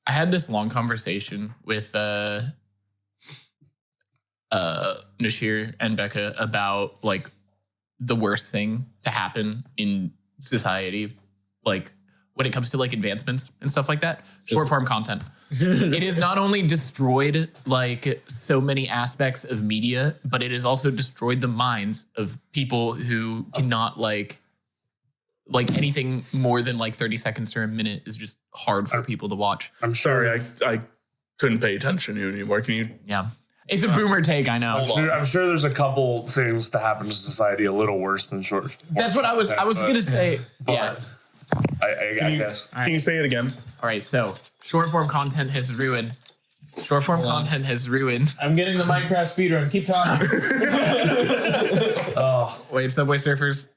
I had this long conversation with Nashir and Becca about like the worst thing to happen in society, like when it comes to like advancements and stuff like that. Short form content. It has not only destroyed like so many aspects of media, but it has also destroyed the minds of people who cannot like anything more than like 30 seconds or a minute is just hard for people to watch. I'm sorry, I couldn't pay attention to you anymore. Can you? Yeah. It's a boomer take, I know. I'm sure there's a couple things to happen to society a little worse than short. That's what I was going to say. Yeah. I guess. Can you say it again? All right, so short form content has ruined. Short form content has ruined. I'm getting the Minecraft speedrun. Keep talking. Oh, wait, Subway Surfers.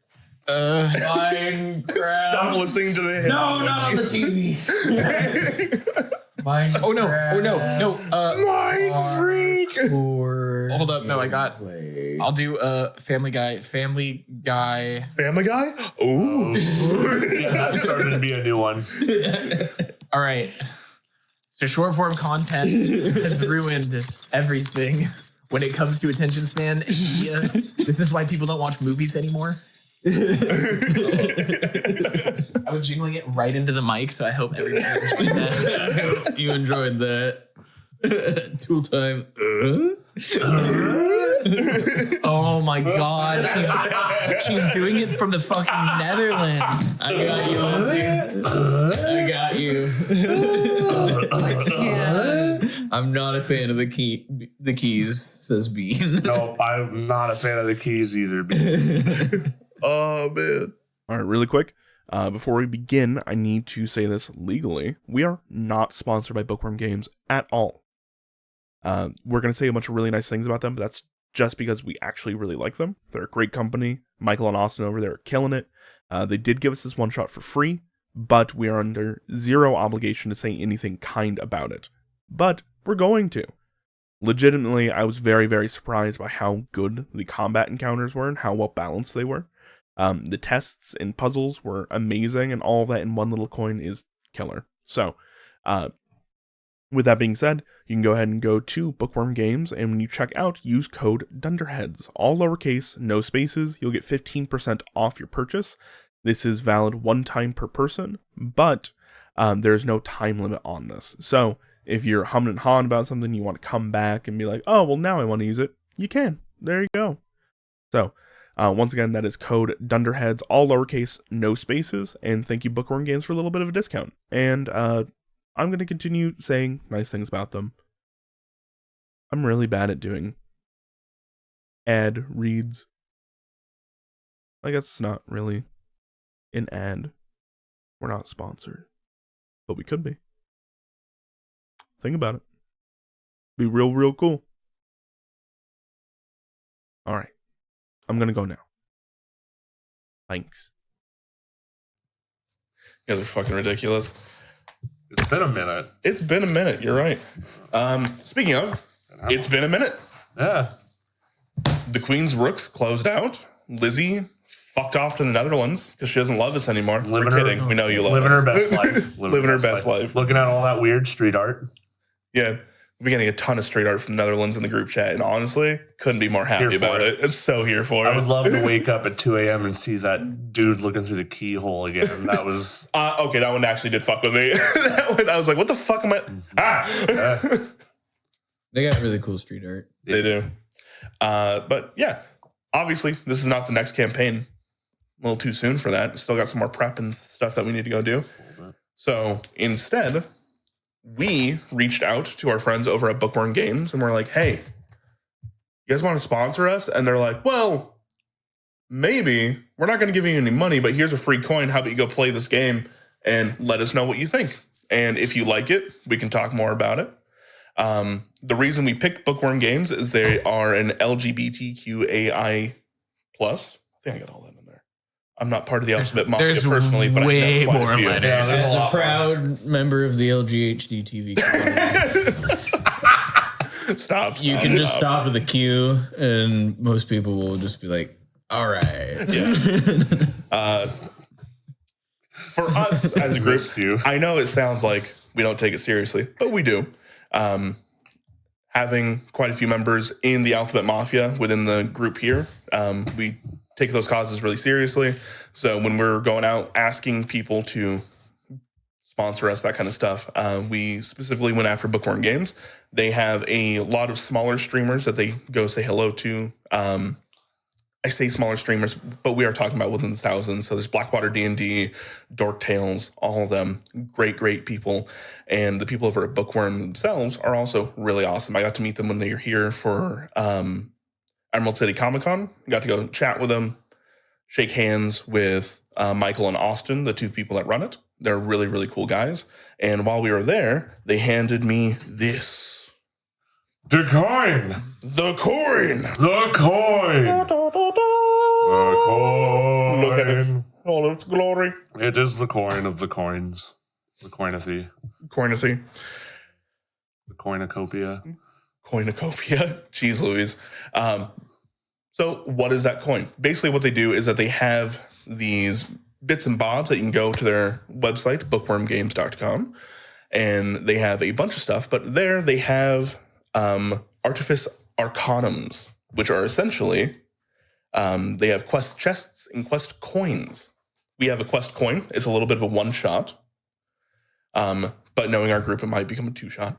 Minecraft. Stop listening to the No, not on the TV. Minecraft. Oh no. Mind freak. Hold up, no, I'll do Family Guy. Family Guy? Ooh. Yeah, that's starting to be a new one. All right. So short form content has ruined everything when it comes to attention span. Yeah. This is why people don't watch movies anymore. I was jingling it right into the mic, so I hope everybody enjoyed that. I hope you enjoyed that. Tool time. Oh my god, she's doing it from the fucking Netherlands. I got you, Lindsay. I got you. I'm not a fan of the keys, says Bean. No, I'm not a fan of the keys either, Bean. Oh, man. All right, really quick. Before we begin, I need to say this legally. We are not sponsored by Bookwyrm Games at all. We're going to say a bunch of really nice things about them, but that's just because we actually really like them. They're a great company. Michael and Austin over there are killing it. They did give us this one shot for free, but we are under zero obligation to say anything kind about it. But we're going to. Legitimately, I was very, very surprised by how good the combat encounters were and how well balanced they were. The tests and puzzles were amazing, and all of that in one little coin is killer. So, with that being said, you can go ahead and go to Bookwyrm Games, and when you check out, use code Dunderheads. All lowercase, no spaces. You'll get 15% off your purchase. This is valid one time per person, but there's no time limit on this. So, if you're humming and hawing about something, you want to come back and be like, oh, well, now I want to use it, you can. There you go. So, once again, that is code Dunderheads, all lowercase, no spaces, and thank you Bookwyrm Games for a little bit of a discount. And I'm going to continue saying nice things about them. I'm really bad at doing ad reads. I guess it's not really an ad. We're not sponsored, but we could be. Think about it. Be real cool. All right. I'm going to go now. Thanks. You guys are fucking ridiculous. It's been a minute. It's been a minute. You're right. Speaking of, it's been a minute. Yeah. The Queen's Rooks closed out. Lizzie fucked off to the Netherlands because she doesn't love us anymore. We're kidding. We know you love living us. her best life. Living her best life. Looking at all that weird street art. Yeah. We're getting a ton of street art from the Netherlands in the group chat, and honestly, couldn't be more happy about it. It's so here for it. I would love to wake up at 2 a.m. and see that dude looking through the keyhole again. That was... okay, that one actually did fuck with me. I was like, what the fuck am I... They got really cool street art. They do. But yeah, obviously, this is not the next campaign. A little too soon for that. Still got some more prep and stuff that we need to go do. So instead... we reached out to our friends over at Bookwyrm Games and we're like, hey, you guys want to sponsor us? And they're like, well, maybe. We're not going to give you any money, but here's a free coin. How about you go play this game and let us know what you think? And if you like it, we can talk more about it. The reason we picked Bookwyrm Games is they are an LGBTQAI+. I think I got all that in there. I'm not part of the alphabet mafia personally, but way I know more letters. Yeah, as a proud member of the LGHD TV community. Stop. You can just stop with a Q, and most people will just be like, all right. Yeah. For us as a group, I know it sounds like we don't take it seriously, but we do. Having quite a few members in the Alphabet Mafia within the group here, we take those causes really seriously. So when we're going out asking people to sponsor us, that kind of stuff, we specifically went after Bookwyrm Games. They have a lot of smaller streamers that they go say hello to. I say smaller streamers, but we are talking about within the thousands. So there's Blackwater D&D, Dork Tales, all of them. Great people. And the people over at Bookwyrm themselves are also really awesome. I got to meet them when they were here for Emerald City Comic Con. Got to go chat with them, shake hands with Michael and Austin, the two people that run it. They're really, really cool guys. And while we were there, they handed me this. The coin! The coin! The coin! The coin! Look at it. All its glory. It is the coin of the coins. The coinacy. Coinacy. The coinocopia. Coinocopia. Jeez Louise. So what is that coin? Basically what they do is that they have these bits and bobs that you can go to their website, bookwyrmgames.com, and they have a bunch of stuff, but there they have Artifice Arcanums, which are essentially, they have quest chests and quest coins. We have a quest coin. It's a little bit of a one-shot, but knowing our group, it might become a two-shot.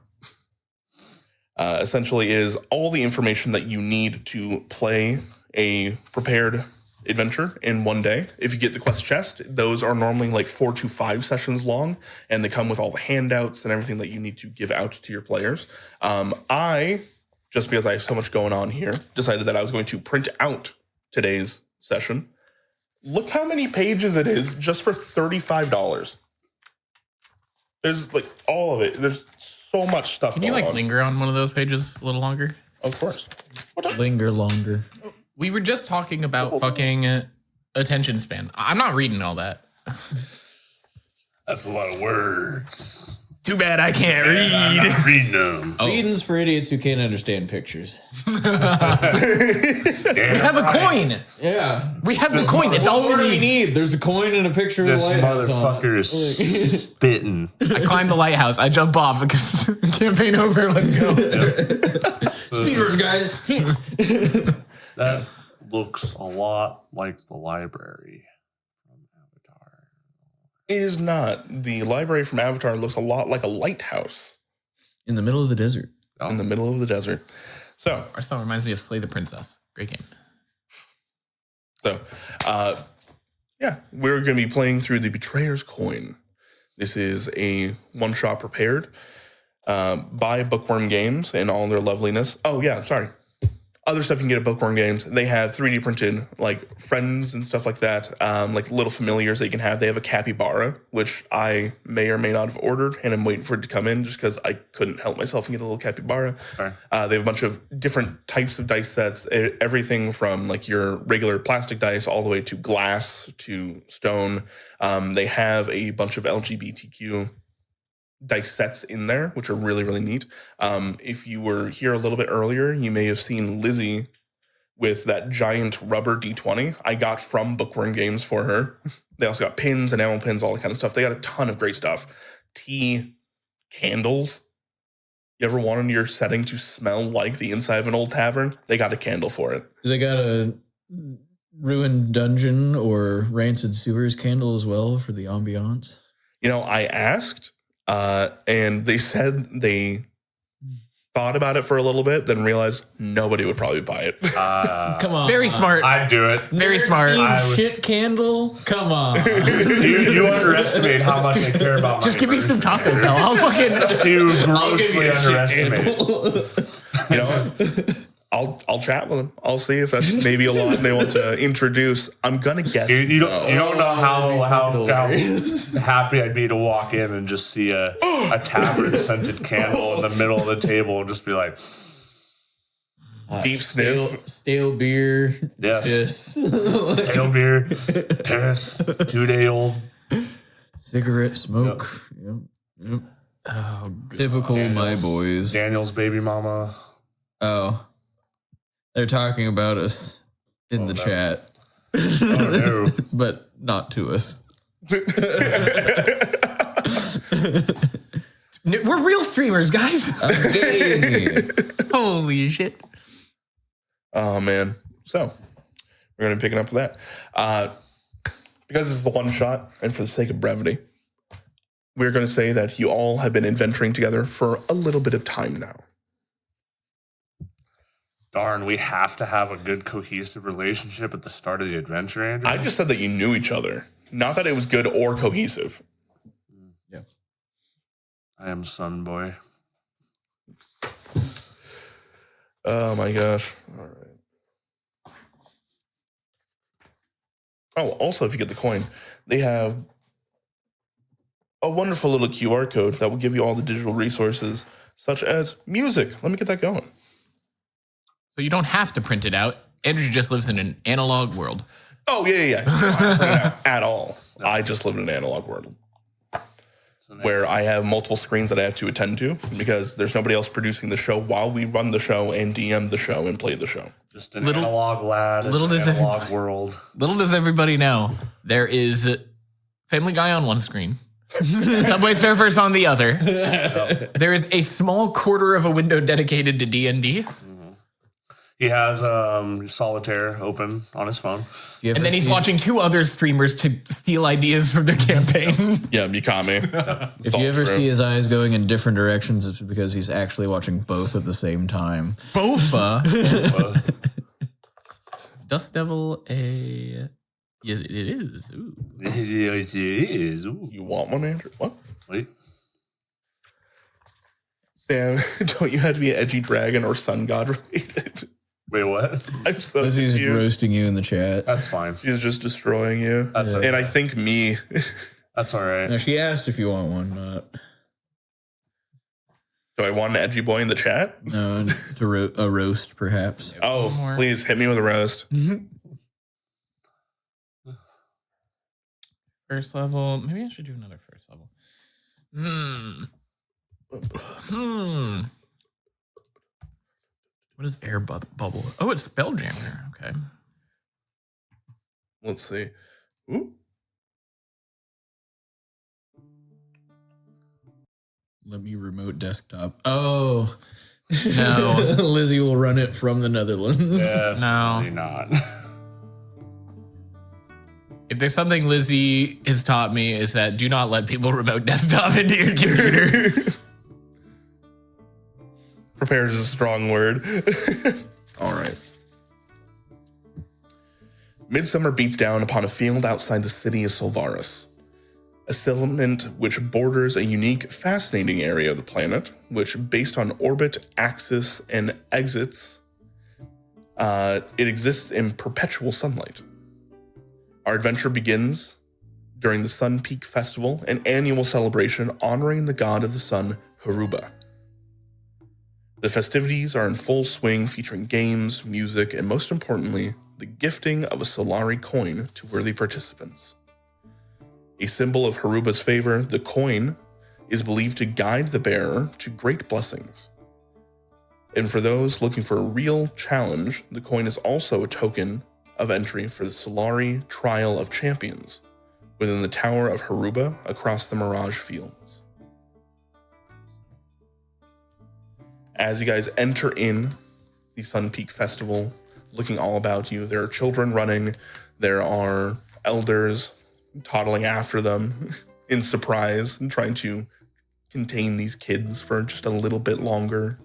Essentially is all the information that you need to play a prepared adventure in one day. If you get the quest chest, those are normally like 4 to 5 sessions long, and they come with all the handouts and everything that you need to give out to your players. I, just because I have so much going on here, decided that I was going to print out today's session. Look how many pages it is just for $35. There's like all of it. There's so much stuff. Can you like linger on one of those pages a little longer? Of course. Linger longer. We were just talking about fucking attention span. I'm not reading all that. That's a lot of words. Too bad I can't I'm read. not reading them. Oh. Reading's for idiots who can't understand pictures. We have a coin. Yeah. We have the coin. That's all we need. There's a coin and a picture of This the lighthouse on it. motherfucker is spitting. I climb the lighthouse. I jump off because campaign over. Let's go. Speedrun, guys. That looks a lot like the library from Avatar. It is not. The library from Avatar looks a lot like a lighthouse In the middle of the desert. in the middle of the desert. So, Our stuff reminds me of Slay the Princess. Great game. yeah, we're going to be playing through the Betrayer's Coin. This is a one-shot prepared by Bookwyrm Games and all their loveliness. Oh, yeah, sorry. Other stuff you can get at Bookwyrm Games. They have 3D printed like friends and stuff like that, like little familiars that you can have. They have a capybara, which I may or may not have ordered, and I'm waiting for it to come in just because I couldn't help myself and get a little capybara. Right. They have a bunch of different types of dice sets, everything from like your regular plastic dice all the way to glass to stone. They have a bunch of LGBTQ dice sets in there, which are really, really neat. If you were here a little bit earlier, you may have seen Lizzie with that giant rubber D20 I got from Bookwyrm Games for her. They also got pins, enamel pins, all that kind of stuff. They got a ton of great stuff. Tea, candles. You ever wanted your setting to smell like the inside of an old tavern? They got a candle for it. They got a ruined dungeon or rancid sewers candle as well for the ambiance. You know, I asked, and they said they thought about it for a little bit, then realized nobody would probably buy it. Come on. Very smart. I'd do it. Very smart. Shit candle? Come on. You underestimate how much I care about my Just give me some Taco Bell. I'll fucking. You grossly underestimate it. You know what? I'll chat with them. I'll see if that's maybe a lot they want to introduce. I'm gonna guess. You don't know how hilarious. happy I'd be to walk in and just see a tavern scented candle in the middle of the table and just be like, Deep sniff. Stale beer. yes, Piss. tail beer, piss, 2-day-old. Cigarette smoke. Yep. Oh, Typical my boys. Daniel's baby mama. Oh. They're talking about us in the no. chat. Oh no. But not to us. To We're real streamers, guys. Holy shit. Oh, man. So, we're going to be picking up with that. Because this is the one shot, and for the sake of brevity, we're going to say that you all have been adventuring together for a little bit of time now. Darn, we have to have a good cohesive relationship at the start of the adventure, Andrew. I just said that you knew each other. Not that it was good or cohesive. Yeah. I am Sun Boy. Oh, my gosh. All right. Oh, also, if you get the coin, they have a wonderful little QR code that will give you all the digital resources, such as music. Let me get that going. So you don't have to print it out. Andrew just lives in an analog world. Oh, yeah. No, I don't print it out at all. I just live in an analog world where I have multiple screens that I have to attend to because there's nobody else producing the show while we run the show and DM the show and play the show. Just an analog lad in an analog world. Little does everybody know, there is Family Guy on one screen, Subway Surfers on the other. There is a small quarter of a window dedicated to D&D. He has Solitaire open on his phone. And then he's watching two other streamers to steal ideas from their campaign. Yeah, you caught me. If you ever see his eyes going in different directions, it's because he's actually watching both at the same time. Bofa. Dust Devil a... Yes, it is. Ooh. Yes, it is. Ooh. You want one, Andrew? What? Wait. Sam, don't you have to be an edgy dragon or sun god related? Wait, what? I'm so Lizzie's confused. roasting you in the chat. That's fine. She's just destroying you. That's And I think me. That's all right. Now, she asked if you want one. Do I want an edgy boy in the chat? No, a roast, perhaps. Oh, please hit me with a roast. First level. Maybe I should do another first level. What is air bubble? Oh, it's Spelljammer. Okay. Let's see. Ooh. Let me remote desktop. Oh. No. Lizzie will run it from the Netherlands. Definitely not. If there's something Lizzie has taught me is that do not let people remote desktop into your computer. Prepared is a strong word. All right. Midsummer beats down upon a field outside the city of Solvaris, a settlement which borders a unique, fascinating area of the planet, which, based on orbit, axis, and exits, it exists in perpetual sunlight. Our adventure begins during the Sunpeak Festival, an annual celebration honoring the god of the sun, Hiruba. The festivities are in full swing, featuring games, music, and most importantly, the gifting of a Solari coin to worthy participants. A symbol of Hiruba's favor, the coin is believed to guide the bearer to great blessings. And for those looking for a real challenge, the coin is also a token of entry for the Solari Trial of Champions within the Tower of Hiruba across the Mirage Fields. As you guys enter in the Sunpeak Festival, looking all about you, there are children running, there are elders toddling after them in surprise and trying to contain these kids for just a little bit longer,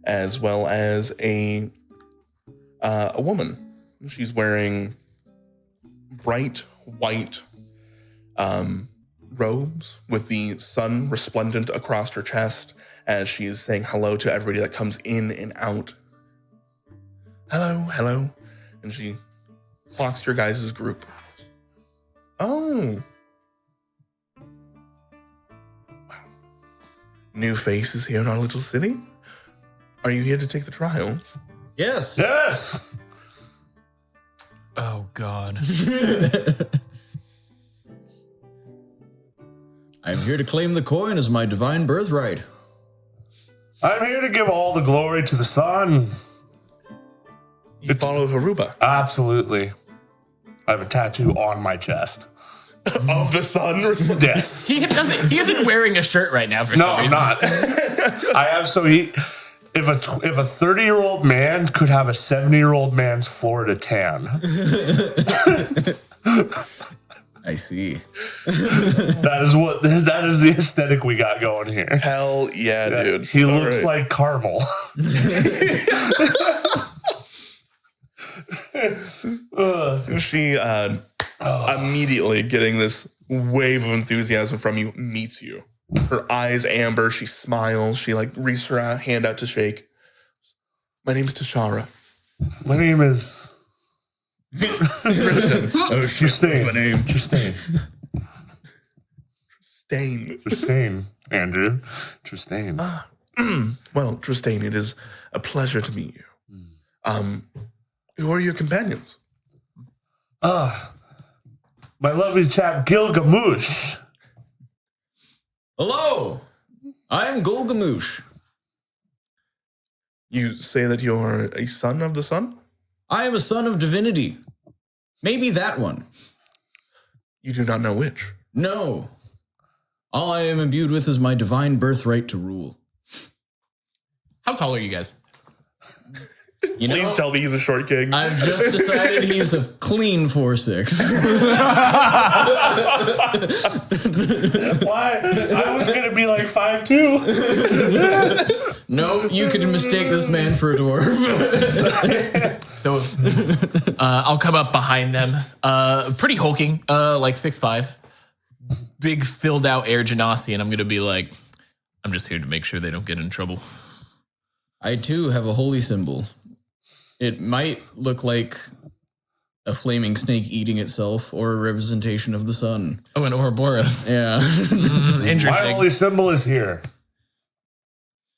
as well as a woman. She's wearing bright white robes with the sun resplendent across her chest as she is saying hello to everybody that comes in and out. Hello, hello. And she clocks your guys' group. Oh. Wow. New faces here in our little city? Are you here to take the trials? Yes. Yes. Oh, God. I'm here to claim the coin as my divine birthright. I'm here to give all the glory to the sun. You follow Hiruba. Absolutely. I have a tattoo on my chest. of the sun. Yes. He isn't wearing a shirt right now for No, some I'm reason. not. I have if a 30-year-old man could have a 70-year-old man's Florida tan. I see. That is the aesthetic we got going here. Hell yeah, dude. He All looks right. like caramel. She immediately getting this wave of enthusiasm from you meets you. Her eyes amber. She smiles. She like reaches her hand out to shake. My name is Tashara. My name is Tristan. Oh, Tristan. my name. Tristan. Tristan. Tristan. Andrew. Tristan. Well, Tristan, it is a pleasure to meet you. Who are your companions? My lovely chap Gilgamesh. Hello, I'm Gilgamesh. You say that you're a son of the sun? I am a son of divinity. Maybe that one. You do not know which. No. All I am imbued with is my divine birthright to rule. How tall are you guys? You know, Please tell me he's a short king. I've just decided he's a clean 4'6". Why? I was going to be like 5'2". No, you could mistake this man for a dwarf. So I'll come up behind them. Pretty hulking, like 6'5". Big filled out air genasi, and I'm going to be like, I'm just here to make sure they don't get in trouble. I too have a holy symbol. It might look like a flaming snake eating itself or a representation of the sun. Oh, an Ouroboros. Yeah. My Interesting. holy symbol is here.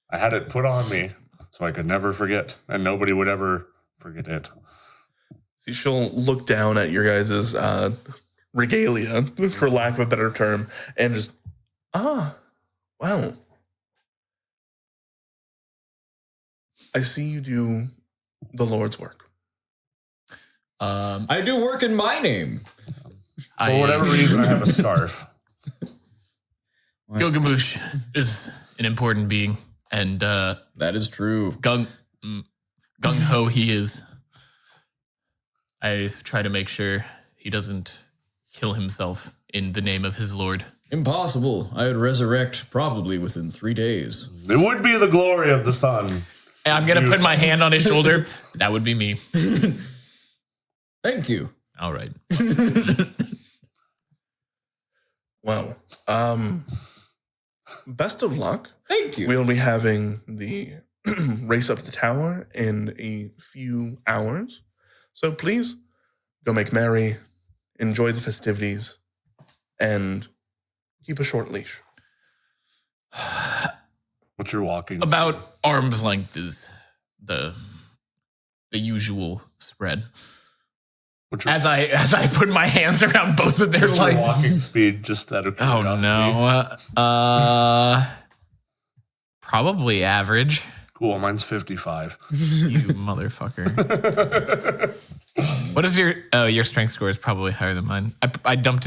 I had it put on me so I could never forget, and nobody would ever forget it. See, she'll look down at your guys' regalia, for lack of a better term, and just, wow. I see you do the Lord's work. I do work in my name. For whatever reason, I have a scarf. Gilgamesh is an important being, and That is true. gung ho he is. I try to make sure he doesn't kill himself in the name of his Lord. Impossible. I would resurrect probably within 3 days. It would be the glory of the sun. And I'm going to put my hand on his shoulder. That would be me. Thank you. All right. Well, best of luck. Thank you. We'll be having the race up the tower in a few hours. So please go make merry, enjoy the festivities, and keep a short leash. What you're walking. About arm's length is the usual spread. What's your, As I put my hands around both of their what's your legs. walking speed, just out of Oh curiosity? no. Probably average. Cool, mine's 55. You motherfucker. What is your strength score is probably higher than mine. I dumped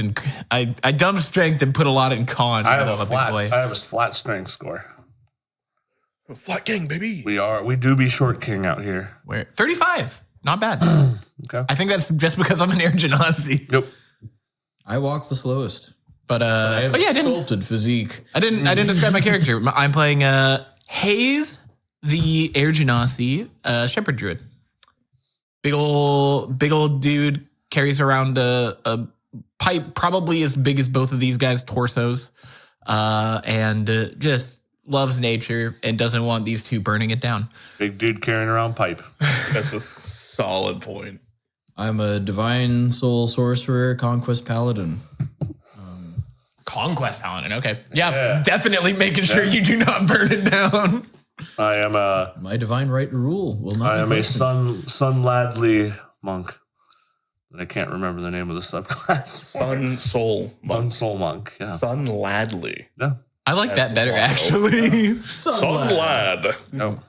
strength and put a lot in con. I even have though a I'm big boy. flat strength score. Flat king, baby. We do be short king out here. Where 35. Not bad. Okay. I think that's just because I'm an air genasi. Yep. I walk the slowest. But I have oh yeah, a sculpted physique. I didn't describe my character. I'm playing Hayes, the air genasi shepherd druid. Big old dude, carries around a pipe probably as big as both of these guys' torsos, and just loves nature and doesn't want these two burning it down. Big dude carrying around pipe. That's a solid point. I'm a divine soul sorcerer, conquest paladin. Conquest paladin, okay. Yeah, Yeah. definitely making sure you do not burn it down. I am a My divine right to rule will not be questioned. Sun Ladley monk. I can't remember the name of the subclass. Sun Soul Sun Monk. Soul monk. Yeah. Sun Ladley. Yeah. I like that better, actually. Sun Lad. No.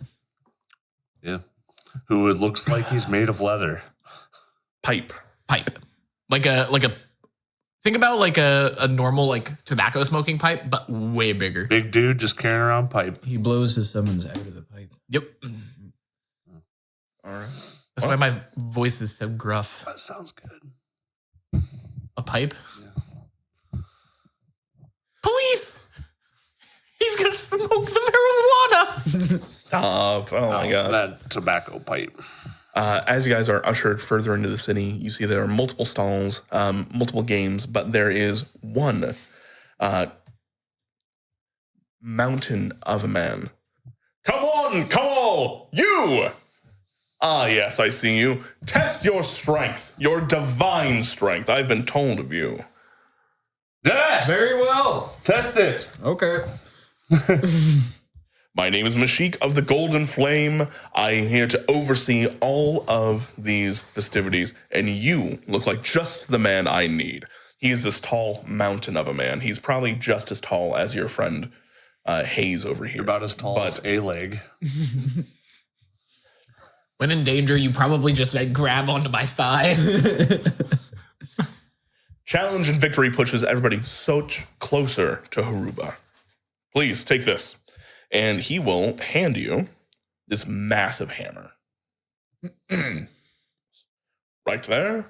Yeah. Who it looks like he's made of leather. Pipe. Pipe, like a Think about like a normal like tobacco smoking pipe, but way bigger. Big dude just carrying around pipe. He blows his summons out of the pipe. Yep. All right. That's why my voice is so gruff. That sounds good. A pipe? Yeah. Police! He's gonna smoke the marijuana! Stop. Oh my god. That tobacco pipe. As you guys are ushered further into the city, you see there are multiple stalls, multiple games, but there is one mountain of a man. Come on, Cole! You! Ah, yes, I see you. Test your strength, your divine strength. I've been told of you. Yes! Very well. Test it. Okay. My name is Mashik of the Golden Flame. I am here to oversee all of these festivities, and you look like just the man I need. He is this tall mountain of a man. He's probably just as tall as your friend Hayes over here. You're about as tall as a leg. When in danger, you probably just like grab onto my thigh. Challenge and victory pushes everybody so much closer to Hiruba. Please take this. And he will hand you this massive hammer. Right there.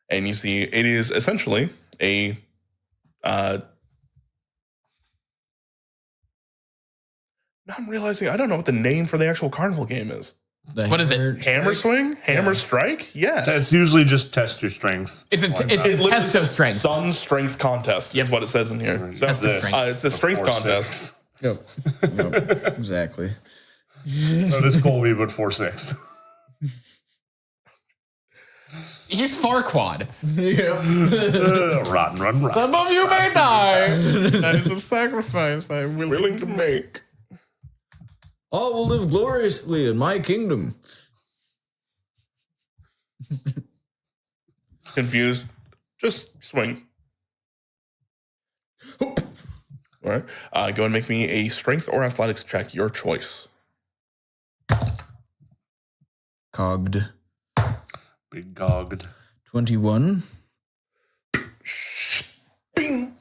And you see it is essentially a now I'm realizing I don't know what the name for the actual carnival game is. What is it? Hammer swing? Hammer strike? Yeah. It's usually just test your strength. It's a test of strength. Sun strength contest is what it says in here. So, Test of strength. it's a strength contest. Yep. Exactly. No, this Colby, but 4-6. He's Farquad. Rotten run. Some of you may die. That is a sacrifice I'm Willing to make. All will live gloriously in my kingdom. Confused. Just swing. All right. Go and make me a strength or athletics check, your choice. Cogged. Big gogged. 21. Bing!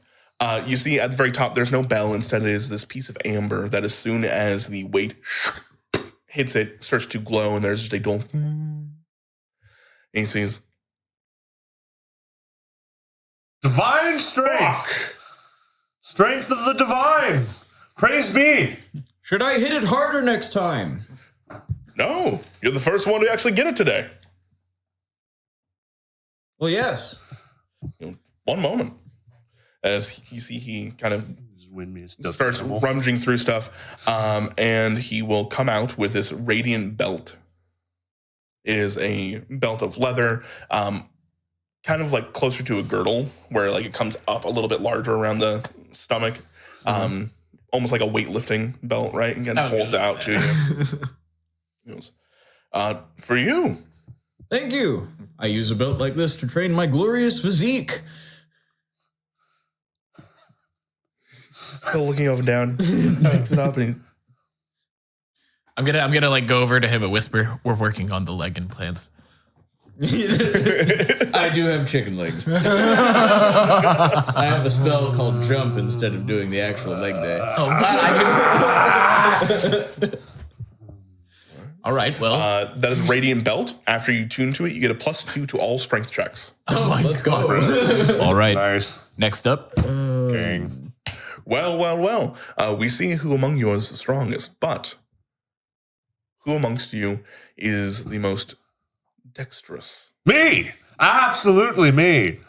You see at the very top, there's no bell. Instead, it is this piece of amber that as soon as the weight hits it, starts to glow, and there's just a dull. And he sees, Divine strength. Strength of the divine. Praise be. Should I hit it harder next time? no, you're the first one to actually get it today. Well, yes. One moment. As you see, he kind of Just win me a starts rummaging through stuff, and he will come out with this radiant belt. It is a belt of leather, kind of like closer to a girdle, where like it comes up a little bit larger around the stomach, almost like a weightlifting belt, right? And kind of holds out to you. For you. Thank you. I use a belt like this to train my glorious physique. Still looking up and down, picks it up, and I'm gonna like go over to him and whisper, "We're working on the leg implants." I do have chicken legs. I have a spell called jump instead of doing the actual leg day. Oh God! All right. Well, that is radiant belt. After you tune to it, you get a +2 to all strength checks. oh my Let's God! go. All right. Nice. Next up, Gang. Well. We see who among you is the strongest, but who amongst you is the most dexterous? Me. Absolutely me.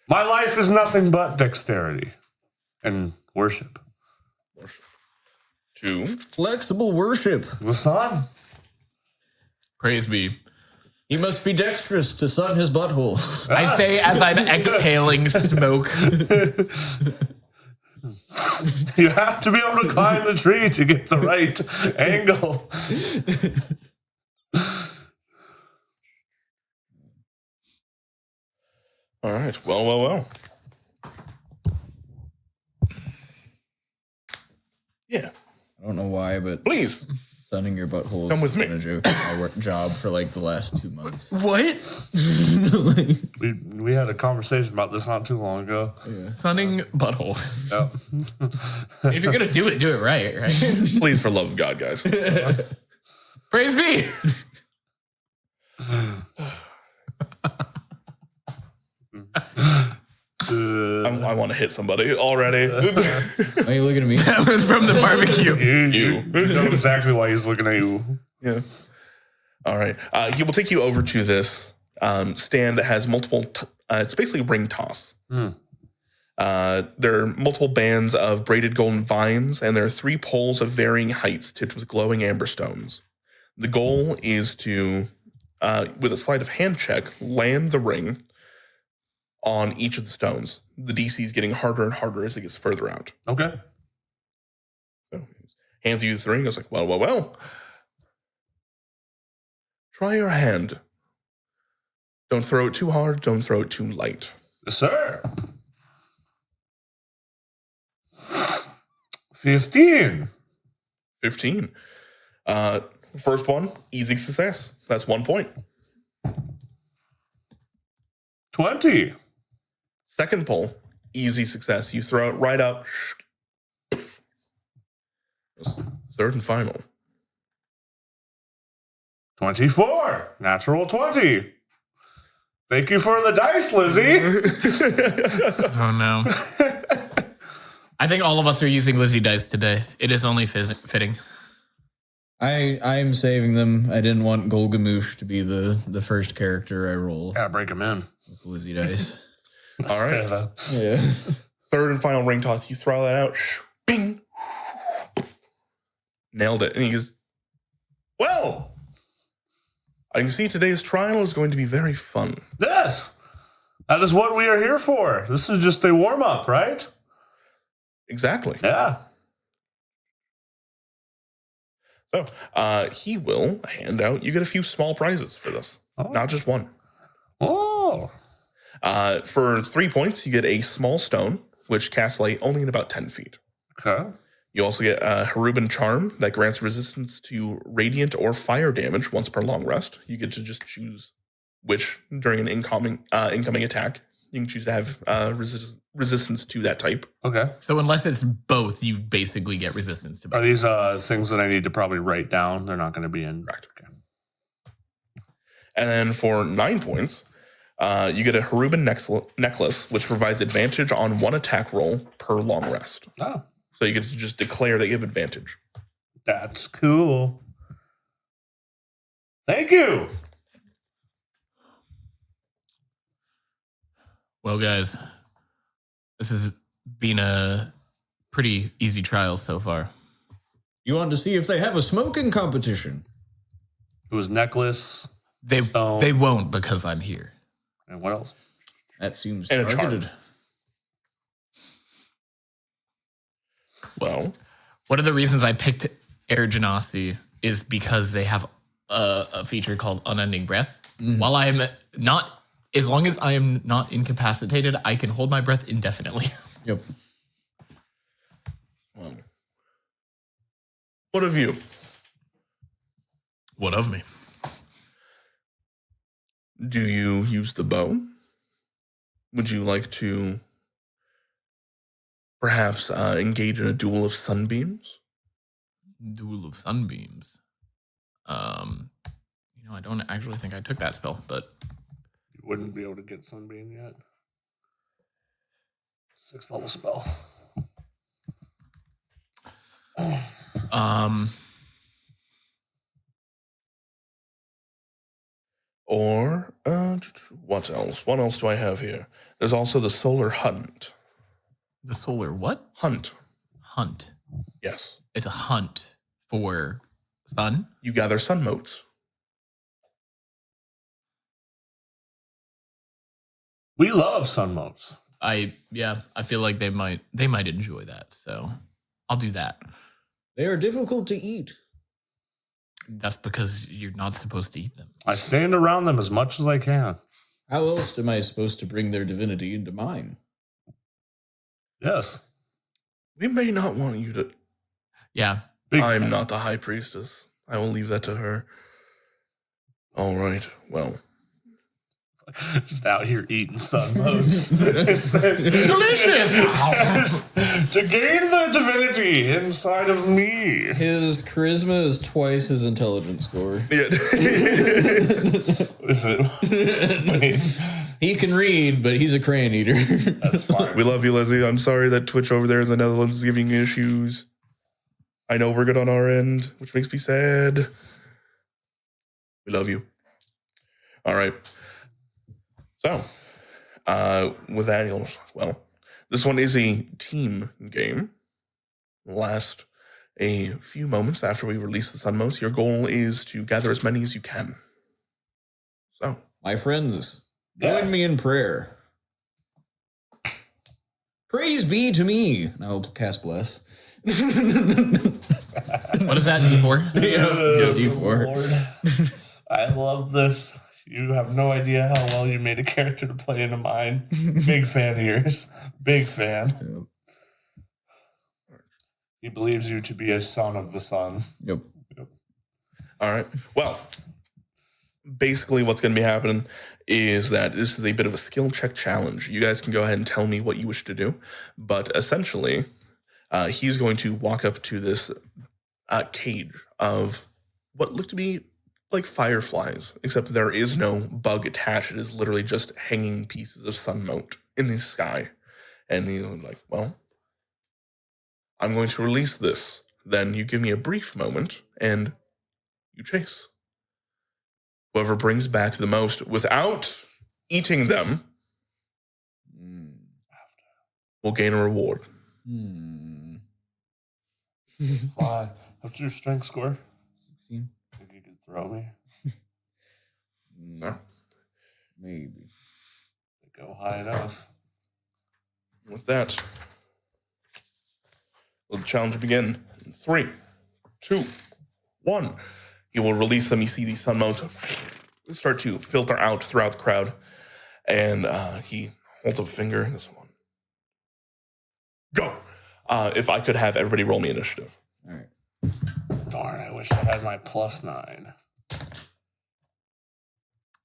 My life is nothing but dexterity and worship. 2. Flexible worship. The sun. praise be. He must be dexterous to sun his butthole. I say as I'm exhaling smoke. You have to be able to climb the tree to get the right angle. All right. Well. Yeah. I don't know why, but Please. Sunning your butthole Come with me. my work job for like the last 2 months. What? We had a conversation about this not too long ago. Sunning butthole. Yep. If you're gonna do it right, right? Please, for love of God, guys. Praise be. I want to hit somebody already. Why are you looking at me? That was from the barbecue. You know exactly why he's looking at you. Yeah. All right. He will take you over to this stand that has multiple. It's basically ring toss. There are multiple bands of braided golden vines, and there are 3 poles of varying heights tipped with glowing amber stones. The goal is to, with a sleight of hand check, land the ring on each of the stones. The DC is getting harder and harder as it gets further out. Okay. So he hands you the ring. I was like, well. Try your hand. Don't throw it too hard. Don't throw it too light. Yes, sir. 15. 15. First one, easy success. That's 1 point. 20. Second pull, easy success. You throw it right up. Third and final. 24. Natural 20. Thank you for the dice, Lizzie. Oh no. I think all of us are using Lizzie dice today. It is only fitting. I'm saving them. I didn't want Golgamoosh to be the first character I roll Gotta break him in. with Lizzie dice. All right. Yeah. Third and final ring toss. You throw that out. Bing. Nailed it. And he goes, well, I can see today's trial is going to be very fun. Yes. That is what we are here for. This is just a warm-up, right? Exactly. Yeah. So he will hand out, you get a few small prizes for this. Oh. Not just one. Oh. For 3 points, you get a small stone, which casts light only in about 10 feet. Okay. You also get a Hiruban charm that grants resistance to radiant or fire damage once per long rest. You get to just choose which during an incoming attack. You can choose to have resistance to that type. Okay. So unless it's both, you basically get resistance to both. Are these things that I need to probably write down? They're not going to be in. Correct. Okay. And then for 9 points, you get a Hiruban necklace, which provides advantage on 1 attack roll per long rest. Oh. So you get to just declare that you have advantage. That's cool. Thank you. Well, guys, this has been a pretty easy trial so far. You want to see if they have a smoking competition? It was necklace. They won't because I'm here. And what else? That seems And a charm. targeted. Well, One of the reasons I picked Air Genasi is because they have a feature called Unending Breath. While I'm not, as long as I am not incapacitated, I can hold my breath indefinitely. Yep. well, what of you? What of me? Do you use the bow? Would you like to perhaps engage in a duel of sunbeams? Duel of Sunbeams. I don't actually think I took that spell, but You wouldn't be able to get Sunbeam yet. 6th level spell. Or what else? What else do I have here? There's also the solar hunt. the solar what? Hunt. Hunt. Yes. It's a hunt for sun. You gather sun motes. We love sun motes. I feel like they might enjoy that. So I'll do that. They are difficult to eat. That's because you're not supposed to eat them. I stand around them as much as I can. How else am I supposed to bring their divinity into mine? Yes. We may not want you to. Yeah. Big I'm fan. not the high priestess. I will leave that to her. All right. Well, Just out here eating sun motes. Delicious. To gain the divinity inside of me. His charisma is twice his intelligence score. yeah. Is it? Wait, He can read, but he's a crayon eater. that's fine. We love you, Leslie. I'm sorry that Twitch over there in the Netherlands is giving you issues. I know we're good on our end, which makes me sad. We love you. All right. So, with that, well, this one is a team game. Last a few moments after we release the sun motes, your goal is to gather as many as you can. So, My friends, join me in prayer. Praise be to me. And I will cast bless. What is that D4? D4. Lord. I love this. You have no idea how well you made a character to play into mine. Big fan of yours. Big fan. He believes you to be a son of the sun. Yep. all right. Well, basically what's going to be happening is that this is a bit of a skill check challenge. You guys can go ahead and tell me what you wish to do. But essentially, he's going to walk up to this cage of what look to be like fireflies, except there is no bug attached. It is literally just hanging pieces of sun mote in the sky. And he's like, well, I'm going to release this. Then you give me a brief moment and you chase. Whoever brings back the most without eating them will gain a reward. Fly. What's your strength score? 16. Think you could throw me? No. Maybe. Go high enough. With that, will the challenge begin in 3, 2, 1. He will release them. You see these sun motes start to filter out throughout the crowd. And he holds up a finger. This one. Go! If I could have everybody roll me initiative. All right. Darn, I wish I had my +9.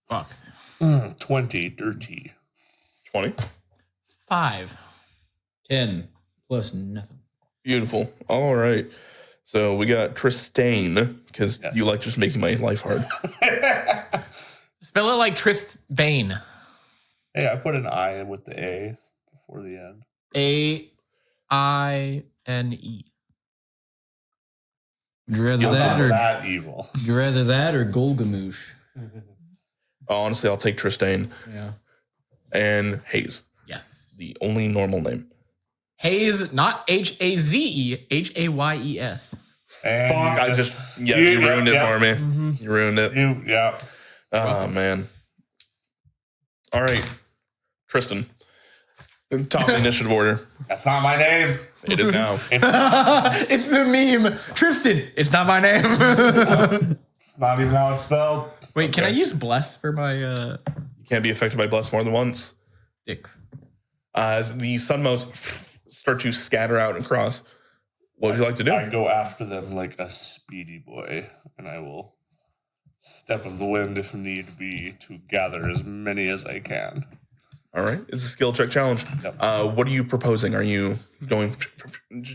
Fuck. 20, dirty. 20. 5. 10 plus nothing. Beautiful. All right. So we got Tristane, because Yes. you like just making my life hard. Spell it like Trist Bane. Hey, I put an I with the A before the end. A-I-N-E. Would you rather I'm that not or that evil. would you rather that or Golgamoosh? Honestly, I'll take Tristane Yeah. and Hayes, Yes. the only normal name. Hayes, not H-A-Z-E, H-A-Y-E-S. And Fuck, you you ruined it yeah. for me. You ruined it. Yeah. Oh, man. All right. Tristan. Top initiative order. That's not my name. It is now. It's the meme. Tristan, it's not my name. It's not even how it's spelled. Wait, can I use bless for my You can't be affected by bless more than once. dick? As the sun motes start to scatter out and cross, what would you like to do? I go after them like a speedy boy, and I will step of the wind if need be to gather as many as I can. All right. It's a skill check challenge. Yep. What are you proposing? Are you going to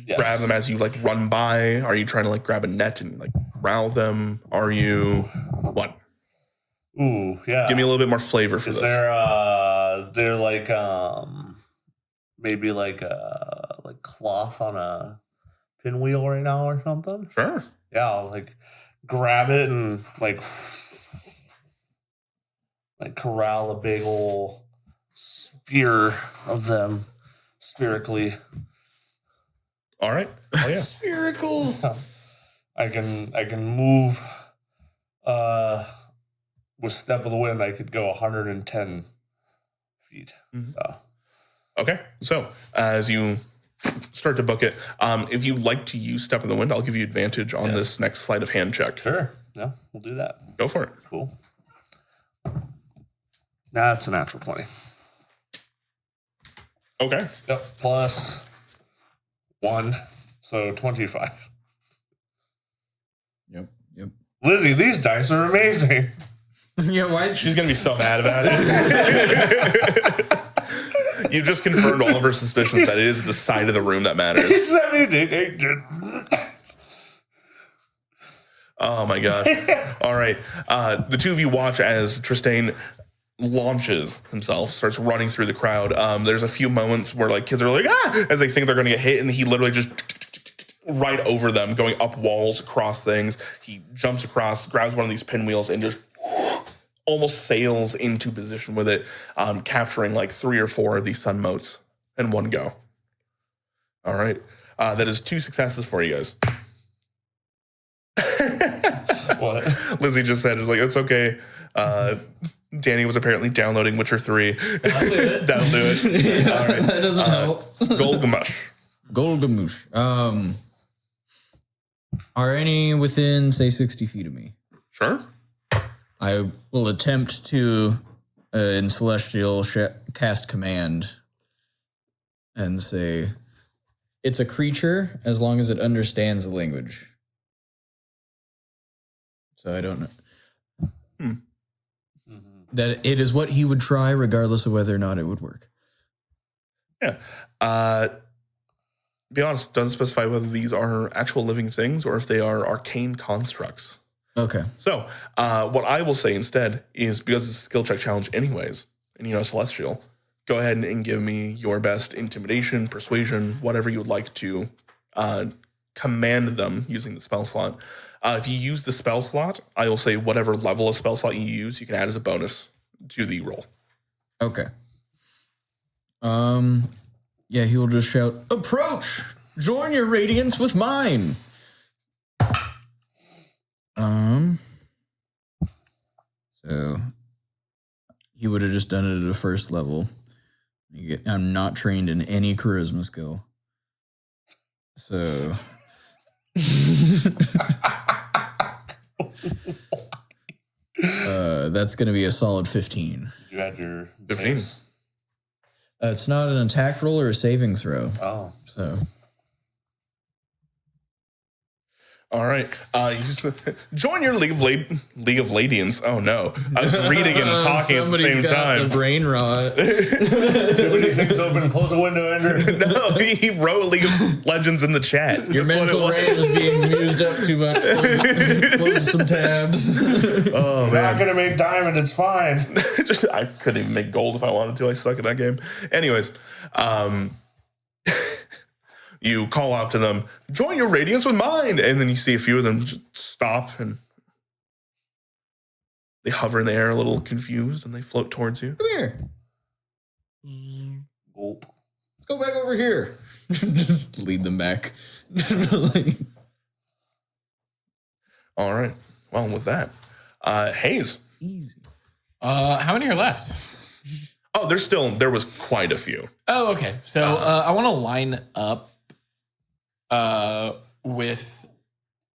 Yes. grab them as you like run by? Are you trying to like grab a net and like corral them? Are you what? Ooh, yeah. Give me a little bit more flavor for Is this. there like maybe like cloth on a pinwheel right now or something? Sure. Yeah, I'll like grab it and like corral a big ol' spear of them spherically. All right. Oh yeah. Spherical. I can move with step of the wind. I could go 110 feet. Mhm. So. Okay. So as you start to book it, if you'd like to use step of the wind, I'll give you advantage on Yes. this next sleight of hand check. Sure. Yeah, we'll do that. Go for it. Cool. That's a natural 20. Okay. Yep. Plus 1. So 25. Yep. Yep. Lizzie, these dice are amazing. Yeah, why? She's going to be so mad about it. You just confirmed all of her suspicions that it is the side of the room that matters. Oh my god. All right. The two of you watch as Tristane launches himself, starts running through the crowd. There's a few moments where like kids are like, ah, as they think they're going to get hit, and he literally just right over them, going up walls, across things. He jumps across, grabs one of these pinwheels, and just almost sails into position with it, capturing like 3 or 4 of these sun motes in one go. All right. That is 2 successes for you guys. What? Lizzie just said, it's like, it's okay. Danny was apparently downloading Witcher 3. That'll do it. That'll do it. All right. That doesn't help. Golgamoosh. Golgamoosh. Are any within, say, 60 feet of me? Sure. I will attempt to, in Celestial, cast command and say, it's a creature as long as it understands the language. So I don't know. That it is what he would try regardless of whether or not it would work. Yeah. Be honest, doesn't specify whether these are actual living things or if they are arcane constructs. Okay. So, what I will say instead is, because it's a skill check challenge anyways, and you know Celestial, go ahead and give me your best intimidation, persuasion, whatever you would like to command them using the spell slot. If you use the spell slot, I will say whatever level of spell slot you use, you can add as a bonus to the roll. Okay. Yeah, he will just shout, approach! Join your radiance with mine! So he would have just done it at a first level. I'm not trained in any charisma skill. So that's going to be a solid 15. You had your 15. base? It's not an attack roll or a saving throw. Oh. So all right. You just join your League of Ladians. Oh no. I'm reading and talking at the same time. The brain rot. Too many things open. Close the window, Andrew. No, he wrote League of Legends in the chat. Your That's mental what it range is being used up too much. Close some tabs. Oh You're man. not gonna make diamond. It's fine. I couldn't even make gold if I wanted to. I suck at that game. Anyways, you call out to them, join your radiance with mine. And then you see a few of them just stop and they hover in the air a little confused and they float towards you. Come here. Gulp. Let's go back over here. Just lead them back. All right. Well, with that, Hayes. Easy. How many are left? Oh, there was quite a few. Oh, okay. So I want to line up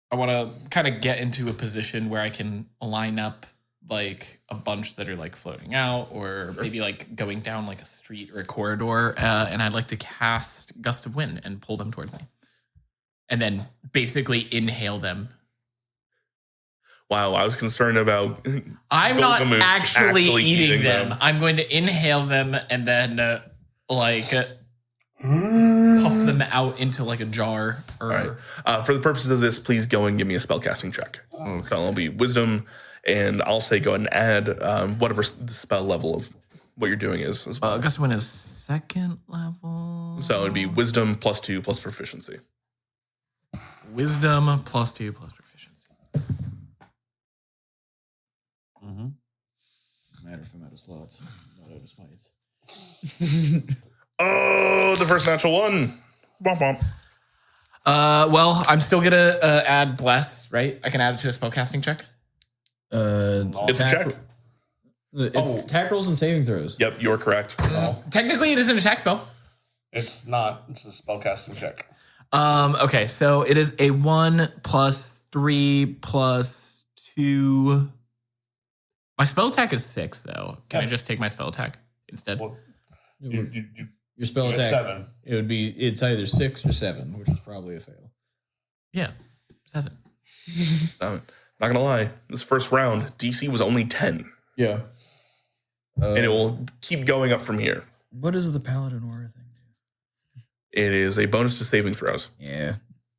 I want to kind of get into a position where I can line up like a bunch that are like floating out or maybe like going down like a street or a corridor. And I'd like to cast Gust of Wind and pull them towards me. And then basically inhale them. Wow, I was concerned about. I'm not Golgamoosh actually eating them. them. I'm going to inhale them and then puff them out into like a jar. Or All right. For the purposes of this, please go and give me a spellcasting check. So it'll be wisdom, and I'll say go ahead and add whatever the spell level of what you're doing is as well. Gust of Wind is 2nd level. So it'd be wisdom +2 plus proficiency. Wisdom +2 plus proficiency. Mm-hmm. Matter if I'm out of slots, not out of smites. Oh, the first natural one. Womp womp. Well, I'm still gonna add bless, right? I can add it to a spellcasting check. It's a check. It's attack rolls and saving throws. Yep, you're correct. Technically, it is an attack spell. It's not. It's a spellcasting check. Okay, so it is a 1 + 3 + 2. My spell attack is 6, though. Can I just take my spell attack instead? Well, Your spell you get attack. 7. It's either 6 or 7, which is probably a fail. Yeah, 7. Not gonna lie, this first round, DC was only 10. Yeah. And it will keep going up from here. What does the Paladin Aura thing do? It is a bonus to saving throws. Yeah.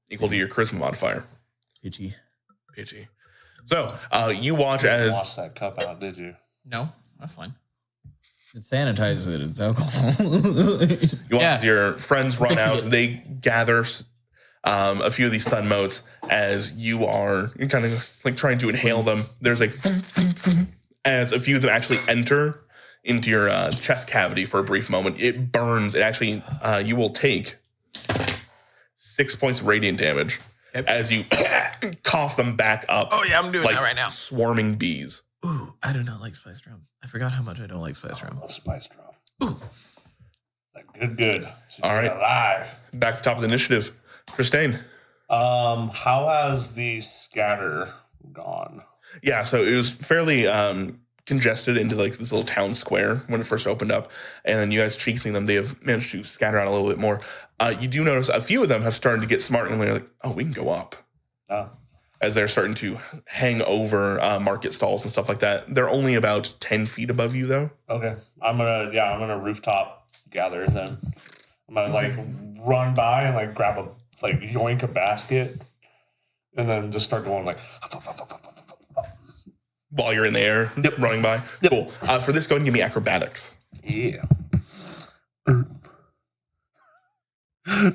Equal to your charisma modifier. Pitchy. So, you watch You as... lost that cup out, did you? No, that's fine. It sanitizes it. It's alcohol. You watch as your friends run Fixing out. it. They gather a few of these stun motes as you are kind of like trying to inhale them. There's like... as a few of them actually enter into your chest cavity for a brief moment. It burns. It actually... you will take 6 points of radiant damage as you cough them back up. Oh, yeah, I'm doing like that right now. Swarming bees. Ooh, I do not like Spice Drum. I forgot how much I don't like Spice Drum. I love Spice Drum. Ooh. Like, good. So All right. Alive. Back to the top of the initiative. Christine. How has the scatter gone? Yeah, so it was fairly congested into like this little town square when it first opened up, and then you guys chasing them, they have managed to scatter out a little bit more. You do notice a few of them have started to get smart, and they're like, "Oh, we can go up." As they're starting to hang over market stalls and stuff like that. They're only about 10 feet above you, though. Okay, I'm gonna rooftop gather then. I'm gonna like run by and like grab yoink a basket, and then just start going like. While you're in the air, running by. Yep. Cool. For this, go ahead and give me acrobatics. Yeah.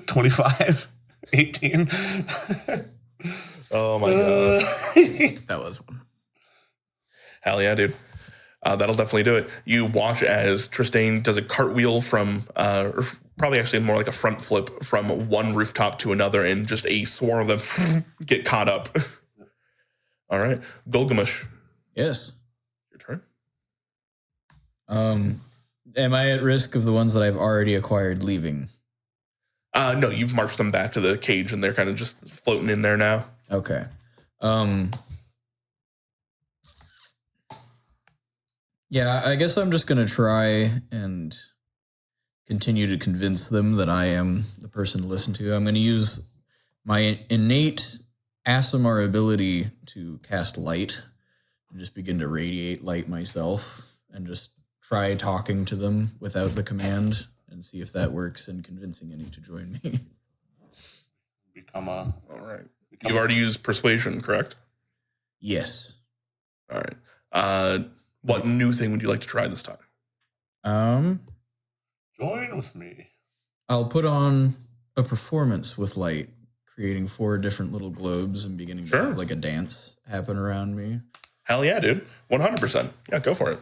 25, 18. Oh my god. That was one. Hell yeah, dude. That'll definitely do it. You watch as Tristane does a cartwheel from, or probably actually more like a front flip from one rooftop to another, and just a swarm of them get caught up. All right. Gulgamesh. Yes. Your turn. Am I at risk of the ones that I've already acquired leaving? No, you've marched them back to the cage, and they're kind of just floating in there now. Okay. Yeah, I guess I'm just going to try and continue to convince them that I am the person to listen to. I'm going to use my innate ASMR ability to cast light and just begin to radiate light myself and just try talking to them without the command and see if that works in convincing any to join me. All right. You've already used persuasion, correct? Yes. All right. What new thing would you like to try this time? Join with me. I'll put on a performance with light, creating 4 different little globes and beginning to have like a dance happen around me. Hell yeah, dude. 100%. Yeah, go for it.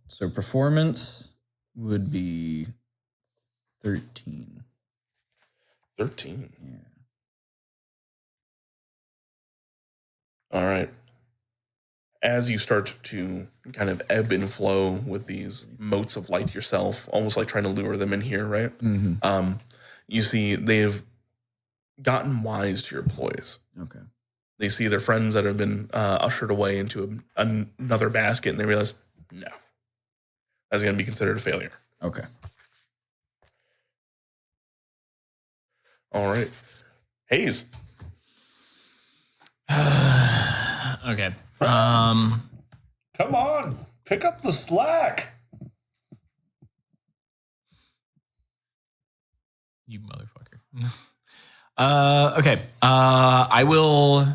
So performance would be 13. 13. Yeah. All right. As you start to kind of ebb and flow with these motes of light yourself, almost like trying to lure them in here, right? Mm-hmm. You see they've gotten wise to your ploys. Okay. They see their friends that have been ushered away into another basket, and they realize, no, that's going to be considered a failure. Okay. All right. Hayes. Okay. Come on, pick up the slack. You motherfucker. Okay. I will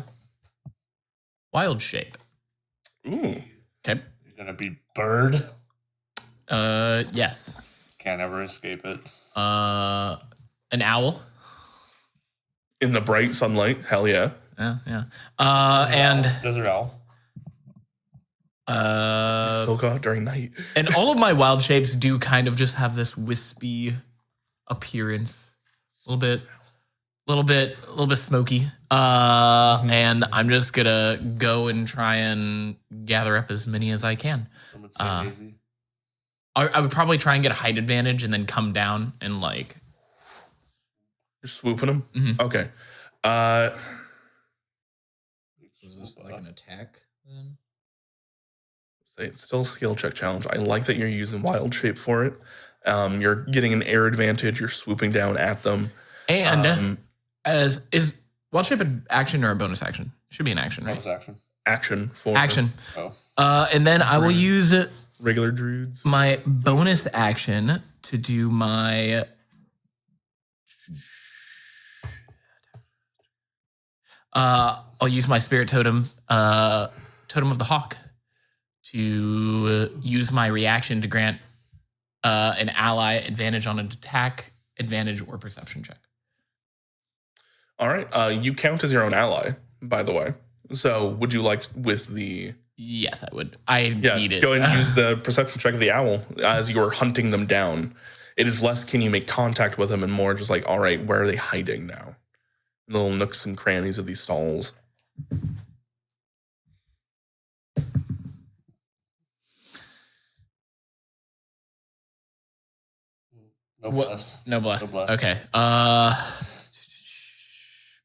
wild shape. Ooh. Okay. You're gonna be bird. Yes. Can't ever escape it. An owl. In the bright sunlight. Hell yeah. Yeah. And Desert owl. Still go out during night. and all of my wild shapes do kind of just have this wispy appearance. A little bit smoky. And I'm just gonna go and try and gather up as many as I can. Some would say lazy. I would probably try and get a height advantage and then come down and like. You're swooping them? Mhm. Okay. Is this like an attack then? Say it's still a skill check challenge. I like that you're using wild shape for it. You're getting an air advantage. You're swooping down at them. And is wild shape an action or a bonus action? Should be an action, right? Bonus action. Action for Action. Oh. And then I will use regular druids. my bonus action to do my. I'll use my spirit totem, totem of the hawk, to use my reaction to grant an ally advantage on an attack, advantage, or perception check. All right. You count as your own ally, by the way. So would you like with the... Yes, I would. I need it. Go ahead and use the perception check of the owl as you're hunting them down. It is less can you make contact with them and more just like, all right, where are they hiding now? Little nooks and crannies of these stalls. No bless. No bless. No bless. Okay.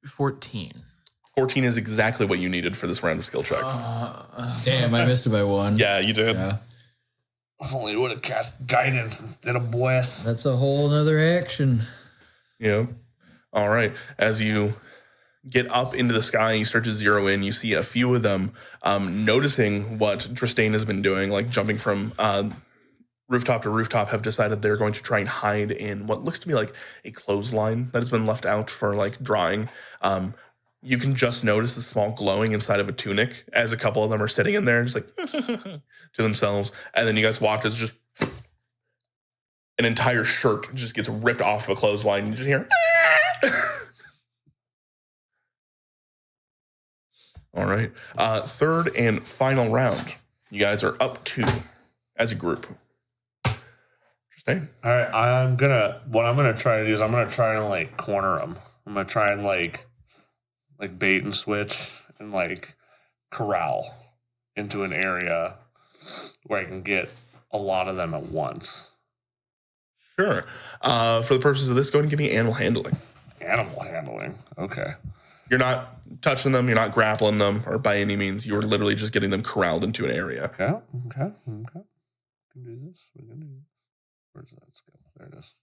14. 14 is exactly what you needed for this round of skill checks. Damn, I missed it by one. Yeah, you did. Yeah. If only would have cast guidance instead of bless. That's a whole nother action. Yeah. All right. As you get up into the sky, you start to zero in. You see a few of them noticing what Tristane has been doing, like jumping from rooftop to rooftop, have decided they're going to try and hide in what looks to be like a clothesline that has been left out for like drying. You can just notice a small glowing inside of a tunic as a couple of them are sitting in there just like to themselves. And then you guys watch as just an entire shirt just gets ripped off of a clothesline. You just hear all right. Third and final round. You guys are up to as a group. Interesting. All right, what I'm gonna try to do is I'm gonna try and like corner them. I'm gonna try and like bait and switch and like corral into an area where I can get a lot of them at once. Sure. For the purposes of this, go ahead and give me animal handling. Animal handling. Okay. You're not touching them. You're not grappling them, or by any means. You're literally just getting them corralled into an area. Yeah. Okay. We can do this. Where's that skill? There it is.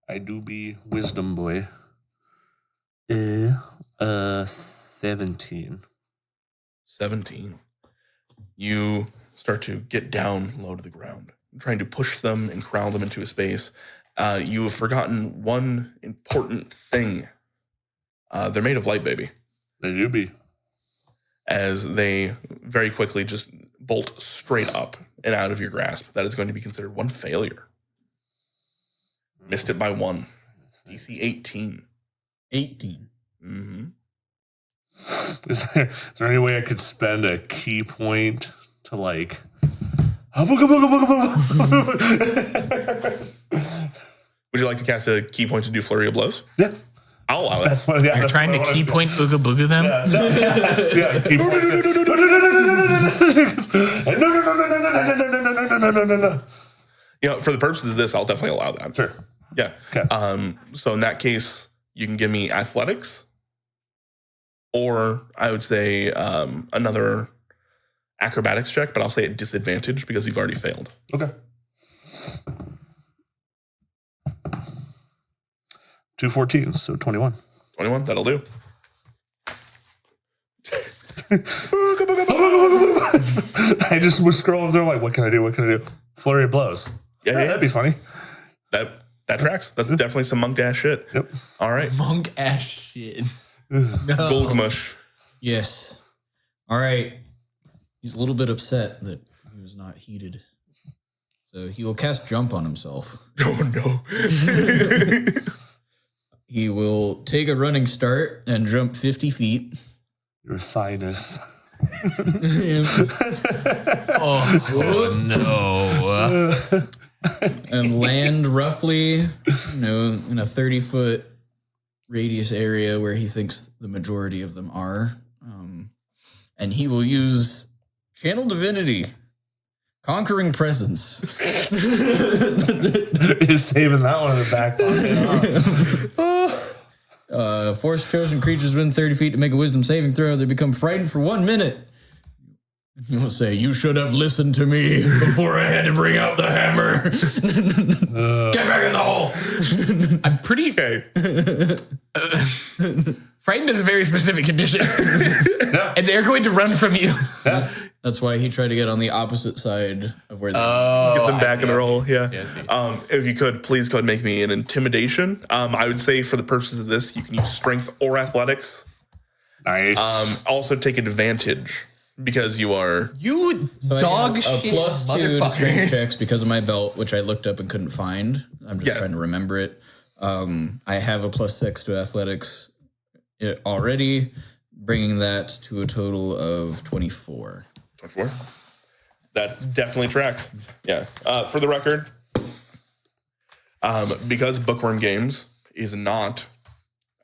I do be wisdom boy. 17. 17. You start to get down low to the ground, trying to push them and corral them into a space. You have forgotten one important thing. They're made of light, baby. They do be. As they very quickly just bolt straight up and out of your grasp. That is going to be considered one failure. Missed it by 1. DC 18. 18. Mm-hmm. Is there any way I could spend a key point to like... Would you like to cast a key point to do flurry of blows? Yeah. I'll allow it. That's what, yeah, You're that's trying what to I wanna key do. point booga booga them? Yeah, key point. No. You know, for the purposes of this, I'll definitely allow that. Sure. Yeah. Okay. So in that case, you can give me athletics, or I would say another acrobatics check, but I'll say at disadvantage because you've already failed. Okay. 2 14s, so 21. 21, that'll do. I just was scrolling through like, what can I do? Flurry of blows. Yeah, That'd be funny. That tracks. That's definitely some monk ass shit. Yep. All right. Monk ass shit. Golgamush. Yes. All right. He's a little bit upset that he was not heated. So he will cast jump on himself. Oh, no. He will take a running start and jump 50 feet. Your sinus. Oh no. And land roughly, in a 30-foot radius area where he thinks the majority of them are. And he will use Channel Divinity, Conquering Presence. Is saving that one in the back pocket. Force chosen creatures within 30 feet to make a wisdom saving throw. They become frightened for 1 minute. You will say, you should have listened to me before I had to bring out the hammer. Get back in the hole. I'm pretty Okay. frightened is a very specific condition. And they're going to run from you. That's why he tried to get on the opposite side of where they Get them back in the roll. Yeah. I see. If you could, please go ahead and make me an intimidation. I would say for the purposes of this, you can use strength or athletics. Nice. Also take advantage because you are. You So I dog have shit a +2 to strength motherfucker. checks because of my belt, which I looked up and couldn't find. I'm just trying to remember it. I have a +6 to athletics already, bringing that to a total of 24. 24. That definitely tracks. Yeah. For the record, because Bookwyrm Games is not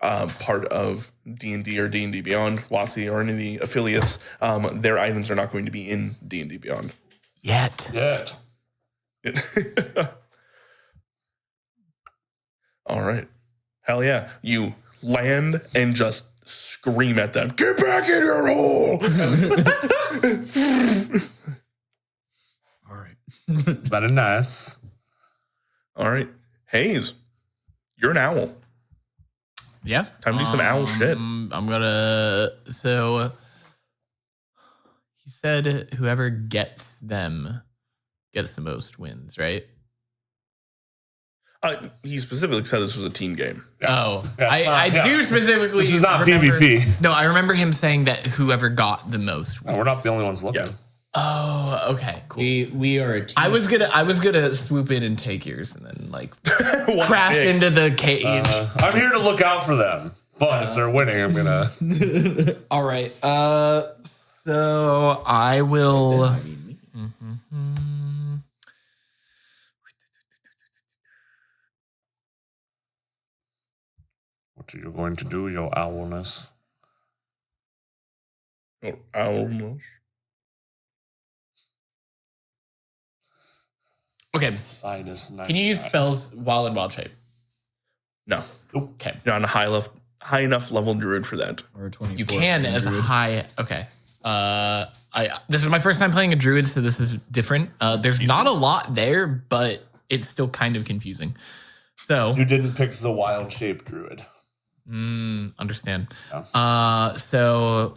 part of D&D or D&D Beyond, WotC, or any of the affiliates, their items are not going to be in D&D Beyond. Yet. All right. Hell yeah. You land and just scream at them. Get back in your hole! All right. Very nice. All right. Hayes, you're an owl. Yeah. Time to do some owl shit. I'm gonna. So he said, whoever gets them gets the most wins, right? He specifically said this was a team game. Oh, Yeah, I do specifically. This is not remember- PvP. No, I remember him saying that whoever got the most wins. No, we're not the only ones looking. Yeah. Oh, okay, cool. We are a team. I was gonna swoop in and take yours and then like crash dick. into the cage. I'm here to look out for them, but if they're winning, I'm gonna. All right. So I will. What are you going to do, your owlness? Owl. Okay. Finest night. Can you use spells while in wild shape? No. Okay. You're on a high enough level druid for that. Or 24 You can as high. Okay. This is my first time playing a druid, so this is different. There's not a lot there, but it's still kind of confusing. So You didn't pick the wild shape druid. understand. Yeah. So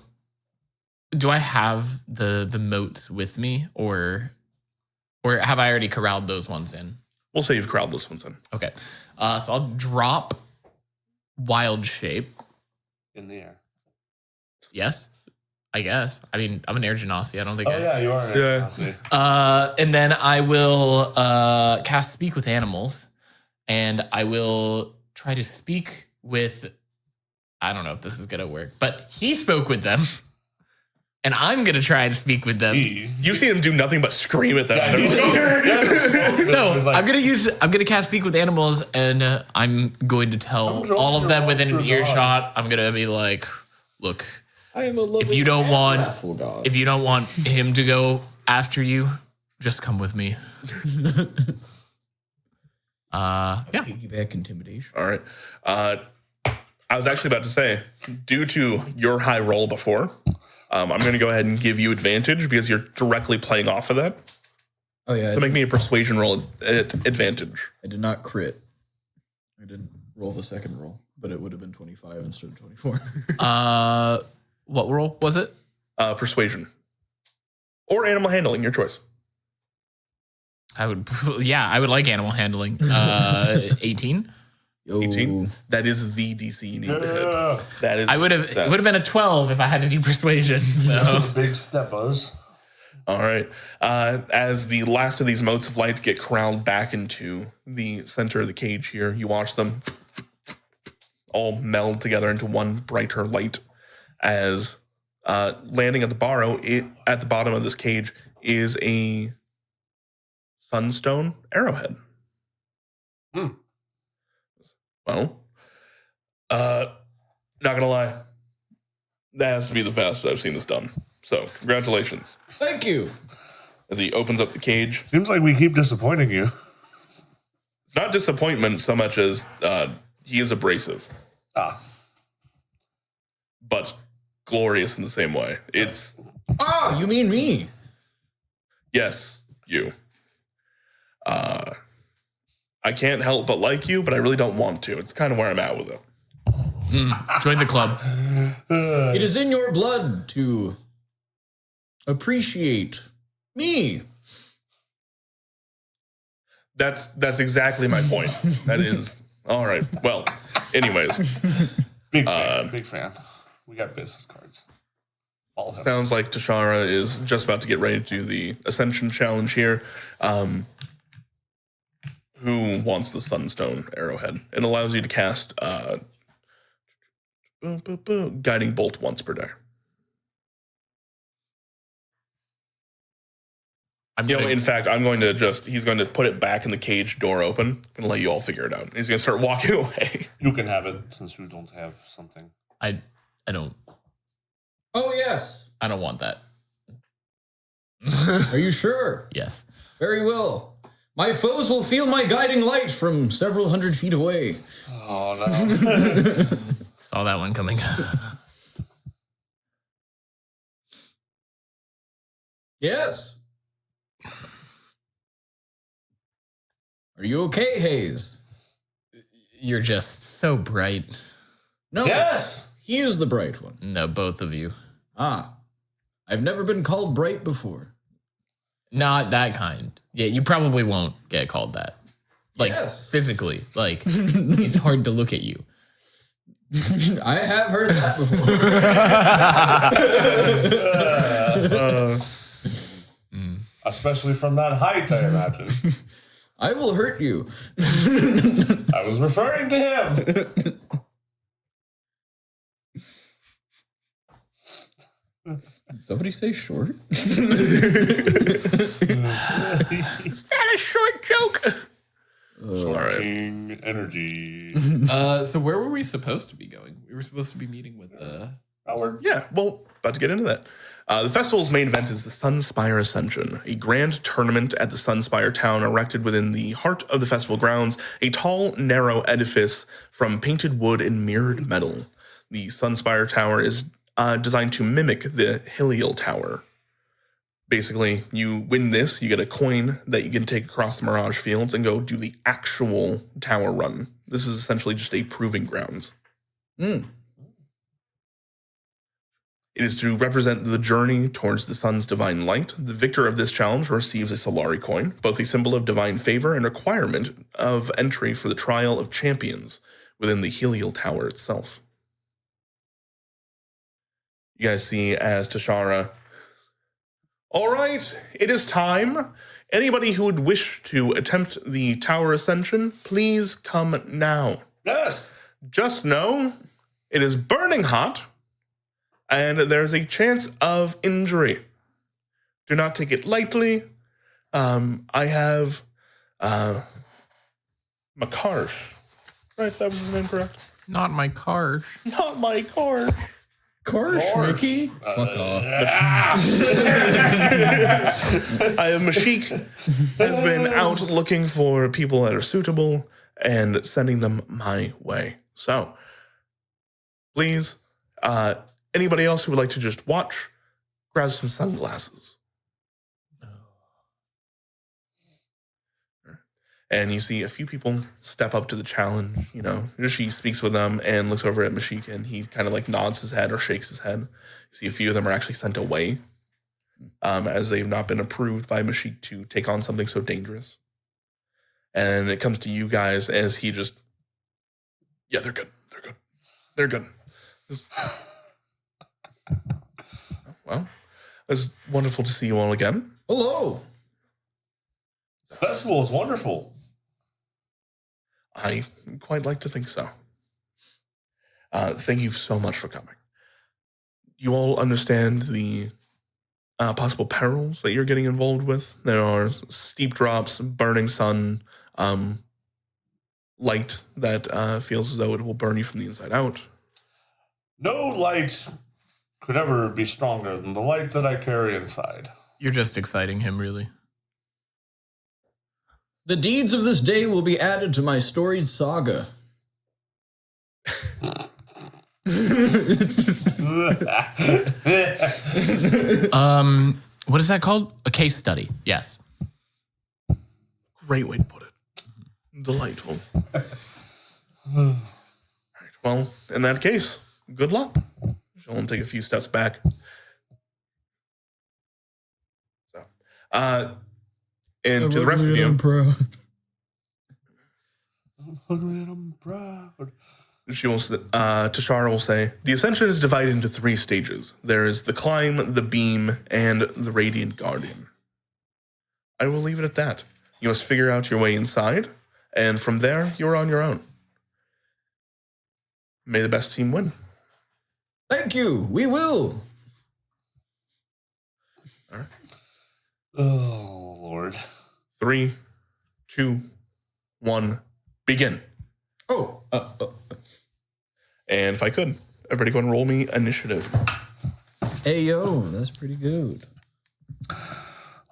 do I have the moats with me, or have I already corralled those ones in? We'll say you've corralled this one, son. Okay. So I'll drop wild shape. In the air. Yes, I guess. I mean, I'm an air genasi. I don't think. Oh yeah, you are. Yeah. And then I will cast Speak with Animals, and I will try to speak with. I don't know if this is gonna work, but he spoke with them, and I'm gonna try and speak with them. You've seen him do nothing but scream at them. So I'm gonna cast Speak with Animals, and I'm going to tell all of them within an earshot. I'm gonna be like, look, I am a loving if you don't and want, wrathful God. if you don't want him to go after you, just come with me. Yeah. Piggyback intimidation. All right. I was actually about to say, due to your high roll before, I'm going to go ahead and give you advantage because you're directly playing off of that. Oh yeah. So make me a persuasion roll at advantage. I did not crit. I didn't roll the second roll, but it would have been 25 instead of 24. What roll was it? Persuasion. Or animal handling, your choice. I would like animal handling. 18. Yo. 18. That is the DC you need to hit. That is. It would have been a 12 if I had to do persuasion. So. Big steppers. All right. As the last of these motes of light get corralled back into the center of the cage here, you watch them all meld together into one brighter light. As landing at the at the bottom of this cage is a sunstone arrowhead. Well, not gonna lie, that has to be the fastest I've seen this done. So, congratulations. Thank you. As he opens up the cage, Seems like we keep disappointing you. it's not disappointment so much as he is abrasive, Ah. but glorious in the same way. It's Oh, you mean me? Yes, you. I can't help but like you, but I really don't want to. It's kind of where I'm at with it. Join the club. It is in your blood to appreciate me. That's exactly my point. That is all right. Well, anyways, Big fan. Big fan. We got business cards. All of them. sounds like Tashara is just about to get ready to do the Ascension challenge here. Who wants the Sunstone Arrowhead? It allows you to cast Guiding Bolt once per day. In fact, he's going to put it back in the cage, door open, and let you all figure it out. He's going to start walking away. You can have it since you don't have something. I don't Oh, yes. I don't want that. Are you sure? Yes. Very well. My foes will feel my guiding light from several hundred feet away. Oh, no. Saw that one coming. Yes. Are you okay, Hayes? You're just so bright. No. Yes. He is the bright one. No, both of you. Ah. I've never been called bright before. Not that kind. Yeah, you probably won't get called that. Like, Yes. physically. Like, it's hard to look at you. I have heard that before. Especially from that height, I imagine. I will hurt you. I was referring to him. Did somebody say short? Is that a short joke? All right. King energy. So where were we supposed to be going? We were supposed to be meeting with Howard. Yeah, well, about to get into that. The festival's main event is the Sunspire Ascension, a grand tournament at the Sunspire town erected within the heart of the festival grounds, a tall, narrow edifice from painted wood and mirrored metal. The Sunspire Tower is designed to mimic the Helial Tower. Basically, you win this, you get a coin that you can take across the Mirage Fields and go do the actual tower run. This is essentially just a proving grounds. It is to represent the journey towards the sun's divine light. The victor of this challenge receives a Solari coin, both a symbol of divine favor and requirement of entry for the trial of champions within the Helial Tower itself. You guys see as Tashara, all right, it is time. Anybody who would wish to attempt the tower ascension, please come now. Yes. Just know it is burning hot and there's a chance of injury. Do not take it lightly. I have Makarsh. Right, that was his name, correct? not my car. Not my car. Karsh, Mickey? Fuck off. I have Mashik has been out looking for people that are suitable and sending them my way. So, please, anybody else who would like to just watch, grab some sunglasses. And you see a few people step up to the challenge. You know, she speaks with them and looks over at Mashik, and he kind of like nods his head or shakes his head. You see a few of them are actually sent away, as they've not been approved by Mashik to take on something so dangerous. And it comes to you guys as he just, yeah, they're good. They're good. They're good. Well, it's wonderful to see you all again. Hello. The festival is wonderful. I quite like to think so. Thank you so much for coming. You all understand the possible perils that you're getting involved with? There are steep drops, burning sun, light that feels as though it will burn you from the inside out. No light could ever be stronger than the light that I carry inside. You're just exciting him, really. The deeds of this day will be added to my storied saga. What is that called? A case study. Yes. Great way to put it. Delightful. All right. Well, in that case, good luck. She'll only take a few steps back. So, and to the rest of you, I'm ugly and I'm proud. Tashara will say, the Ascension is divided into 3 stages. There is the climb, the beam, and the Radiant Guardian. I will leave it at that. You must figure out your way inside, and from there, you're on your own. May the best team win. Thank you. We will. All right. Oh, Lord. 3, 2, 1, begin. Oh. And if I could, everybody go and roll me initiative. Hey, yo. That's pretty good.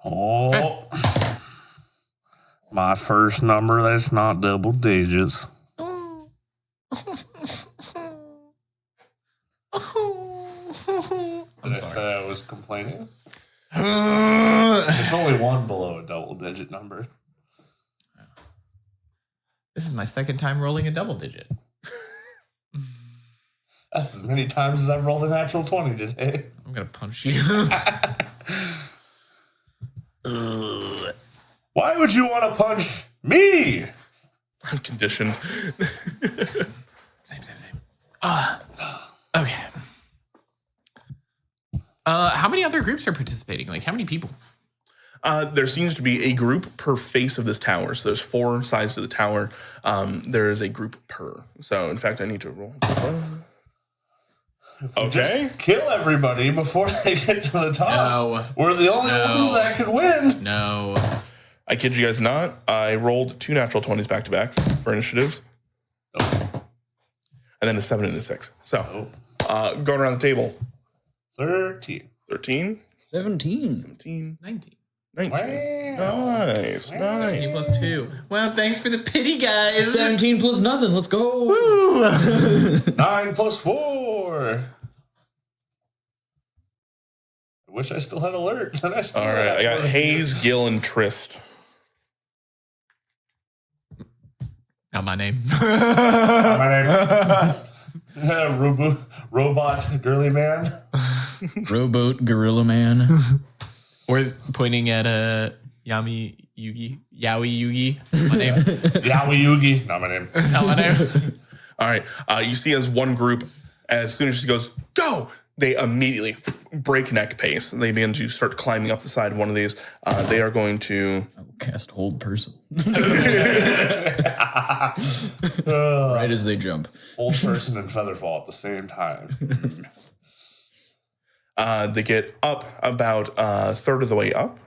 Oh. My first number that's not double digits. Did I say I was complaining? It's only one below a double digit number. This is my second time rolling a double digit. That's as many times as I've rolled a natural 20 today. I'm going to punch you. Why would you want to punch me? I'm conditioned. Same. Okay. How many other groups are participating? Like, how many people? There seems to be a group per face of this tower. So there's 4 sides to the tower. There is a group per. So, in fact, I need to roll. Okay. Just kill everybody before they get to the top. No. We're the only ones that could win. No. I kid you guys not. I rolled 2 natural 20s back to back for initiatives. Oh. And then a 7 and a 6. So, going around the table. 13. 13. 17. 17. 19. 19. Wow. Nice. 19 plus 2. Well, thanks for the pity, guys. 17 plus nothing. Let's go. Woo. 9 plus 4. I wish I still had alert. Then I still All right. I got Hayes, Gil, and Trist. Not my name. My name. Robot girly man. Rowboat Gorilla Man. Or pointing at Yaoi Yugi. My name. Yaoi Yugi. Not my name. Not my name. All right. You see as one group, as soon as she goes, go, they immediately breakneck pace. They begin to start climbing up the side of one of these. They are going to I will cast Hold Person. Right as they jump. Old person and Featherfall at the same time. they get up about a third of the way up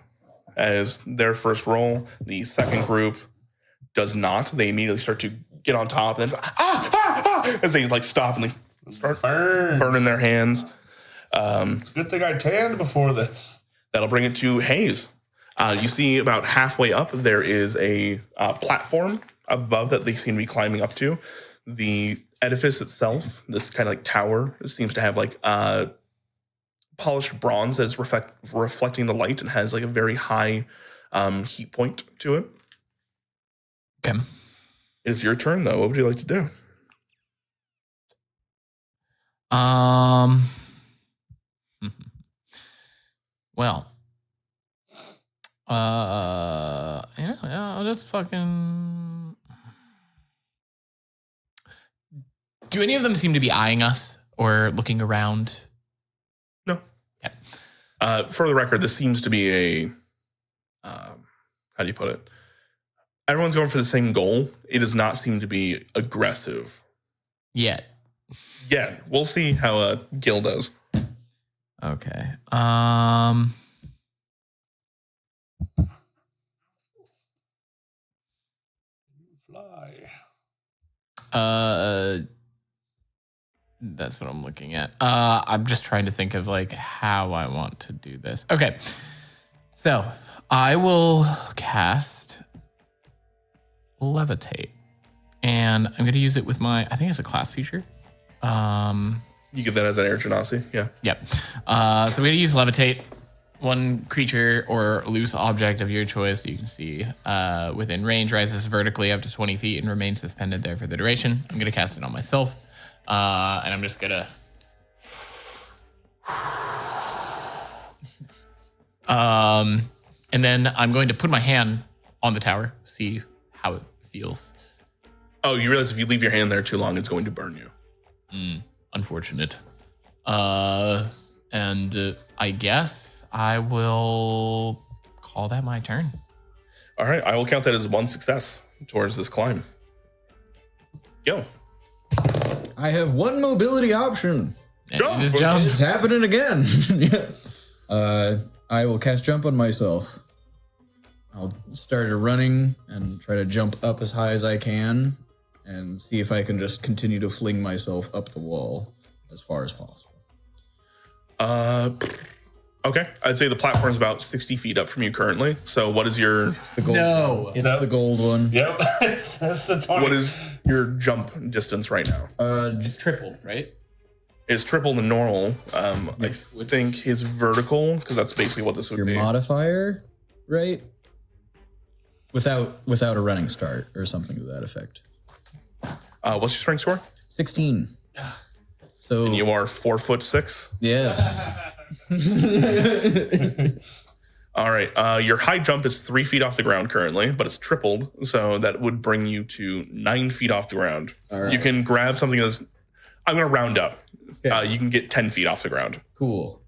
as their first roll. The second group does not. They immediately start to get on top and then as they like stop and they start burning their hands. It's a good thing I tanned before this. That'll bring it to Hayes. You see about halfway up, there is a platform above that they seem to be climbing up to. The edifice itself, this kind of like tower, seems to have like polished bronze that's reflecting the light and has like a very high heat point to it. Okay. It's your turn, though. What would you like to do? Well, I'll just fucking. Do any of them seem to be eyeing us or looking around? No. Okay. For the record, this seems to be a, how do you put it? Everyone's going for the same goal. It does not seem to be aggressive. Yet. Yeah, we'll see how Gil does. Okay. Fly. That's what I'm looking at. I'm just trying to think of like how I want to do this. Okay. So I will cast Levitate. And I'm going to use it with my, I think it's a class feature. You get that as an air genasi. Yeah. Yep. So we're going to use levitate. One creature or loose object of your choice you can see within range rises vertically up to 20 feet and remains suspended there for the duration. I'm going to cast it on myself. And I'm just going to... and then I'm going to put my hand on the tower, see how it feels. Oh, you realize if you leave your hand there too long, it's going to burn you. Unfortunate. And I guess I will call that my turn. All right, I will count that as one success towards this climb. Go. I have one mobility option. Jump. It is jump. It's happening again. I will cast jump on myself. I'll start running and try to jump up as high as I can and see if I can just continue to fling myself up the wall as far as possible. Okay. I'd say the platform's about 60 feet up from you currently. So what is your... The gold No. one. It's the gold one. Yep. That's the 20. What is your jump distance right now? It's tripled, right? It's triple the normal. I think his vertical, because that's basically what this would Your be. modifier, right? Without a running start or something to that effect. What's your strength score? 16. So And you are 4'6". yes. All right. Your high jump is 3 feet off the ground currently, but it's tripled, so that would bring you to 9 feet off the ground. All right. You can grab something that's... I'm going to round up. Yeah. You can get 10 feet off the ground. Cool.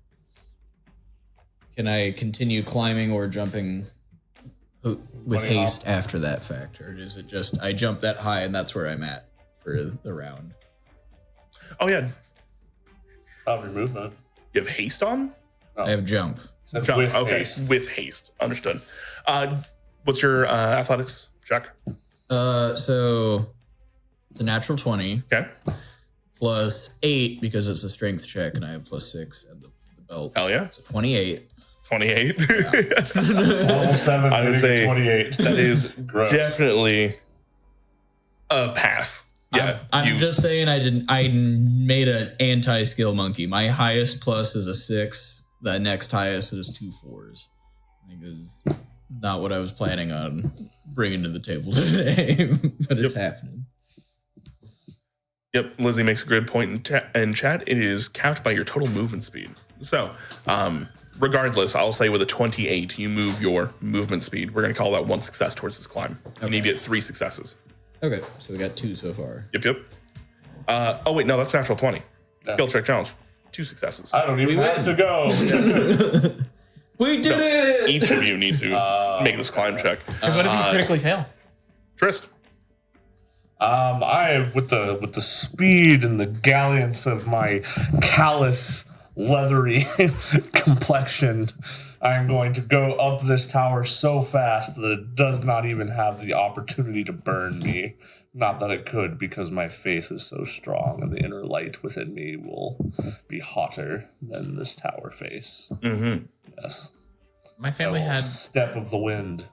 Can I continue climbing or jumping with haste after that fact? Or is it just I jump that high and that's where I'm at for the round? Oh, yeah. Probably movement. You have haste on? I have jump. So Jump. with Okay. haste. With haste. Understood. What's your athletics check? So it's a natural 20 Okay. plus 8 because it's a strength check and I have plus 6 and the belt. Hell yeah. So 28. 28. Almost 7. I would say 28. that is Gross. definitely a pass. Yeah. I'm just saying I made an anti-skill monkey. My highest plus is a 6. The next highest is 2 4s. I think it's not what I was planning on bringing to the table today, but it's happening. Yep, Lizzie makes a good point in chat. It is capped by your total movement speed. So, regardless, I'll say with a 28, you move your movement speed. We're going to call that one success towards this climb. You need to get 3 successes. Okay, so we got 2 so far. Yep. Oh, wait, no, that's natural 20. Skill check challenge. 2 successes. I don't even have to go. We did it! Each of you need to make this climb check. Because what if you critically fail? Trist. I with the speed and the galleons of my callous, leathery complexion, I'm going to go up this tower so fast that it does not even have the opportunity to burn me. Not that it could, because my face is so strong and the inner light within me will be hotter than this tower face. Mm-hmm. Yes. My family I will had step of the wind.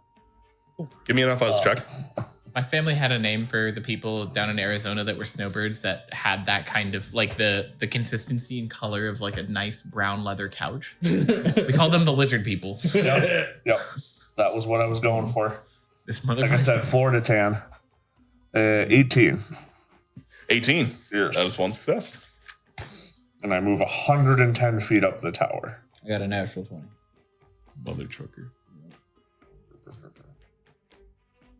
Give me an athletics check. My family had a name for the people down in Arizona that were snowbirds that had that kind of like the consistency and color of like a nice brown leather couch. We called them the lizard people. Yep. That was what I was going for. This Like I motherfucker. said, Florida tan. 18. 18. Yes. That is one success. And I move 110 feet up the tower. I got a natural 20. Mother trucker.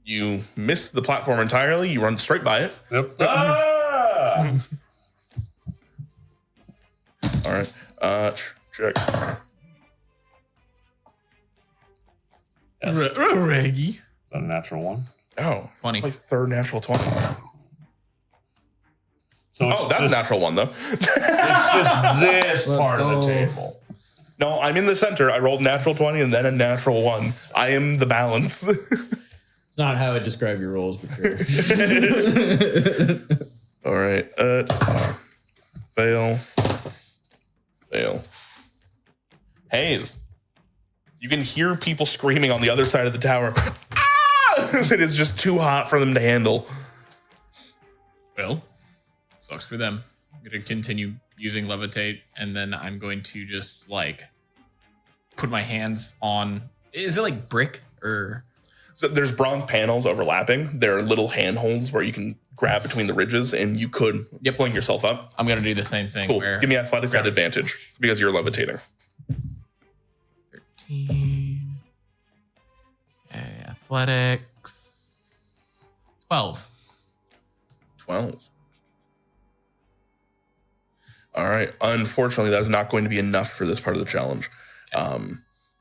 You miss the platform entirely. You run straight by it. Yep. Ah! All right. Check. Yes. Reggie. Is that a natural one? Oh, 20. my third natural 20. So it's Oh, that's a just, natural one, though. it's just this Let's part of go. the table. No, I'm in the center. I rolled natural 20 and then a natural 1. I am the balance. It's not how I describe your rolls, but sure. All right. Fail. Hayes. You can hear people screaming on the other side of the tower. Ah! It is just too hot for them to handle. Well, sucks for them. I'm going to continue using levitate, and then I'm going to just like put my hands on. Is it like brick or? So there's bronze panels overlapping. There are little handholds where you can grab between the ridges, and you could fling yourself up. I'm going to do the same thing. Cool. Where Give me athletics at advantage because you're levitating. 13. Okay, athletics. 12. 12. All right. Unfortunately, that is not going to be enough for this part of the challenge.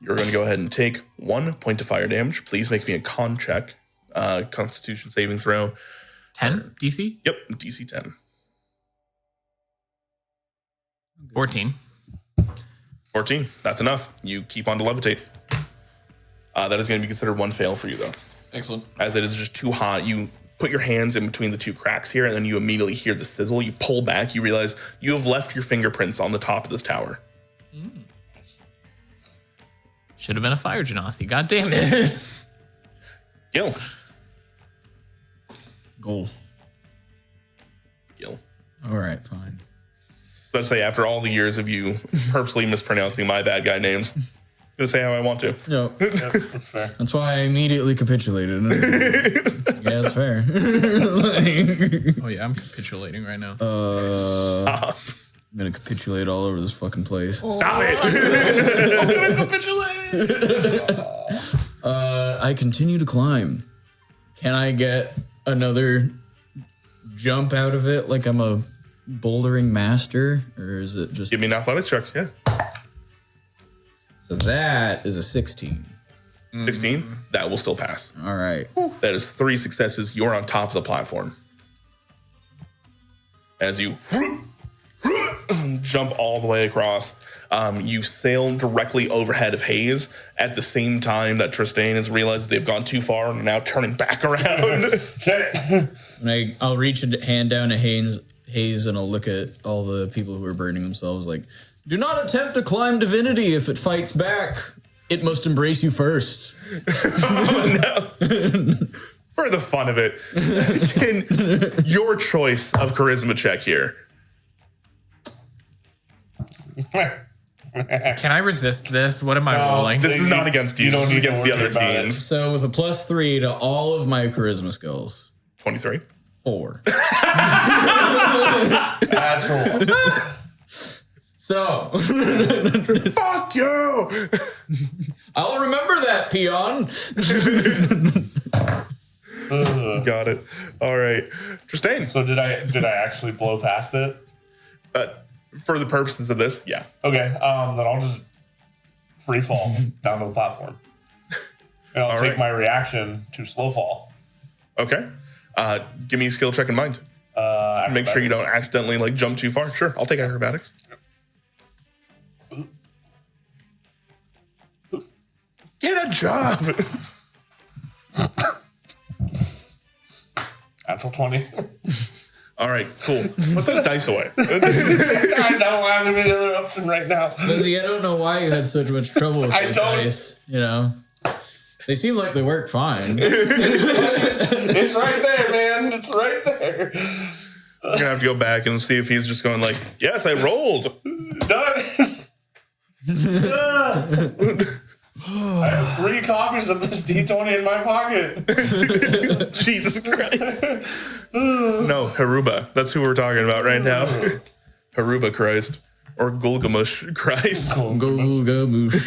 You're going to go ahead and take 1 point of fire damage. Please make me a con check. Constitution saving throw. 10 DC? Yep, DC 10. 14. 14. That's enough. You keep on to levitate. That is going to be considered one fail for you, though. Excellent. As it is just too hot. You put your hands in between the two cracks here, and then you immediately hear the sizzle. You pull back. You realize you have left your fingerprints on the top of this tower. Should have been a fire genasi. God damn it. Gil. Goal. Gil. All right, fine. Let's say after all the years of you purposely mispronouncing my bad guy names, I'm going to say how I want to. No, Yep, that's fair. that's why I immediately capitulated. Yeah, that's fair. Oh, yeah, I'm capitulating right now. Stop. I'm gonna capitulate all over this fucking place. Stop it. I'm going to capitulate. I continue to climb. Can I get another jump out of it like I'm a bouldering master? Or is it just... Give me an athletics check, yeah. So that is a 16. 16, that will still pass. All right. That is 3 successes. You're on top of the platform. As you jump all the way across, you sail directly overhead of Hayes at the same time that Tristan has realized they've gone too far and are now turning back around. And I'll reach a hand down to Hayes and I'll look at all the people who are burning themselves like, do not attempt to climb divinity. If it fights back, it must embrace you first. Oh, no. For the fun of it, your choice of charisma check here. Can I resist this? What am I rolling? This is not against you. You don't This is need to against the worry other about it. teams. So with a +3 to all of my charisma skills, 23. 4. Natural. So Fuck you! I'll remember that, peon. Got it. All right. Tristan, So did I actually blow past it? for the purposes of this, yeah. Okay, then I'll just free fall down to the platform. And I'll take right. my reaction to slow fall. Okay. Give me a skill check in mind. Make sure you don't accidentally like jump too far. Sure, I'll take acrobatics. Get a job. Natural 20. All right, cool. Put those dice away. I don't have any other option right now. Lizzie, I don't know why you had so much trouble with I those don't- dice. You know, they seem like they work fine. It's right there, man. It's right there. I'm gonna have to go back and see if he's just going like, yes, I rolled. Nice. I have 3 copies of this D20 in my pocket. Jesus Christ. No, Hiruba. That's who we're talking about right now. Hiruba Christ. Or Gulgamush Christ. Go-go-moosh.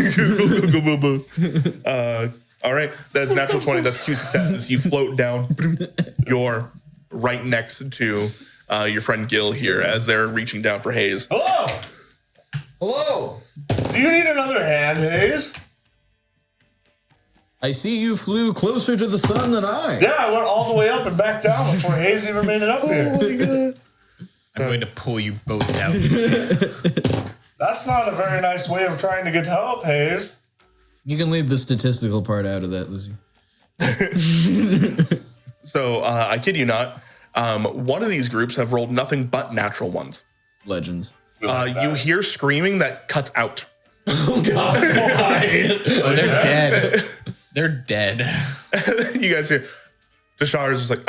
All right, that's natural 20. That's 2 successes. You float down. You're right next to your friend Gil here as they're reaching down for Hayes. Hello. Hello. Do you need another hand, Hayes? I see you flew closer to the sun than I. Yeah, I went all the way up and back down before Hayes even made it up here. I'm going to pull you both down. That's not a very nice way of trying to get help, Hayes. You can leave the statistical part out of that, Lizzie. So, I kid you not, one of these groups have rolled nothing but natural ones. Legends. You hear screaming that cuts out. Oh God! Oh, they're dead. They're dead. You guys hear Dashar is just like,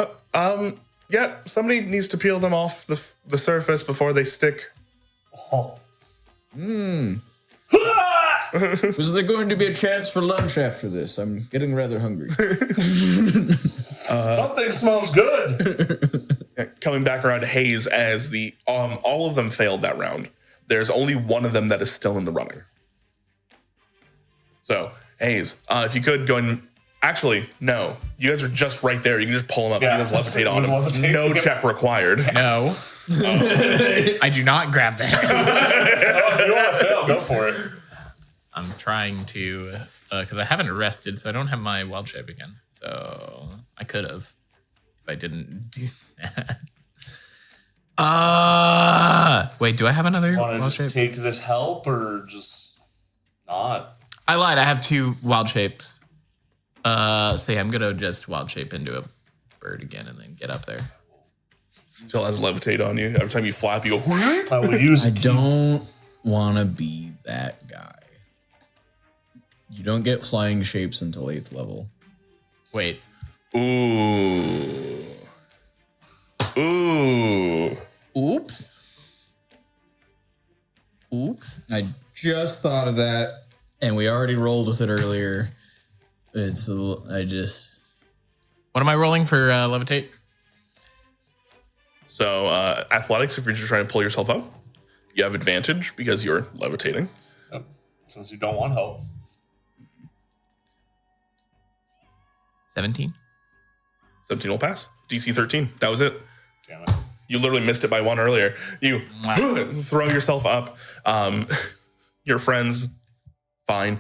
Yep, somebody needs to peel them off the surface before they stick. Oh. Was there going to be a chance for lunch after this? I'm getting rather hungry. Something smells good. Coming back around to Hayes as the all of them failed that round. There's only one of them that is still in the running. So, Hayes, if you could go and... Actually, no. You guys are just right there. You can just pull him up. Yeah. You guys levitate on him. Levitate. No check required. No. I do not grab that. If you want to fail, go for it. I'm trying to, because I haven't rested, so I don't have my wild shape again. So I could have if I didn't do that. Wait, do I have another Want to wild just shape? take this help or just not? I lied. I have 2 wild shapes. So yeah, I'm gonna just wild shape into a bird again and then get up there. Still has levitate on you. Every time you flap, you go. I will use I don't want to be that guy. You don't get flying shapes until 8th level. Wait. Ooh. Oops. I just thought of that, and we already rolled with it earlier. What am I rolling for levitate? So, athletics, if you're just trying to pull yourself up, you have advantage because you're levitating. Yep. Since you don't want help. 17. 17 will pass. DC 13. That was it. Damn it. You literally missed it by 1 earlier. You throw yourself up. Your friends, fine.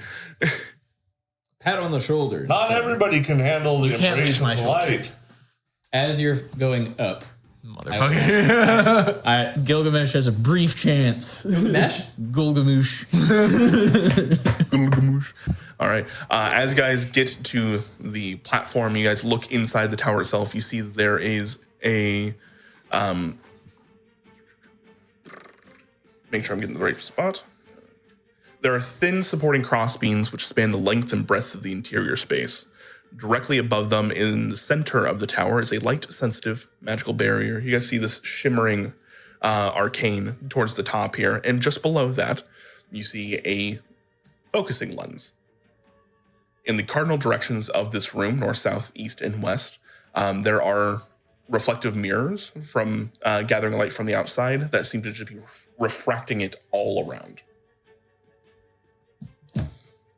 Pat on the shoulder. Not everybody can handle the can't embrace reach my of light. As you're going up, Motherfucker. Gilgamesh has a brief chance. Gilgamesh. All right. As you guys get to the platform, you guys look inside the tower itself. You see there is a... make sure I'm getting the right spot. There are thin supporting crossbeams which span the length and breadth of the interior space. Directly above them in the center of the tower is a light-sensitive magical barrier. You guys see this shimmering arcane towards the top here. And just below that, you see a focusing lens. In the cardinal directions of this room, north, south, east, and west, there are reflective mirrors from gathering light from the outside that seem to just be refracting it all around.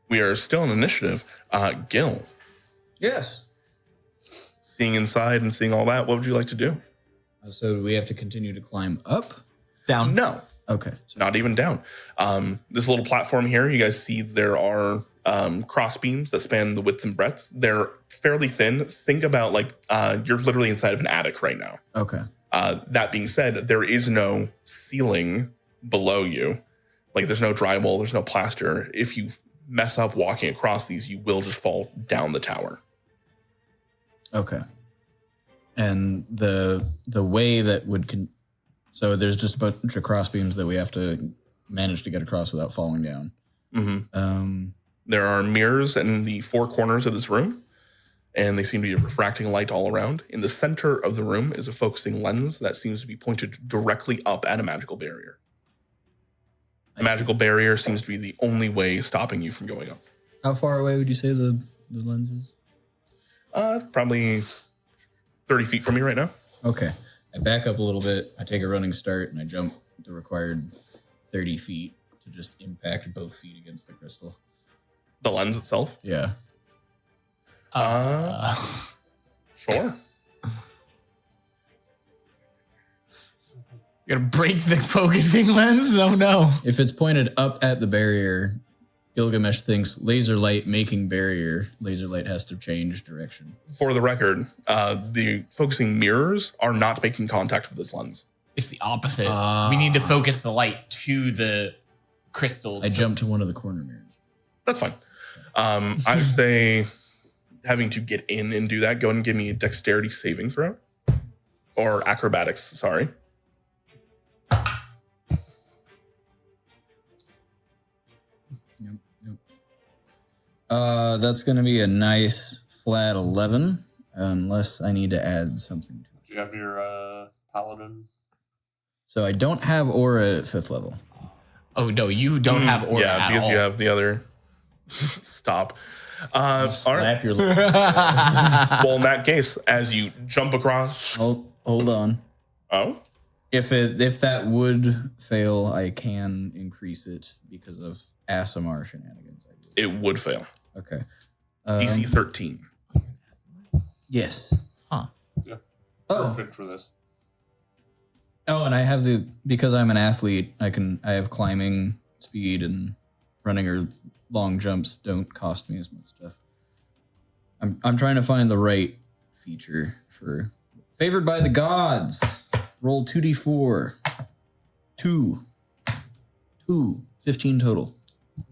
We are still in initiative. Gil, Yes. seeing inside and seeing all that, what would you like to do? So we have to continue to climb up? Down. No, Okay. not even down. This little platform here, you guys see there are cross beams that span the width and breadth. They're fairly thin. Think about like you're literally inside of an attic right now. Okay. That being said, there is no ceiling below you. Like there's no drywall, there's no plaster. If you mess up walking across these, you will just fall down the tower. Okay. And the way that would... so there's just a bunch of crossbeams that we have to manage to get across without falling down. Mm-hmm. There are mirrors in the 4 corners of this room, and they seem to be refracting light all around. In the center of the room is a focusing lens that seems to be pointed directly up at a magical barrier. The magical barrier seems to be the only way stopping you from going up. How far away would you say the lens is? Probably 30 feet from you right now. Okay. I back up a little bit. I take a running start, and I jump the required 30 feet to just impact both feet against the crystal. The lens itself? Yeah. Sure. You're gonna break the focusing lens? Oh no. If it's pointed up at the barrier, Gilgamesh thinks laser light making barrier. Laser light has to change direction. For the record, the focusing mirrors are not making contact with this lens. It's the opposite. We need to focus the light to the crystal. I jump to one of the corner mirrors. That's fine. I would say having to get in and do that, go ahead and give me a dexterity saving throw. Or acrobatics, sorry. That's going to be a nice flat 11, unless I need to add something to it. You have your paladin. So I don't have aura at 5th level. Oh no, you don't have aura Yeah, at because all. you have the other. Stop. All right. Slap your little. Well, in that case, as you jump across. Hold on. Oh. If that would fail, I can increase it because of ASMR shenanigans. It would fail. Okay. DC 13. Yes. Huh. Yeah. Oh. Perfect for this. Oh, and I have because I'm an athlete, I have climbing speed and running or long jumps don't cost me as much stuff. I'm trying to find the right feature for favored by the gods. Roll 2d4. 15 total.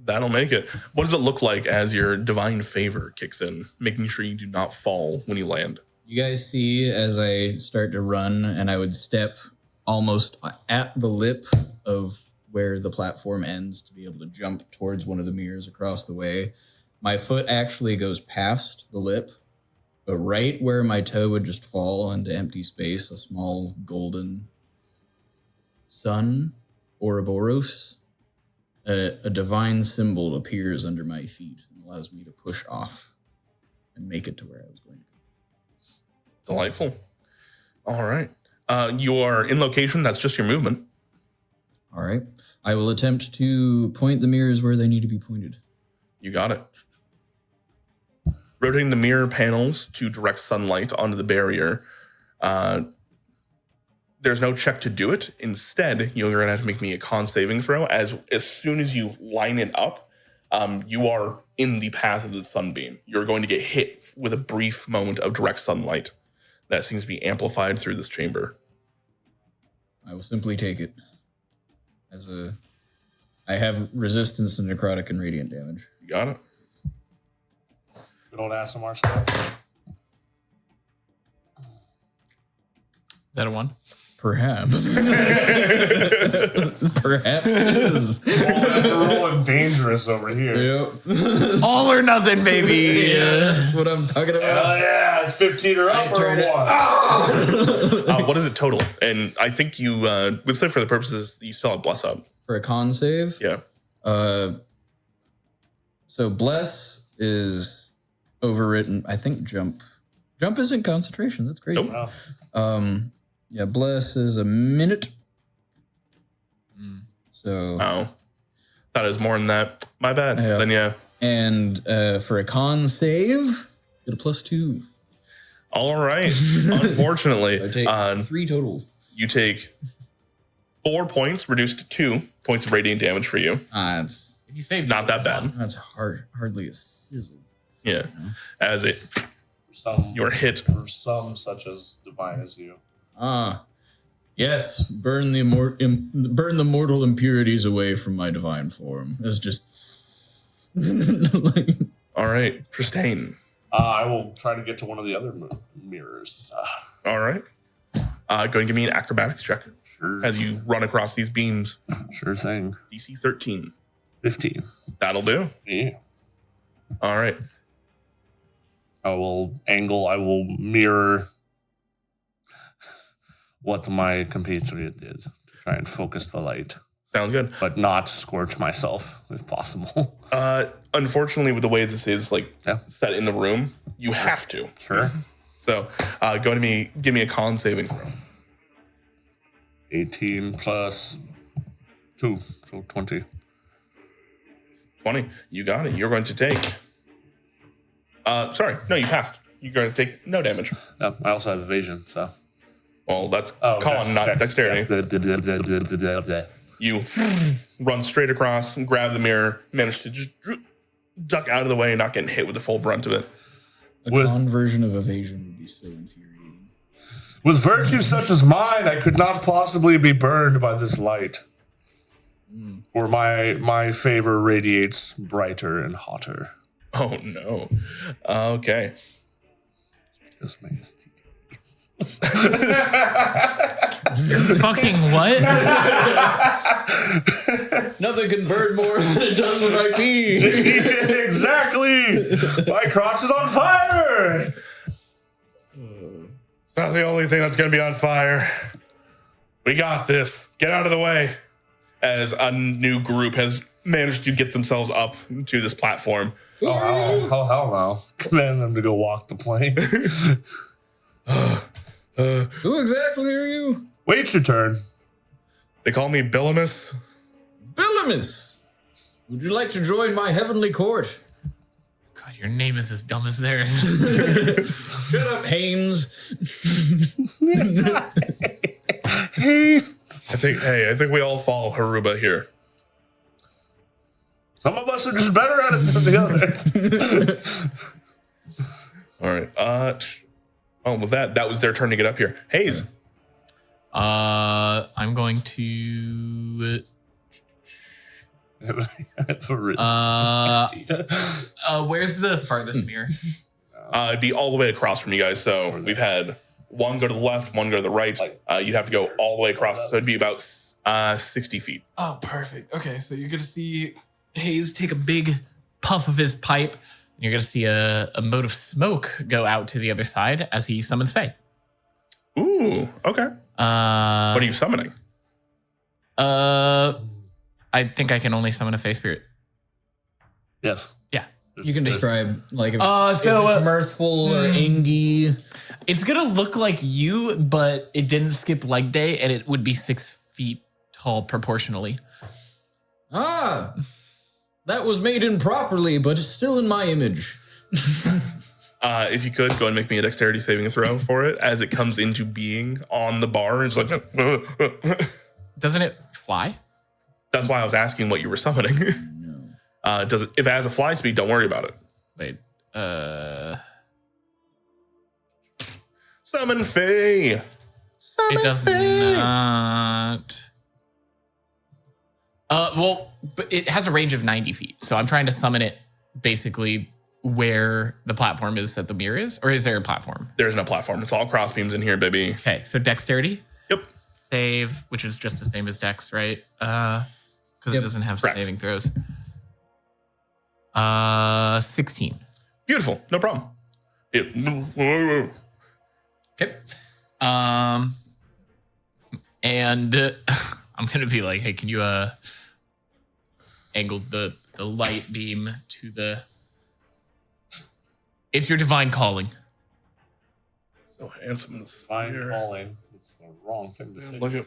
That'll make it. What does it look like as your divine favor kicks in, making sure you do not fall when you land? You guys see as I start to run and I would step almost at the lip of where the platform ends to be able to jump towards one of the mirrors across the way. My foot actually goes past the lip, but right where my toe would just fall into empty space, a small golden sun, Ouroboros, a divine symbol appears under my feet and allows me to push off and make it to where I was going to go. Delightful. All right. You are in location. That's just your movement. All right. I will attempt to point the mirrors where they need to be pointed. You got it. Rotating the mirror panels to direct sunlight onto the barrier. There's no check to do it. Instead, you're going to have to make me a con saving throw. As soon as you line it up, you are in the path of the sunbeam. You're going to get hit with a brief moment of direct sunlight that seems to be amplified through this chamber. I will simply take it I have resistance to necrotic and radiant damage. You got it. Good old ASMR stuff. Is that a 1? Perhaps. Perhaps it is. We're rolling dangerous over here. Yep. All or nothing, baby. That's what I'm talking about. Oh yeah, it's 15 or up or turn it. what? What is it total? And I think you, would say for the purposes, you still have bless up. For a con save? Yeah. So bless is overwritten. I think jump. Jump isn't concentration. That's crazy. Nope. Wow. Yeah, bless is a minute. So Oh. That is more than that. My bad. Yeah. Then yeah. and for a con save, get a +2. All right. Unfortunately, So I take 3 total. you take 4 points, reduced to 2 points of radiant damage for you. That's If you save Not that bad. hardly a sizzle. Yeah. As it, For some, you're hit. for some such as divine as you. Yes, burn the mortal impurities away from my divine form. It's just like, All right. Tristane. I will try to get to one of the other mirrors. All right. Go ahead and give me an acrobatics check Sure. as you run across these beams. Sure thing. DC 13. 15. That'll do. Yeah. All right. I will mirror what my compatriot did to try and focus the light, Sounds good. but not scorch myself if possible. Unfortunately, with the way this is like Yeah. set in the room, you have to. Sure. So go to give me a con saving throw. 18 plus 2, so 20. 20. You got it. You're going to take. Sorry. No, you passed. You're going to take no damage. Yeah, I also have evasion, so. Well, that's con, not dexterity. Yeah. You run straight across, grab the mirror, manage to just duck out of the way, not getting hit with the full brunt of it. a With- con version of evasion would be so infuriating. With virtue such as mine, I could not possibly be burned by this light. For my favor radiates brighter and hotter. Oh, no. Okay. This makes Fucking what? Nothing can burn more than it does when I pee. Exactly! My crotch is on fire! It's not the only thing that's going to be on fire. We got this. Get out of the way. As a new group has managed to get themselves up to this platform. Oh, hell no. Command them to go walk the plane. Who exactly are you? Wait your turn. They call me Billamus. Billamus! Would you like to join my heavenly court? God, your name is as dumb as theirs. Shut up, Haynes. I think we all follow Hiruba here. Some of us are just better at it than the others. All right. With that was their turn to get up here. Hayes. I'm going to. Where's the farthest mirror? It'd be all the way across from you guys. So we've had one go to the left, one go to the right. You'd have to go all the way across. So it'd be about 60 feet. Oh, perfect. Okay, so you're gonna see Hayes take a big puff of his pipe, and you're gonna see a mote of smoke go out to the other side as he summons Faye. Ooh, okay. What are you summoning? I think I can only summon a Fae spirit. Yes. Yeah. You can describe, like, if it's mirthful or angy. It's gonna look like you, but it didn't skip leg day, and it would be 6 feet tall proportionally. Ah, that was made improperly, but it's still in my image. If you could, go and make me a dexterity saving throw for it as it comes into being on the bar. It's like, Doesn't it fly? that's why I was asking what you were summoning. No. Does it? If it has a fly speed, don't worry about it. Wait. Summon Faye. It does not. Well, but it has a range of 90 feet, so I'm trying to summon it basically where the platform is that the mirror is, or is there a platform? There's no platform. It's all cross beams in here, baby. Okay, so dexterity. Yep. Save, which is just the same as dex, right? Because it doesn't have Correct. saving throws. 16. Beautiful. No problem. Okay. And I'm gonna be like, hey, can you angle the light beam to the? It's your divine calling. So handsome. And Fine calling. It's the wrong thing to say. Look at.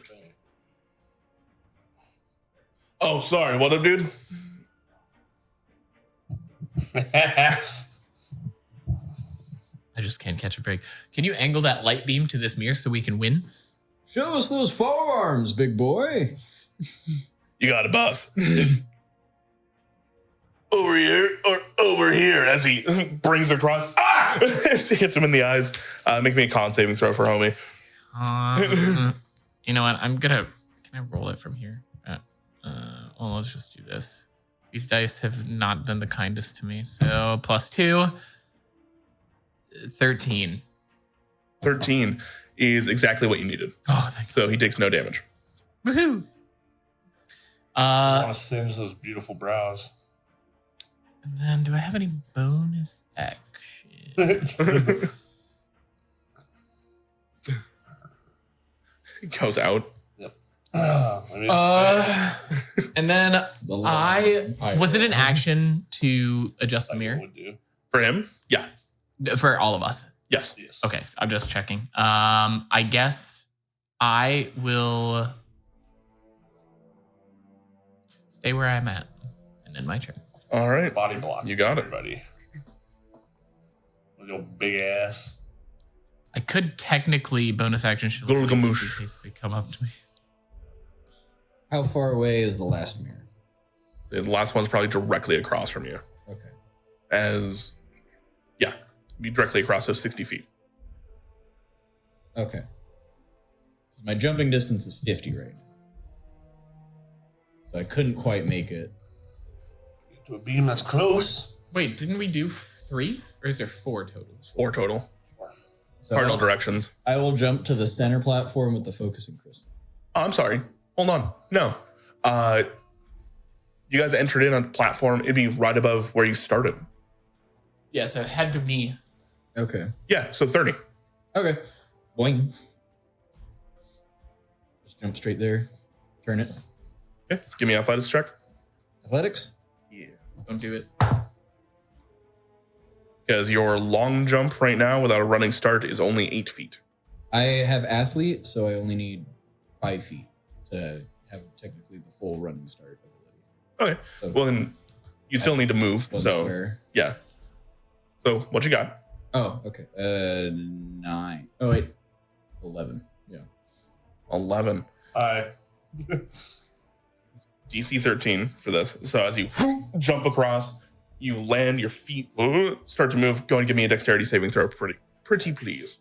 Oh, sorry. What up, dude? I just can't catch a break. Can you angle that light beam to this mirror so we can win? Show us those forearms, big boy. You got it, boss. Over here or over here as he brings across. Ah! Hits him in the eyes. Make me a con saving throw for homie. You know what? Can I roll it from here? Well, let's just do this. These dice have not been the kindest to me. So +2, 13. 13 is exactly what you needed. Oh, thank you. So he takes no damage. Woohoo! I want to singe those beautiful brows. And then do I have any bonus action? Goes out. Yep. And then was it an action to adjust the mirror Would do. For him? Yeah. for all of us? Yes. Yes. Okay, I'm just checking. I guess I will stay where I'm at and end my turn. All right. Body block. You got it. Everybody. With your big ass. I could technically bonus action shield Little in gamoosh. case they come up to me. How far away is the last mirror? The last one's probably directly across from you. Okay. Be directly across those 60 feet. Okay. 'Cause my jumping distance is 50 right now. So I couldn't quite make it. Get to a beam that's close. Wait, didn't we do 3? Or is there 4 totals? 4 total. So Cardinal directions. I will jump to the center platform with the focusing crystal. Oh, I'm sorry. Hold on. No. You guys entered in on a platform. It'd be right above where you started. Yeah, so head to me. Okay. Yeah, so 30. Okay. Boing. Just jump straight there. Turn it. Okay, give me an athletics check. Athletics? Yeah. Don't do it. Because your long jump right now without a running start is only 8 feet. I have athlete, so I only need 5 feet to have technically the full running start ability. Okay. So well, then you still need to move. one So, square. yeah. So, what you got? Oh, okay. 9. Oh, wait. 11. Yeah. 11. Hi. DC 13 for this. So, as you jump across, you land, your feet start to move. Go and give me a dexterity saving throw. Pretty please.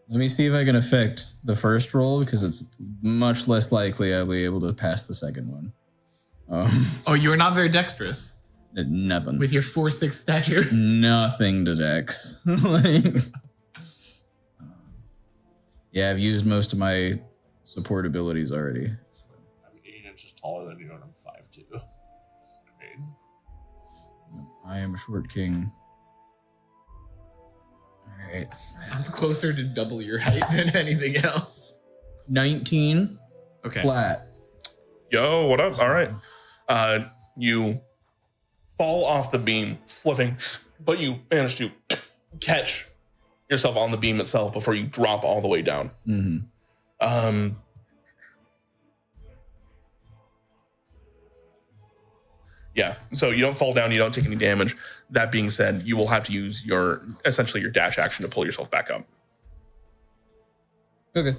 Let me see if I can affect the first roll because it's much less likely I'll be able to pass the second one. Oh, you are not very dexterous Nothing. with your 4'6" stature. Nothing to dex. Yeah, I've used most of my support abilities already. I'm 8 inches taller than you, and I'm 5'2". That's great. I am a short king. All right. I'm closer to double your height than anything else. 19 Okay. flat. Yo, what up? All right. You fall off the beam, slipping, but you manage to catch yourself on the beam itself before you drop all the way down. Mm-hmm. Yeah, so you don't fall down, you don't take any damage. That being said, you will have to use essentially your dash action to pull yourself back up. Okay.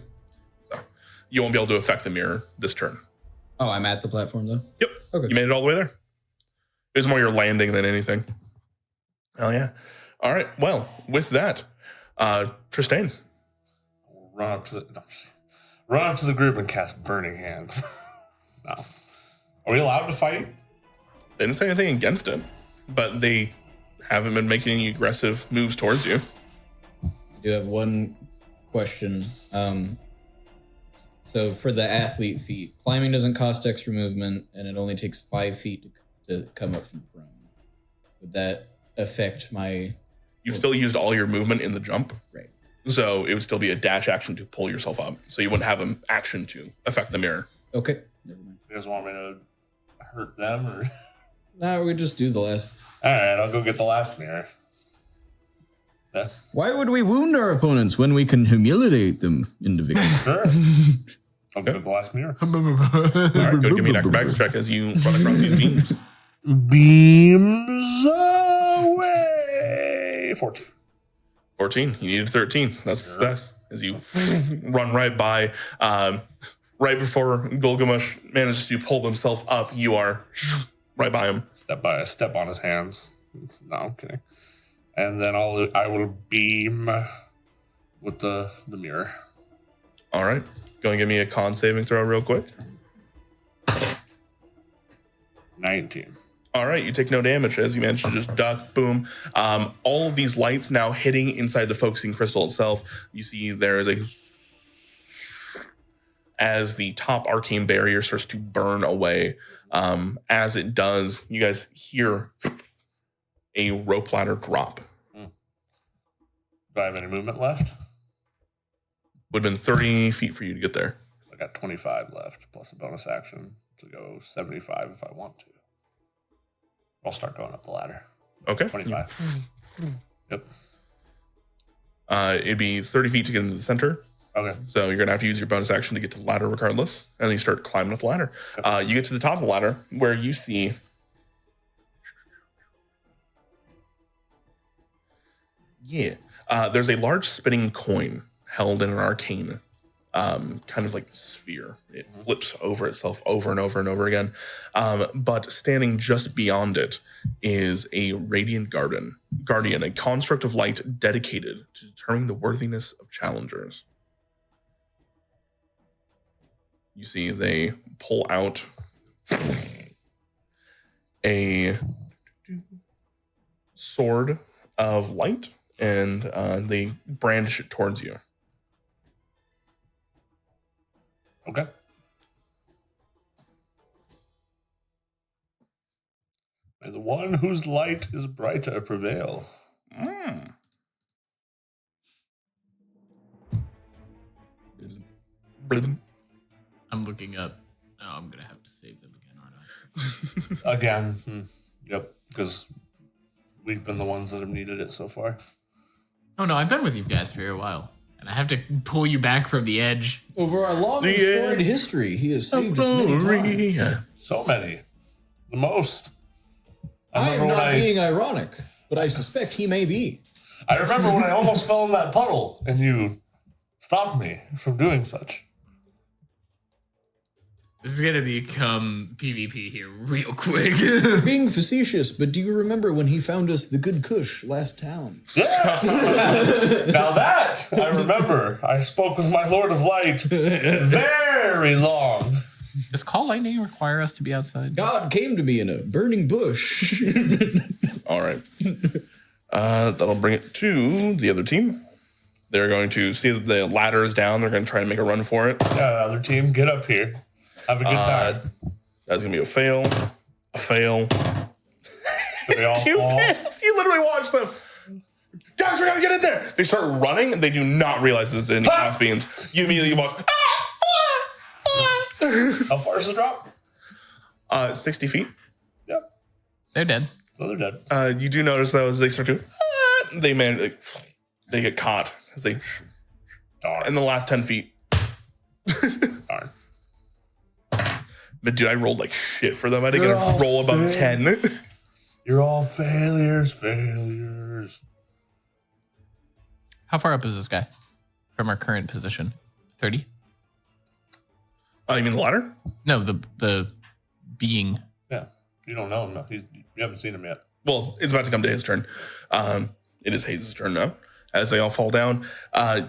So you won't be able to affect the mirror this turn. Oh, I'm at the platform though? Yep. Okay. You made it all the way there. It was more your landing than anything. Oh, yeah. All right. Well, with that, Tristane. Run up to the group and cast Burning Hands. No. Are we allowed to fight? They didn't say anything against it, but they haven't been making any aggressive moves towards you. I do have one question. So for the athlete feat, climbing doesn't cost extra movement, and it only takes 5 feet to come up from prone. Would that affect my... You've still used all your movement in the jump. Right. So it would still be a dash action to pull yourself up. So you wouldn't have an action to affect the mirror. Okay. Never mind. You guys want me to hurt them or? No, we just do the last. All right, I'll go get the last mirror. Yeah. Why would we wound our opponents when we can humiliate them individually? Sure. I'll go get the last mirror. All right, go give me an acrobatics check as you run across these beams. Beams away. 14. 14. You needed 13. That's success. As you run right by, right before Gilgamesh manages to pull himself up, you are right by him. Step on his hands. No, I'm kidding. And then I will beam with the mirror. All right. Go and give me a con saving throw real quick. 19. All right, you take no damage as you manage to just duck, boom. All of these lights now hitting inside the focusing crystal itself. You see there is as the top arcane barrier starts to burn away. As it does, you guys hear a rope ladder drop. Do I have any movement left? Would have been 30 feet for you to get there. I got 25 left, plus a bonus action to go 75 if I want to. I'll start going up the ladder. Okay. 25. Yep. It'd be 30 feet to get into the center. Okay. So you're going to have to use your bonus action to get to the ladder regardless. And then you start climbing up the ladder. You get to the top of the ladder where you see... Yeah. There's a large spinning coin held in an arcane kind of like sphere. It flips over itself over and over and over again. But standing just beyond it is a radiant guardian, a construct of light dedicated to determining the worthiness of challengers. You see they pull out a sword of light and they brandish it towards you. Okay. May the one whose light is brighter prevail. I'm looking up. Oh, I'm gonna have to save them again, aren't I? Again. Yep. Because we've been the ones that have needed it so far. Oh no, I've been with you guys for a while, and I have to pull you back from the edge. Over our long and storied history, he has saved us many times. So many. The most. I am not being ironic, but I suspect he may be. I remember when I almost fell in that puddle and you stopped me from doing such. This is gonna become PvP here real quick. Being facetious, but do you remember when he found us the good Kush last town? Yes! Now that I remember, I spoke with my Lord of Light very long. Does call lightning require us to be outside? God came to me in a burning bush. All right. That'll bring it to the other team. They're going to see that the ladder is down. They're going to try and make a run for it. Yeah, other team, get up here. Have a good time. That's going to be a fail. A fail. They all Two fall. fails. You literally watch them. Guys, we got to get in there. They start running, and they do not realize there's any cross beams. You immediately watch. How far is the drop? 60 feet. Yep. They're dead. So they're dead. You do notice, though, as they start to... they get caught. As they... Darn. In the last 10 feet. Darn. But dude, I rolled like shit for them. I didn't get a roll above 10. You're all failures. How far up is this guy from our current position? 30? Oh, you mean the ladder? No, the being. Yeah. You don't know him. No. You haven't seen him yet. Well, it's about to come to his turn. It is Hayes' turn now. As they all fall down,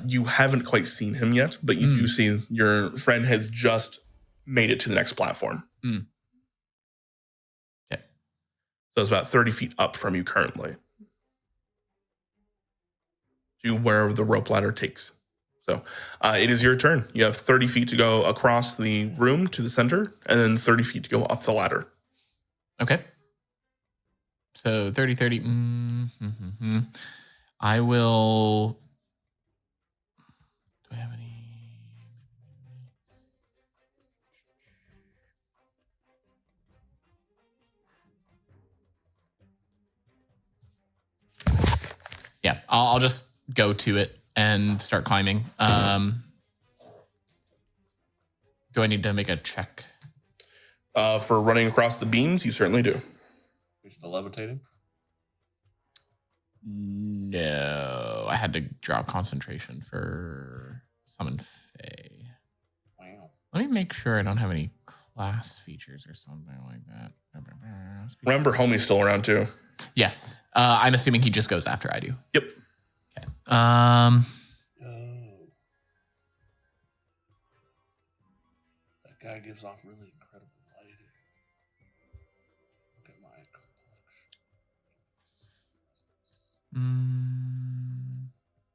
you haven't quite seen him yet, but you do see your friend has just made it to the next platform. Okay. So it's about 30 feet up from you currently. To where the rope ladder takes. So it is your turn. You have 30 feet to go across the room to the center, and then 30 feet to go up the ladder. Okay. So 30, 30. I will... Do I have any... Yeah, I'll just go to it and start climbing. Do I need to make a check? For running across the beams, you certainly do. You're still levitating? No, I had to drop concentration for summon Fae. Wow. Let me make sure I don't have any class features or something like that. Remember, homie's still around too. Yes. I'm assuming he just goes after I do. Yep. Okay. Oh. That guy gives off really incredible lighting. Look at my collection.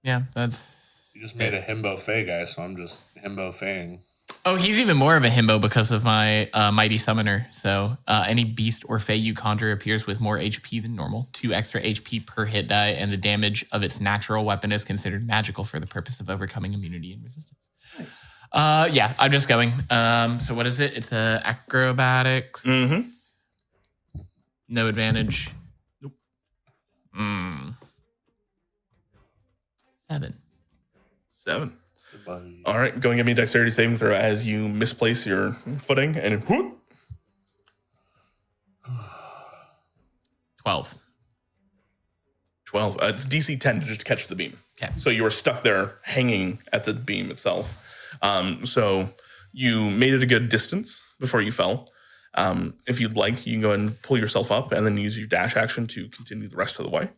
Yeah, that's... You just made a himbo Fae guy, so I'm just himbo Faeing. Oh, he's even more of a himbo because of my mighty summoner. So any beast or Fae you conjure appears with more HP than normal, 2 extra HP per hit die, and the damage of its natural weapon is considered magical for the purpose of overcoming immunity and resistance. Nice. Yeah, I'm just going. So what is it? It's acrobatics. Mm-hmm. No advantage. Nope. 7. Goodbye. All right, go and give me a dexterity saving throw as you misplace your footing and whoop. 12. 12. It's DC 10 to just catch the beam. Okay. So you were stuck there hanging at the beam itself. So you made it a good distance before you fell. If you'd like, you can go and pull yourself up and then use your dash action to continue the rest of the way.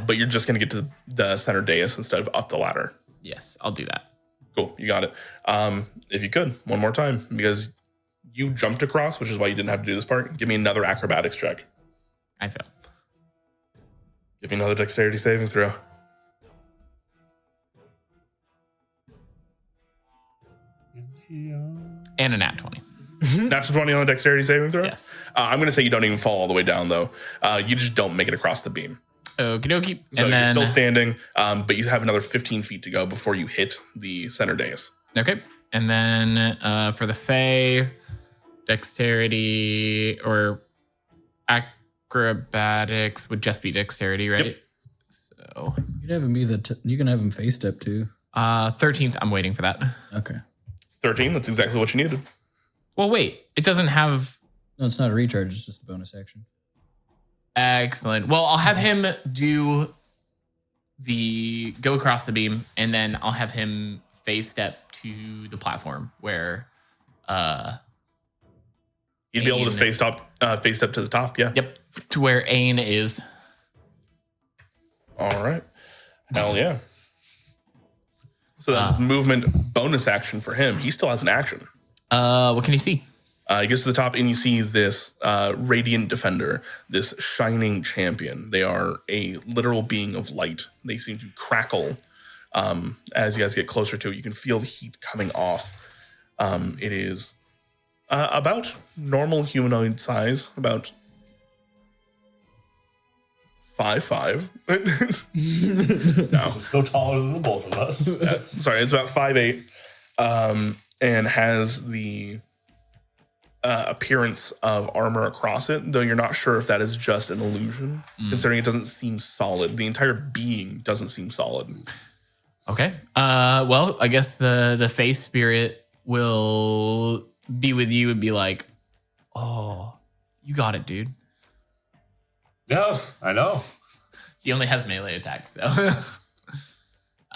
But you're just going to get to the center dais instead of up the ladder. Yes, I'll do that. Cool, you got it. If you could, one more time, because you jumped across, which is why you didn't have to do this part. Give me another acrobatics check. I fail. Give me another dexterity saving throw. And a nat 20. Natural 20 on a dexterity saving throw? Yes. I'm going to say you don't even fall all the way down, though. You just don't make it across the beam. Okie dokie. So And then you're still standing, but you have another 15 feet to go before you hit the center dais. Okay. And then for the Fae, dexterity or acrobatics would just be dexterity, right? Yep. So You can have him you can have him face step too. 13th, I'm waiting for that. Okay. 13, that's exactly what you needed. Well, wait, it doesn't have... No, it's not a recharge. It's just a bonus action. Excellent. Well, I'll have him go across the beam, and then I'll have him phase step to the platform where You'd be able to face step to the top, yeah. Yep, to where Ain is. All right. Hell yeah. So that's movement bonus action for him. He still has an action. What can you see? He gets to the top and you see this radiant defender, this shining champion. They are a literal being of light. They seem to crackle as you guys get closer to it. You can feel the heat coming off. It is about normal humanoid size, about 5'5". No. Still taller than the both of us. Sorry, it's about 5'8", and has the appearance of armor across it, though you're not sure if that is just an illusion, considering it doesn't seem solid. The entire being doesn't seem solid. Okay. Well, I guess the face spirit will be with you and be like, "Oh, you got it, dude." Yes, I know. He only has melee attacks, so.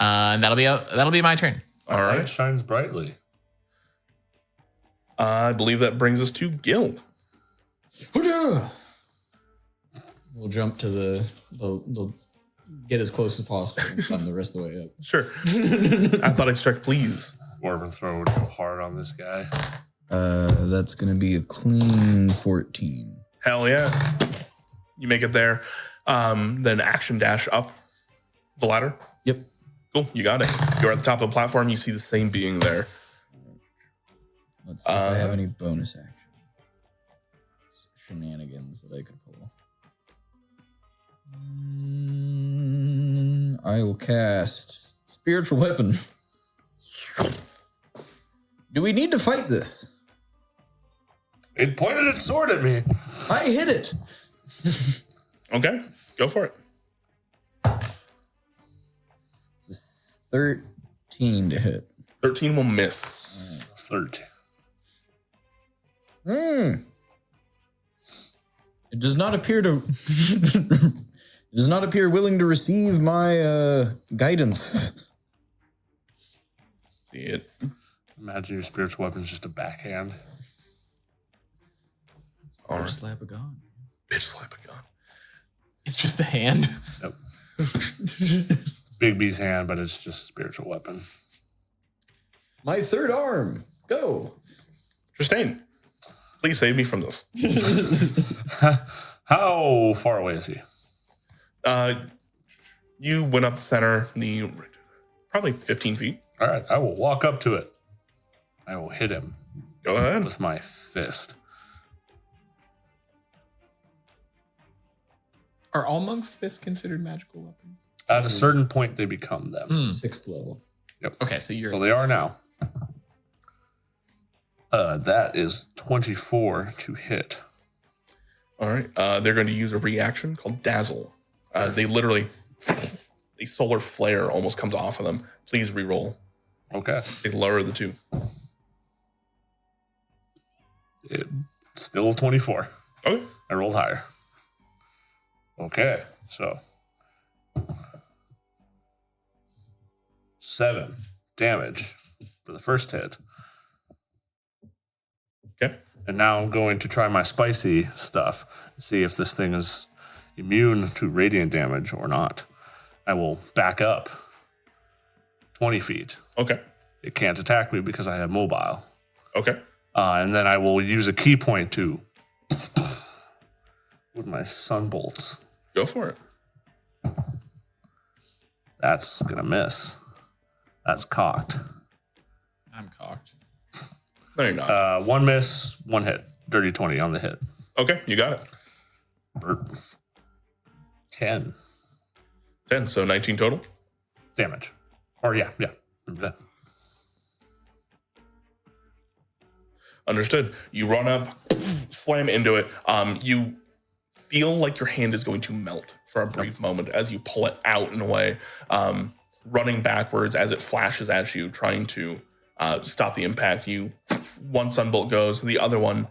And that'll be my turn. All right. Light shines brightly. I believe that brings us to Gil. We'll jump to the get as close as possible and climb the rest of the way up. Sure. Athletics check, please. Dwarven throw would go hard on this guy. That's gonna be a clean 14. Hell yeah. You make it there. Then action dash up the ladder. Yep. Cool, you got it. You're at the top of the platform. You see the same being there. Let's see if I have any bonus action shenanigans that I could pull. I will cast Spiritual Weapon. Do we need to fight this? It pointed its sword at me. I hit it. Okay, go for it. It's a 13 to hit. 13 will miss. 13. It does not appear to. It does not appear willing to receive my guidance. See it. Imagine your spiritual weapon is just a backhand. Or Slap a gun. bitch slap a gun. It's just a hand. Yep. Big B's hand, but it's just a spiritual weapon. My third arm. Go. Tristane, please save me from this. How far away is he? You went up the center, probably 15 feet. All right, I will walk up to it. I will hit him Go ahead. with my fist. Are all monks' fists considered magical weapons? At a certain point, they become them. 6th level. Okay, so you're... So they are now. That is 24 to hit. All right. They're going to use a reaction called Dazzle. They literally, a solar flare almost comes off of them. Please re-roll. Okay. They lower the two. It's still 24. Okay. I rolled higher. Okay, so 7 damage for the first hit. Okay. And now I'm going to try my spicy stuff and see if this thing is immune to radiant damage or not. I will back up 20 feet. Okay. It can't attack me because I have mobile. Okay. And then I will use a key point to with my sun bolts. Go for it. That's gonna miss. That's cocked. I'm cocked. No, you're not. 1 miss, 1 hit. Dirty 20 on the hit. Okay, you got it. Burp. 10 10, so 19 total. damage. Or yeah. Remember that. Understood. You run up, slam into it. You feel like your hand is going to melt for a brief moment as you pull it out and away, running backwards as it flashes at you, trying to stop the impact. One sunbolt goes, the other one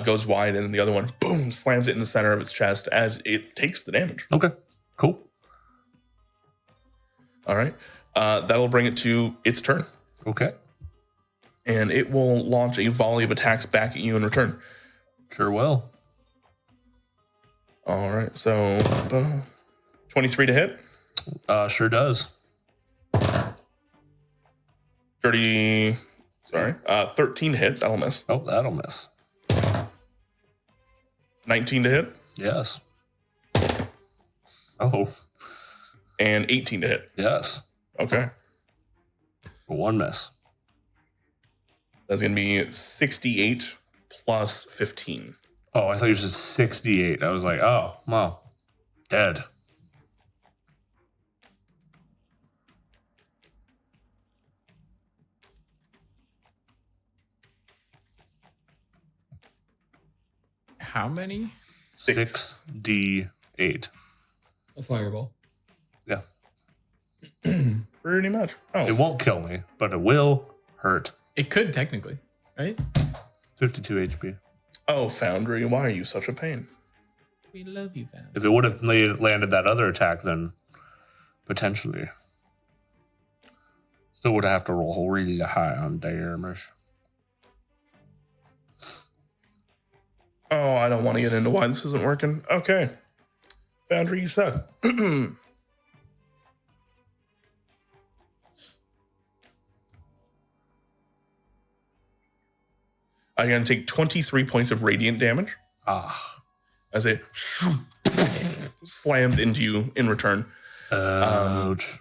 goes wide, and the other one, boom, slams it in the center of its chest as it takes the damage. Okay, cool. All right. That'll bring it to its turn. Okay. And it will launch a volley of attacks back at you in return. Sure will. All right. So 23 to hit. Sure does. 13 to hit. That'll miss. Oh, that'll miss. 19 to hit. Yes. Oh, And 18 to hit. yes. Okay. One miss. That's going to be 68 plus 15. Oh, I thought you said 68. I was like, oh, wow. Dead. How many? 6d8. A fireball. Yeah. Pretty much. Oh. It won't kill me, but it will hurt. It could technically, right? 52 HP. Oh, Foundry, why are you such a pain? We love you, fam. If it would have landed that other attack, then potentially. Still would have to roll really high on damage. Oh, I don't want to get into why this isn't working. Okay. Foundry, you suck. I'm going to take 23 points of radiant damage as it slams into you in return. Ouch.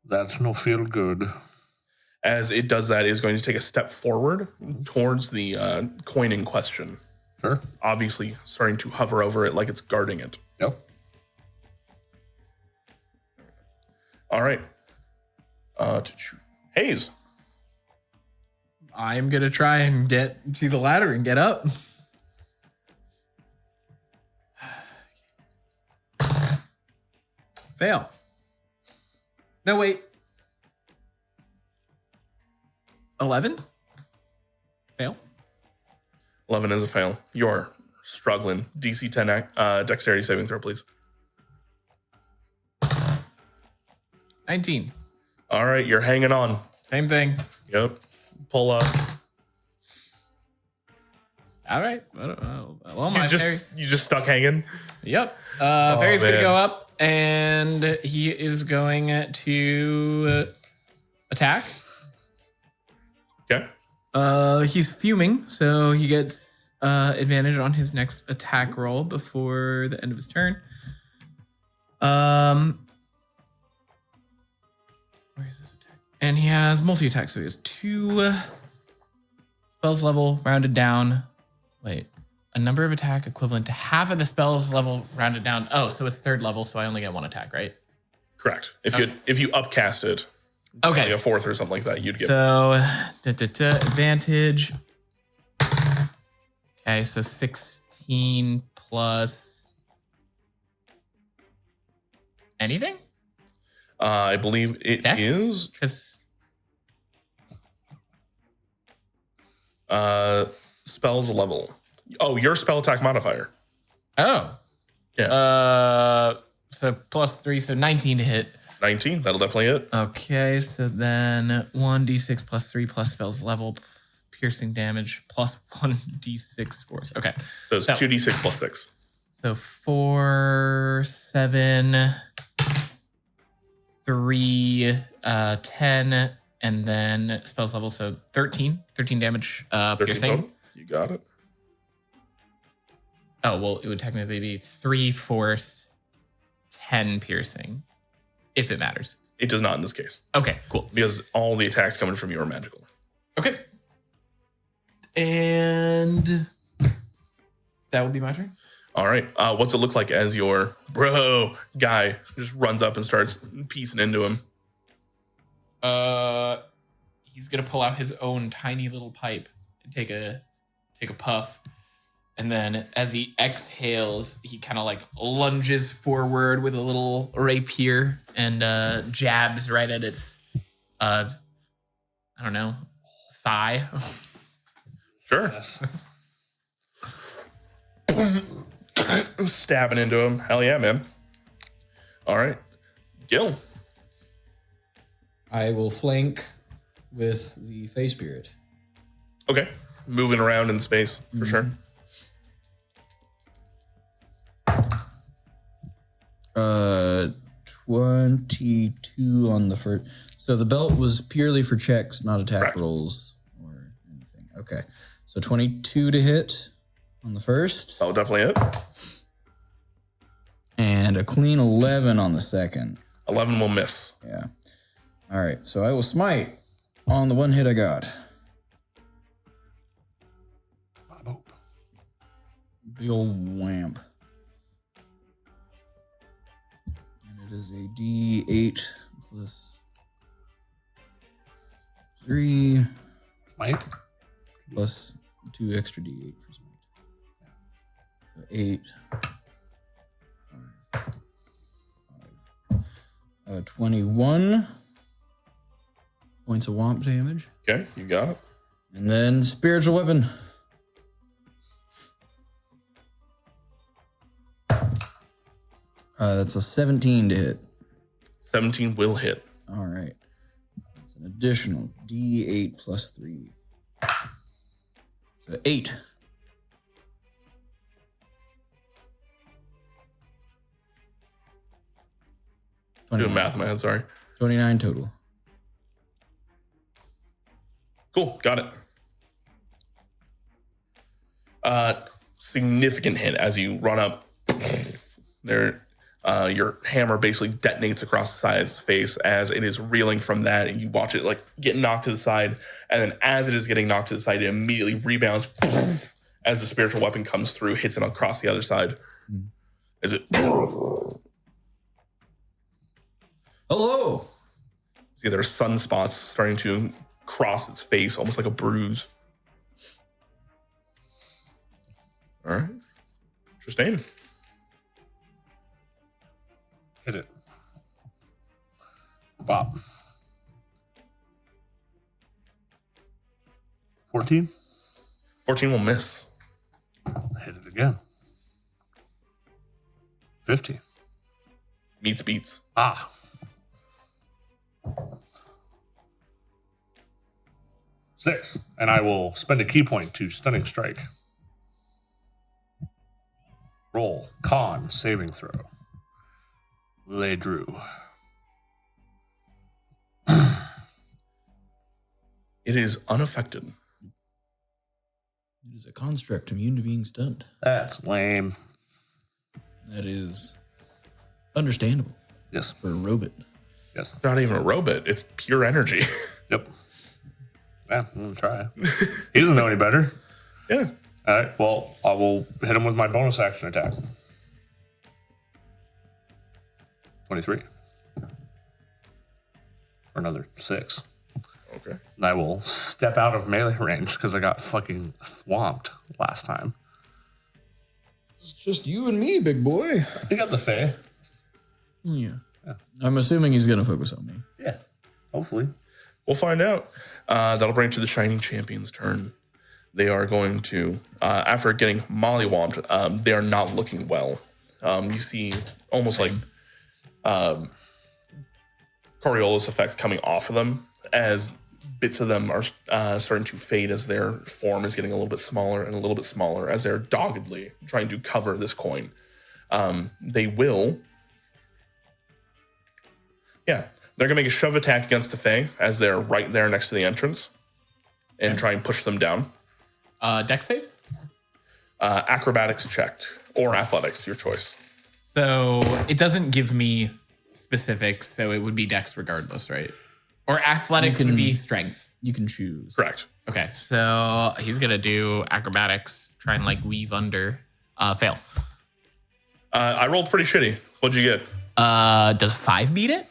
That's no feel good. As it does that, it is going to take a step forward towards the coin in question. Sure. Obviously, starting to hover over it like it's guarding it. Yep. All right. Hayes. I'm gonna try and get to the ladder and get up. Fail. No, wait. 11? Fail. 11 is a fail. You're struggling. DC 10 dexterity saving throw, please. 19. All right, you're hanging on. Same thing. Yep. Pull up. All right. Well, my fairy. You just stuck hanging. Yep. Fairy's going to man. go up and he is going to attack. Okay. He's fuming, so he gets advantage on his next attack roll before the end of his turn. Where is this attack? And he has multi-attack, so he has 2 spells level rounded down. Wait, a number of attack equivalent to half of the spells level rounded down. Oh, so it's 3rd level, so I only get 1 attack, right? Correct. If you upcast it, Okay. like a 4th or something like that, you'd get. So, advantage. Okay, so 16 plus anything? I believe it Dex? is 'Cause- spells level. Oh, your spell attack modifier. Oh. Yeah. So plus 3, so 19 to hit. 19. That'll definitely hit. Okay, so then 1d6 plus 3 plus spells level, piercing damage plus 1d6 force. Okay. So it's 2d6 plus 6. So 4, 7, 3, 10, and then spells level, so 13 damage 13 piercing. total. You got it. Oh, well, it would technically be 3 force, 10 piercing, if it matters. It does not in this case Okay, cool. because all the attacks coming from you are magical. Okay. And that would be my turn. All right. What's it look like as your guy just runs up and starts piecing into him? gonna pull out his own tiny little pipe and take a puff. And then as he exhales, he kind of like lunges forward with a little rapier and jabs right at its, I don't know, thigh. Sure. Yes. Stabbing into him. Hell yeah, man. All right. Gil. I will flank with the Fey Spirit. Okay. Moving around in space for sure. 22 on the first. So the belt was purely for checks, not attack Correct. rolls or anything. Okay. So 22 to hit on the first. That will definitely hit. And a clean 11 on the second. 11 will miss. Yeah. All right. So I will smite on the one hit I got. Boop. Big old whamp. And it is a D8 plus 3 Smite. plus 2 extra D8 for smite. So 8. 21 points of womp damage. Okay, you got it. And then spiritual weapon. That's a 17 to hit. 17 will hit. All right. That's an additional D8 plus 3. So 8. Doing math, man. Sorry. 29 total. Cool. Got it. Significant hit as you run up. There, your hammer basically detonates across the side of his face as it is reeling from that, and you watch it like get knocked to the side. And then, as it is getting knocked to the side, it immediately rebounds as the spiritual weapon comes through, hits it across the other side. Is it? Hello. See, there are sunspots starting to cross its face, almost like a bruise. All right. Interesting. Hit it. Bop. 14. 14 will miss. Hit it again. 15. Meets beats. Ah. 6. And I will spend a key point to stunning strike. Roll. Con. Saving throw. Lay Drew. It is unaffected. It is a construct immune to being stunned. That's lame. That is understandable Yes. for a robot. Yes. It's not even a robot. It's pure energy. Yep. Yeah, I'm gonna try. He doesn't know any better. Yeah. All right. Well, I will hit him with my bonus action attack. 23. For another 6. Okay. And I will step out of melee range because I got fucking swamped last time. It's just you and me, big boy. You got the Fae. Yeah. I'm assuming he's going to focus on me. Yeah. Hopefully. We'll find out. That'll bring it to the Shining Champion's turn. They are going to, after getting mollywomped, they are not looking well. You see almost like Coriolis effects coming off of them as bits of them are starting to fade as their form is getting a little bit smaller and a little bit smaller as they're doggedly trying to cover this coin. They will. Yeah, they're going to make a shove attack against the Fae as they're right there next to the entrance and try and push them down. Dex save? Acrobatics check or athletics, your choice. So it doesn't give me specifics, so it would be Dex regardless, right? Or athletics would be strength. You can choose. Correct. Okay, so he's gonna do acrobatics, try and like weave under. Fail. I rolled pretty shitty. What'd you get? Does 5 beat it?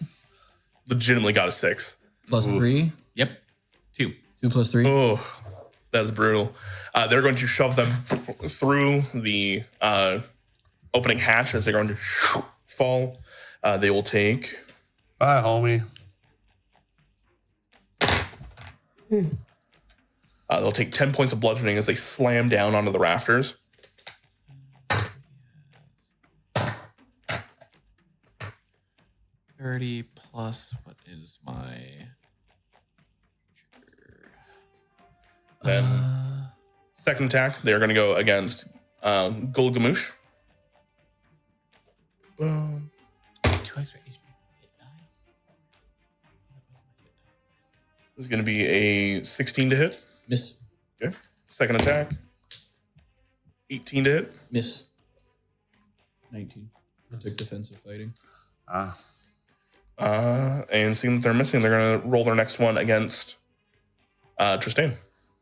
Legitimately got a 6. Plus 3. Yep. 2. 2 plus 3. Oh, that is brutal. They're going to shove them through the opening hatch as they're going to fall. They will take... Bye, homie. They'll take 10 points of bludgeoning as they slam down onto the rafters. $30 plus what is my... Then second attack, they're going to go against Gulgamoosh. Boom. 2 extra HP. This is going to be a 16 to hit. Miss. Okay. Second attack. 18 to hit. Miss. 19. I took defensive fighting. And seeing that they're missing, they're going to roll their next one against Tristan.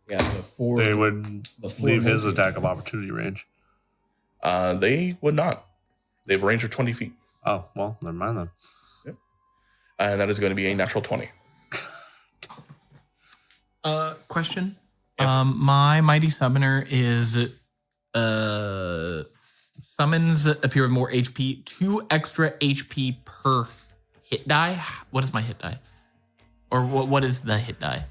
Yeah, the 4. They would leave his attack of opportunity range. They would not. They have a range of 20 feet. Oh, well, never mind then. Yep. And that is going to be a natural 20. Question. Yes. My Mighty Summoner is summons appear with more HP, 2 extra HP per hit die. What is my hit die? Or what is the hit die?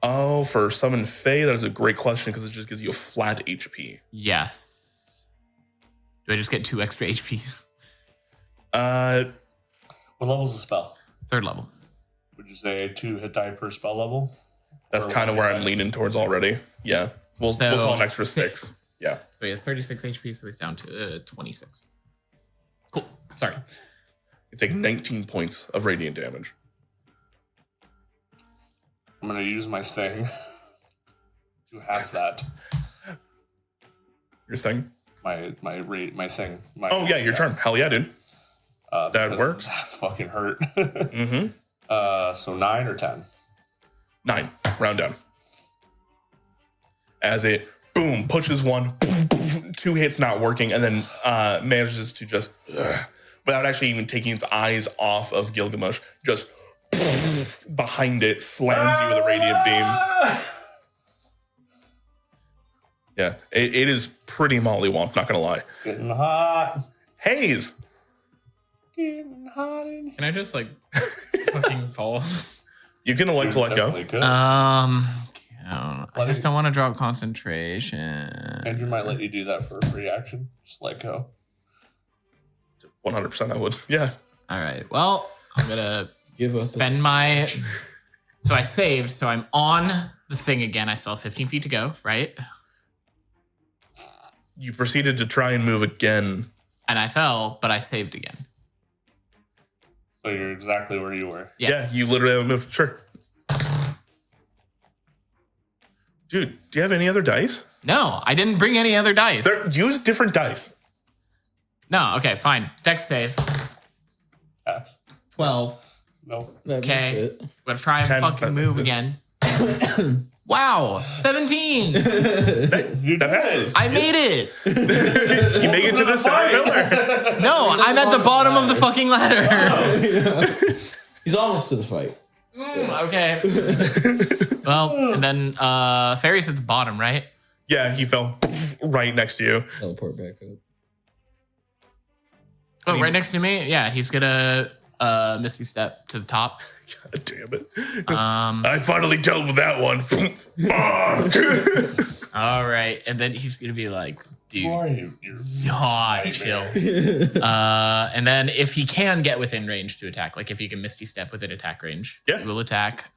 Oh, for Summon Fae, that is a great question because it just gives you a flat HP. Yes. Do I just get 2 extra HP? What level is the spell? 3rd level. Would you say 2 hit die per spell level? That's Or kind of one where hit I'm die? leaning towards already. Yeah. We'll call an extra 6. Yeah. So he has 36 HP, so he's down to 26. Cool. Sorry. You take 19 points of radiant damage. I'm going to use my thing to have that. Your thing? My thing. Oh, yeah, your turn. Hell yeah, dude. That because works. That fucking hurt. Mm-hmm. So 9 or 10? 9. Round down. As it, boom, pushes one, poof, poof, 2 hits not working, and then manages to just, without actually even taking its eyes off of Gilgamesh, just behind it, slams you with a radiant beam. Yeah, it is pretty mollywomp, not gonna lie. Getting hot. Haze! Getting hot in here. Can I just fucking fall? You can elect to let go. Definitely could. I just don't want to drop concentration. Andrew might let you do that for a free action. Just let go. 100% I would. Yeah. All right. Well, I'm gonna Give up. spend my. So I saved. So I'm on the thing again. I still have 15 feet to go, right? You proceeded to try and move again. And I fell, but I saved again. So you're exactly where you were. Yes. Yeah, you literally haven't moved. Sure. Dude, do you have any other dice? No, I didn't bring any other dice. Use different dice. No. Okay. Fine. Dex save. Pass. 12. No. That Okay. makes it. I'm gonna try and 10, fucking move again. Wow. 17. That passes. I made it. You make it to the center pillar. No, I'm at the bottom of the fucking ladder. He's almost to the fight. Okay. Well, and then Fairy's at the bottom, right? Yeah, he fell right next to you. Teleport back up. Oh, right next to me? Yeah, he's gonna Misty Step to the top. God damn it. I finally dealt with that one. Fuck. All right. And then he's gonna be like, dude, Who are you? God, chill. And then if he can get within range to attack, like if he can Misty Step within attack range, Yeah. he will attack.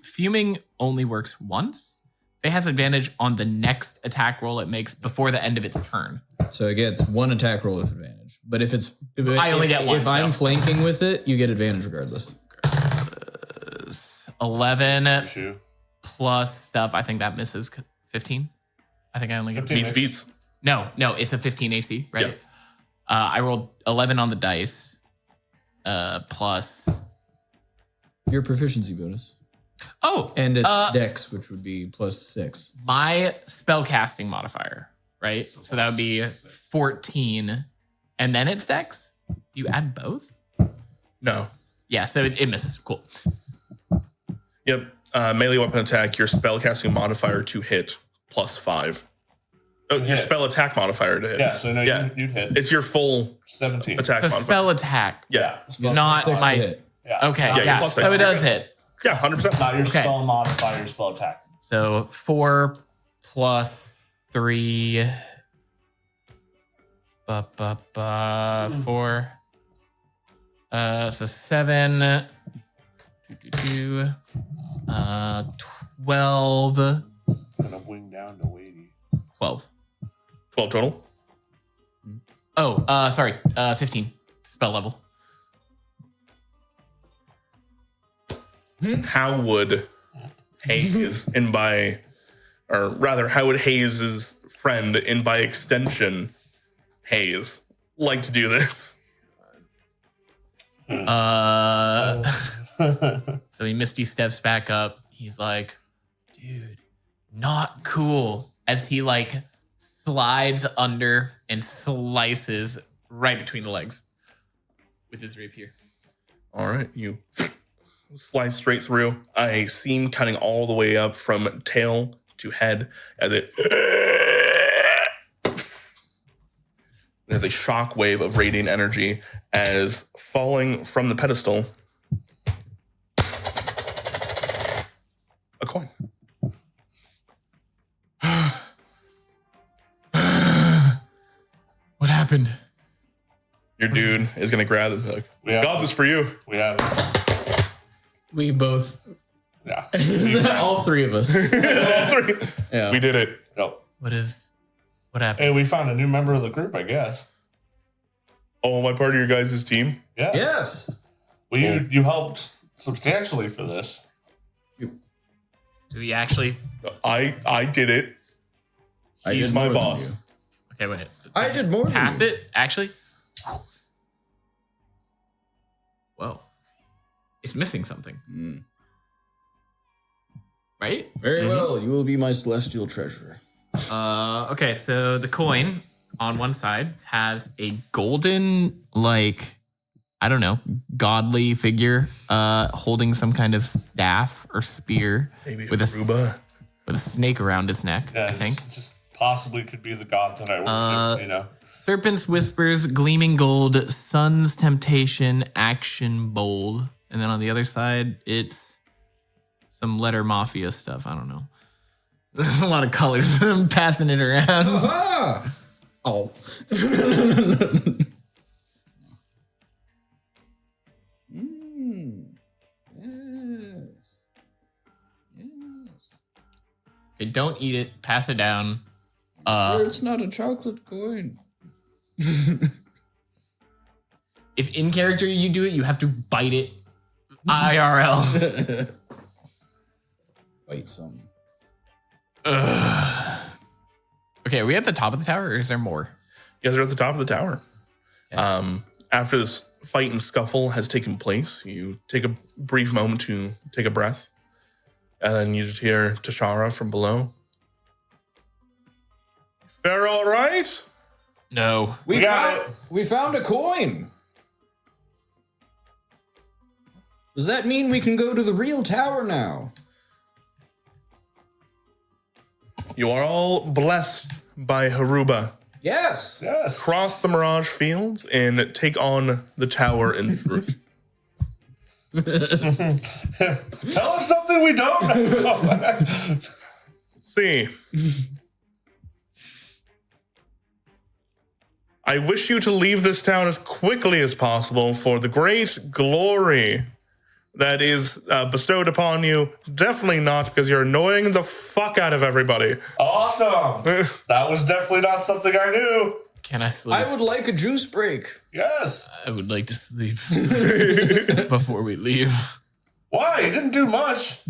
Fuming only works once. It has advantage on the next attack roll it makes before the end of its turn. So it gets 1 attack roll with advantage. But if it's I only get one, If I'm so. flanking with it, you get advantage regardless. 11 Shoe. plus stuff. I think that misses 15. I think I only get 15. Beats. No, it's a 15 AC, right? Yeah. I rolled 11 on the dice, plus. Your proficiency bonus. Oh, And it's dex, which would be +6. my spell casting modifier, right? So that would be 14, and then it's dex. Do you add both? No. Yeah, so it misses. Cool. Yep. Melee weapon attack, your spellcasting modifier to hit +5. Oh, your spell attack modifier to hit. Yeah, so no, you'd hit. It's your full 17. attack So modifier. spell attack. Yeah. Not Six to my. hit. Yeah. Okay. Yeah, Yeah. plus So six. it does hit. Yeah, 100%. Not your Okay. spell modifier, your spell attack. So 4 plus 3. 4. So 7. 12. Gonna wing down to weighty. 12. 12 total. Oh, sorry. 15 spell level. How would Hayes how would Hayes's friend and by extension Hayes like to do this? So he misty steps back up. He's like, dude, not cool. As he like slides under and slices right between the legs with his rapier. All right, you slice straight through. A seam cutting all the way up from tail to head as it. There's a shock wave of radiant energy as falling from the pedestal. A coin. What happened? Your dude is gonna grab it and be like, We have got to- this for you. We have. We both, Yeah. all three of us. Yeah. We did it. Nope. What happened? Hey, we found a new member of the group, I guess. Oh, am I part of your guys' team? Yeah. Yes. Well, you helped substantially for this. Do we actually? I did it. I He's did my more than boss. you. Okay, wait. I did more than Pass you. it, actually? Whoa. It's missing something. Right? Very well. You will be my celestial treasurer. Okay, so the coin on one side has a golden, like, I don't know, godly figure holding some kind of staff or spear Maybe with Hiruba. with a snake around its neck, Yeah, I think. Just possibly could be the god that I worship, you know. Serpent's Whispers, Gleaming Gold, Sun's Temptation, Action Bold. And then on the other side, it's some letter mafia stuff. I don't know. There's a lot of colors. I'm passing it around. Ah! Oh. Yes. Yes. Okay, don't eat it. Pass it down. Sure, it's not a chocolate coin. If in character you do it, you have to bite it IRL. Bite some. Okay, are we at the top of the tower or is there more? You guys are at the top of the tower. Okay. After this fight and scuffle has taken place, you take a brief moment to take a breath. And then you just hear Tashara from below. Fair all right? No. We got We found a coin. Does that mean we can go to the real tower now? You are all blessed by Hiruba. Yes. Yes. Cross the Mirage Fields and take on the tower in truth. Tell us something we don't know. See. I wish you to leave this town as quickly as possible for the great glory that is bestowed upon you. Definitely not because you're annoying the fuck out of everybody. Awesome. That was definitely not something I knew. Can I sleep? I would like a juice break. Yes. I would like to sleep before we leave. Why? You didn't do much.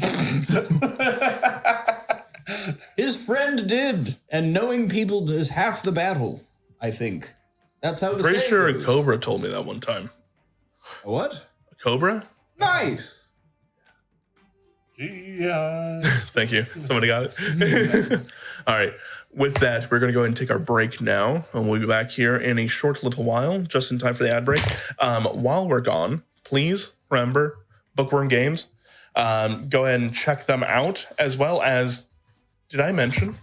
His friend did, and knowing people is half the battle, I think. That's how the Pretty saying sure a goes. cobra told me that one time. A what? A cobra? Nice. GI. Thank you. Somebody got it. All right. With that, we're going to go ahead and take our break now, and we'll be back here in a short little while, just in time for the ad break. While we're gone, please remember Bookwyrm Games. Go ahead and check them out, as well as, did I mention,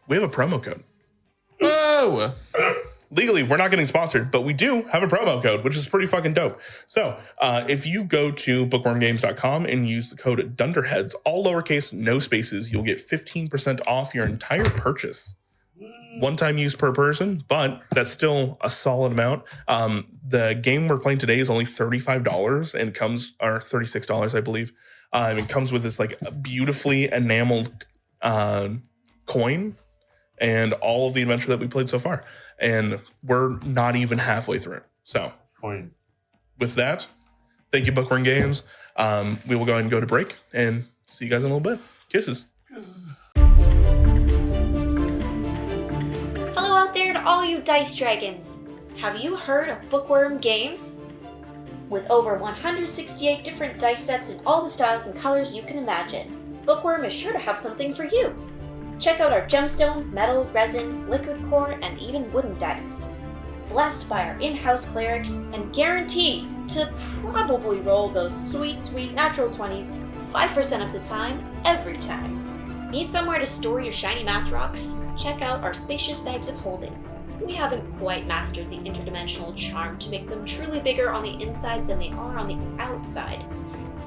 we have a promo code. Whoa! Legally, we're not getting sponsored, but we do have a promo code, which is pretty fucking dope. So if you go to bookwyrmgames.com and use the code Dunderheads, all lowercase, no spaces, you'll get 15% off your entire purchase. One-time use per person, but that's still a solid amount. The game we're playing today is only $35 and comes, or $36, I believe. It comes with this like beautifully enameled coin and all of the adventure that we played so far. And we're not even halfway through. So with that, thank you, Bookwyrm Games. We will go ahead and go to break and see you guys in a little bit. Kisses. Hello out there to all you dice dragons. Have you heard of Bookwyrm Games? With over 168 different dice sets in all the styles and colors you can imagine, Bookwyrm is sure to have something for you. Check out our gemstone, metal, resin, liquid core, and even wooden dice. Blessed by our in-house clerics and guaranteed to probably roll those sweet, sweet natural 20s 5% of the time, every time. Need somewhere to store your shiny math rocks? Check out our spacious bags of holding. We haven't quite mastered the interdimensional charm to make them truly bigger on the inside than they are on the outside.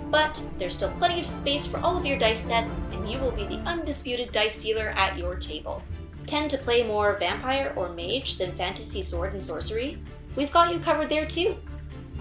But there's still plenty of space for all of your dice sets, and you will be the undisputed dice dealer at your table. Tend to play more vampire or mage than fantasy sword and sorcery? We've got you covered there too.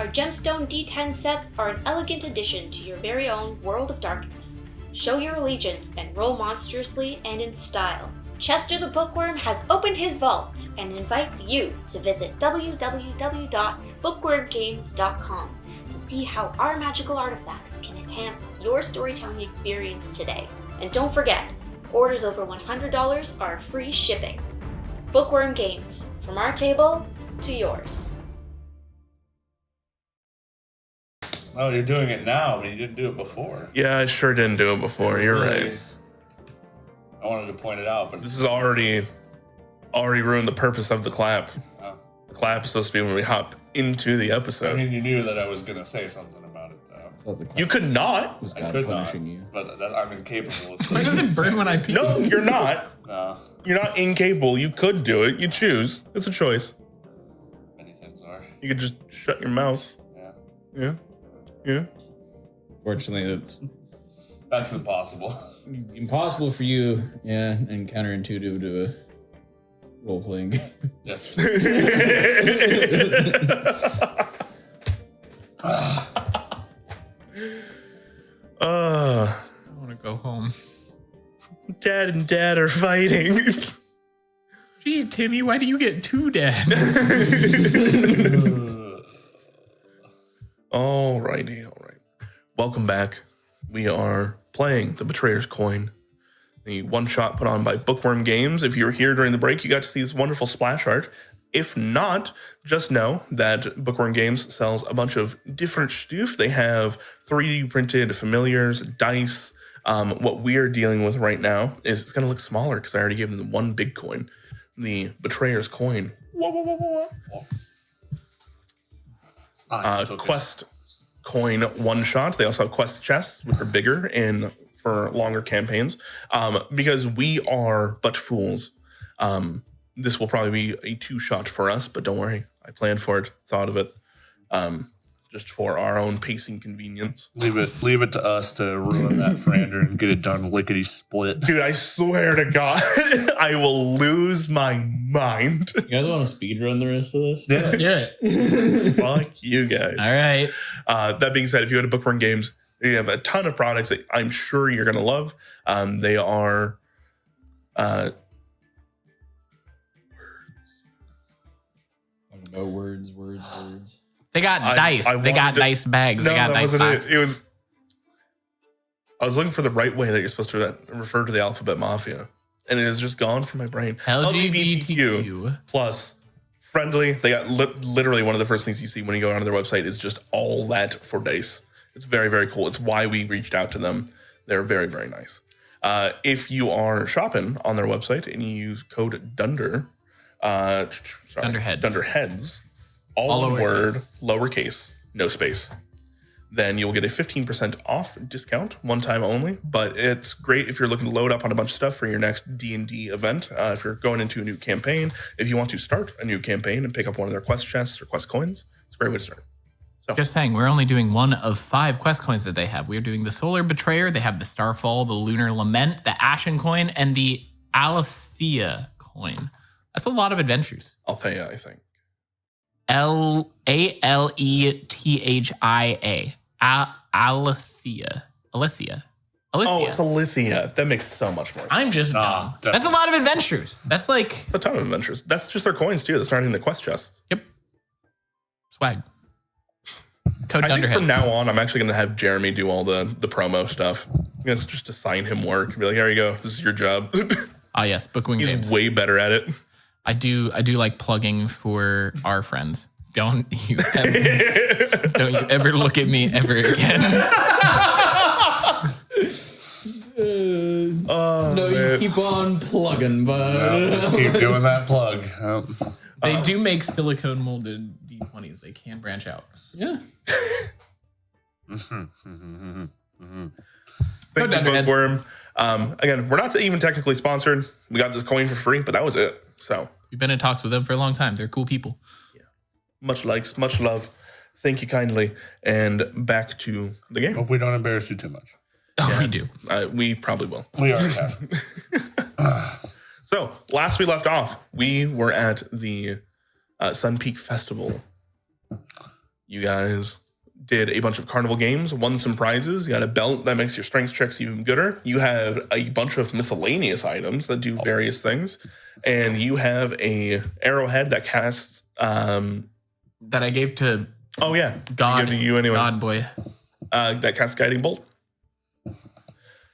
Our gemstone D10 sets are an elegant addition to your very own World of Darkness. Show your allegiance and roll monstrously and in style. Chester the Bookwyrm has opened his vault and invites you to visit www.bookwyrmgames.com to see how our magical artifacts can enhance your storytelling experience today. And don't forget, orders over $100 are free shipping. Bookwyrm Games, from our table to yours. Oh, you're doing it now, but you didn't do it before. Yeah, I sure didn't do it before. You're right. I wanted to point it out, but This is already ruined the purpose of the clap. Oh. The clap is supposed to be when we hop into the I episode. mean, you knew that I was going to say something about it, though. You could not. was I God could punishing not, you. but I'm incapable of. Why does it burn when I pee? No, you're not. No, You're not incapable. You could do it. You choose. It's a choice. many things are. You could just shut your mouth. Yeah, Yeah. Yeah. Fortunately, that's impossible. it's impossible for you, yeah, and counterintuitive to a role-playing game. Yeah. I want to go home. Dad and Dad are fighting. Gee, Timmy, why do you get two dads? Alrighty, all right. Welcome back. We are playing The Betrayer's Coin, the one-shot put on by Bookwyrm Games. If you were here during the break, you got to see this wonderful splash art. If not, just know that Bookwyrm Games sells a bunch of different stuff. They have 3D printed familiars, dice. What we are dealing with right now is it's going to look smaller because I already gave them the one big coin, the Betrayer's Coin. Whoa, whoa, whoa, whoa, whoa. Quest coin one shot. They also have quest chests, which are bigger and for longer campaigns. Because we are but fools, this will probably be a 2-shot for us, but don't worry. I planned for it, thought of it, just for our own pacing convenience. Leave it to us to ruin that for Andrew and get it done lickety split. Dude, I swear to God, I will lose my mind. You guys want to speedrun the rest of this? Yeah. Let's do it. Fuck you guys. All right. That being said, if you go to Bookwyrm Games, they have a ton of products that I'm sure you're going to love. They are... No words. They got dice. They got dice bags. No, they got that dice wasn't boxes. it. It was... I was looking for the right way that you're supposed to refer to the alphabet mafia. And it has just gone from my brain. LGBTQ. plus friendly. They got literally one of the first things you see when you go onto their website is just all that for dice. It's very, very cool. It's why we reached out to them. They're very, very nice. If you are shopping on their website and you use code Dunderheads, Dunderheads. Dunderheads, all one word, lowercase, no space, then you'll get a 15% off discount, one time only. But it's great if you're looking to load up on a bunch of stuff for your next D&D event. If you're going into a new campaign, if you want to start a new campaign and pick up one of their quest chests or quest coins, it's a great way to start. Just saying, we're only doing one of 5 quest coins that they have. We're doing the Solar Betrayer, they have the Starfall, the Lunar Lament, the Ashen coin, and the Alethea coin. That's a lot of adventures. Althea, I think. Alethia. Alethea. Alethea. Oh, it's Alethea. That makes so much more sense. I'm just dumb. definitely. That's a lot of adventures. That's like, It's a ton of adventures. That's just their coins, too. That's not even the quest chests. yep. Swag. Code I think Dunderheads. from now on, I'm actually going to have Jeremy do all the promo stuff. I'm going to just assign him work and be like, here you go. This is your job. Ah, yes, Bookwyrm He's games. way better at it. I do like plugging for our friends. Don't you ever look at me ever again. No, you keep on plugging, bud. Just keep doing that plug. They do make silicone molded D20s. They can branch out. Yeah. Thank you, Dunderheads. Bookwyrm. Again, we're not even technically sponsored. We got this coin for free, but that was it. So We've been in talks with them for a long time. They're cool people. much likes, much love. Thank you kindly. And back to the game. Hope we don't embarrass you too much. Oh, we do. We probably will. We already have. So last we left off, we were at the Sunpeak Festival. You guys did a bunch of carnival games, won some prizes. You got a belt that makes your strength checks even gooder. You have a bunch of miscellaneous items that do various things. And you have a arrowhead that casts... That I gave to oh, yeah. God. Give to you anyway. God boy. That casts Guiding Bolt.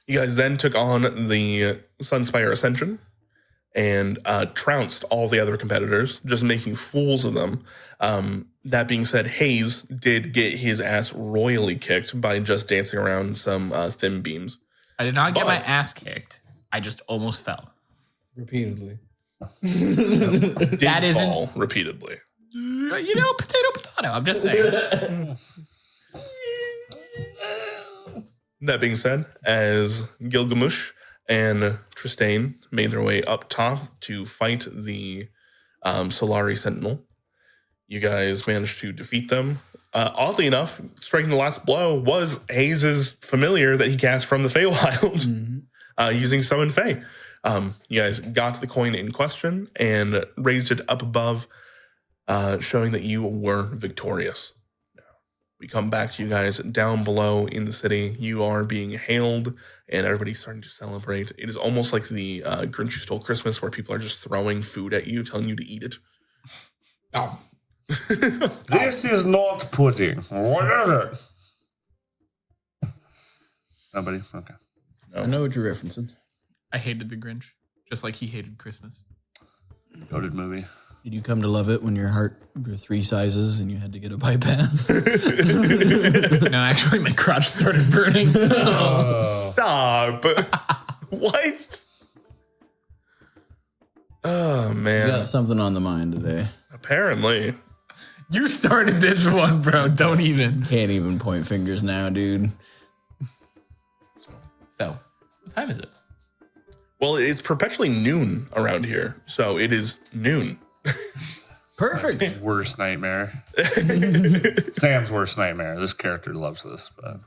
You guys then took on the Sunspire Ascension and trounced all the other competitors, just making fools of them. That being said, Hayes did get his ass royally kicked by just dancing around some thin beams. I did not get But- my ass kicked. I just almost fell. Repeatedly. Did That isn't- fall repeatedly. You know, potato. I'm just saying. That being said, as Gilgamesh and Tristane made their way up top to fight the Solari Sentinel, you guys managed to defeat them. Oddly enough, striking the last blow was Hayes' familiar that he cast from the Feywild using Summon Fey. You guys got the coin in question and raised it up above, showing that you were victorious. We come back to you guys down below in the city. You are being hailed, and everybody's starting to celebrate. It is almost like the Grinch Who Stole Christmas, where people are just throwing food at you, telling you to eat it. Oh. This is not pudding. What is it? Nobody? Okay. I know what you're referencing. I hated the Grinch, just like he hated Christmas. Goated movie. Did you come to love it when your heart grew 3 sizes and you had to get a bypass? No, actually, my crotch started burning. Stop. What? Oh, He's man. got something on the mind today. Apparently. You started this one, bro. Don't even. Can't even point fingers now, dude. So, what time is it? Well, it's perpetually noon around here, so it is noon. Perfect. Worst nightmare. Sam's worst nightmare. This character loves this, but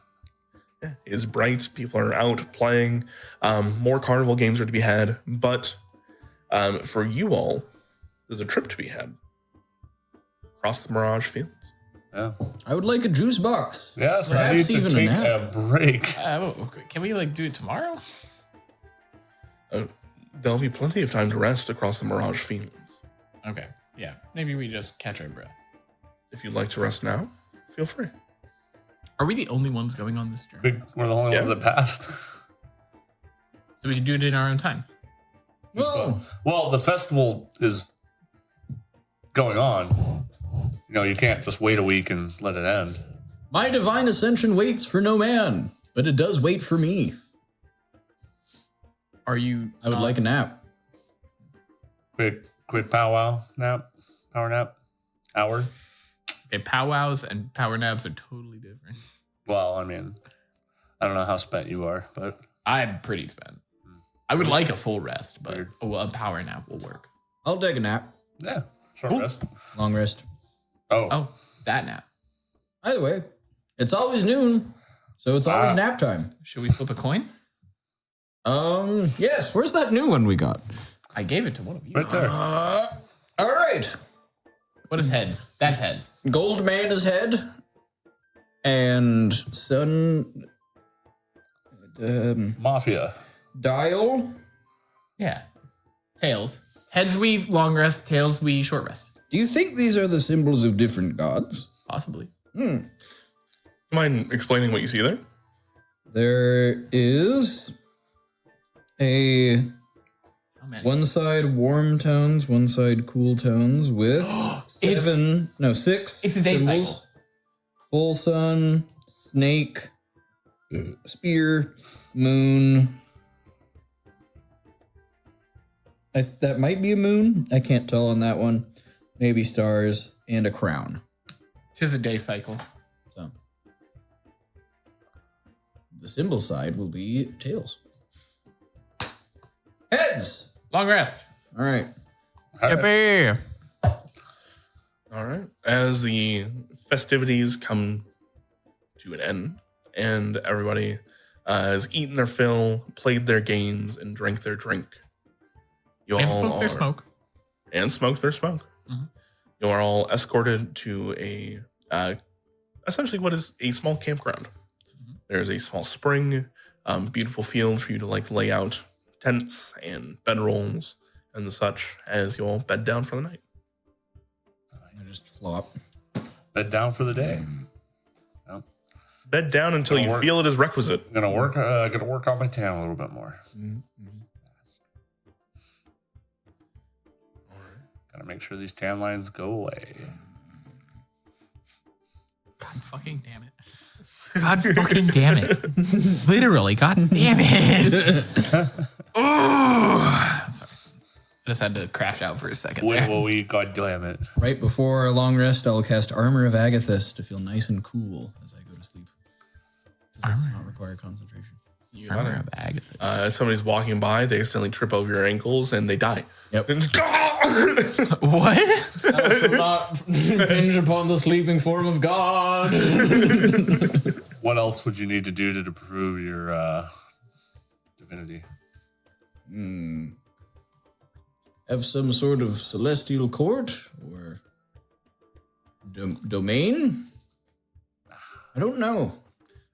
It is bright. People are out playing. More carnival games are to be had, but for you all, there's a trip to be had across the Mirage Fields. yeah. I would like a juice box. Yes, I need Perhaps to even a take nap. a break. Can we do it tomorrow? There'll be plenty of time to rest across the Mirage Fields. Okay. Yeah. Maybe we just catch our breath. If you'd like to rest now, feel free. Are we the only ones going on this journey? We're the only ones that passed. So we can do it in our own time. Whoa. Well, the festival is going on. You know, you can't just wait a week and let it end. My divine ascension waits for no man, but it does wait for me. Are you? I would like a nap. Quick powwow nap, power nap, hour. Okay, powwows and power naps are totally different. Well, I mean, I don't know how spent you are, but I'm pretty spent. I would like a full rest, but a power nap will work. I'll take a nap. yeah, short rest. Long rest. Oh, that nap. Either way, it's always noon, so it's always nap time. Should we flip a coin? Yes. Where's that new one we got? I gave it to one of you. Right there. All right. What is heads? That's heads. Gold man is head, and Sun Mafia. Dial. Yeah. Tails. Heads we long rest, tails we short rest. Do you think these are the symbols of different gods? Possibly. Mind explaining what you see there? There is a How many? one side warm tones, one side cool tones with six. It's a day symbols. cycle. Full sun, snake, spear, moon. That might be a moon. I can't tell on that one. Maybe stars and a crown. 'Tis a day cycle. So the symbol side will be tails. Heads. Long rest. All right. Yippee. All right. As the festivities come to an end and everybody has eaten their fill, played their games, and drank their drink, you And all smoke their are- smoke. And smoked their smoke. Mhm. You are all escorted to a essentially what is a small campground. There's a small spring, beautiful field for you to like lay out tents and bedrolls and such as you all bed down for the night. I just flop. Bed down for the day. Yep. Bed down until you Work. feel it is requisite. Gonna work on my tan a little bit more. Gotta make sure these tan lines go away. God fucking damn it. God fucking damn it. Literally, god damn it. I'm sorry. I just had to crash out for a second. When there. will we? God damn it! Right before our long rest, I'll cast Armor of Agathis to feel nice and cool as I go to sleep. Because it does not require concentration. You Armor got of Agatha. it. As somebody's walking by, they accidentally trip over your ankles and they die. Yep. What? Thou shalt not impinge upon the sleeping form of God. What else would you need to do to prove your divinity? Have some sort of celestial court or domain? I don't know.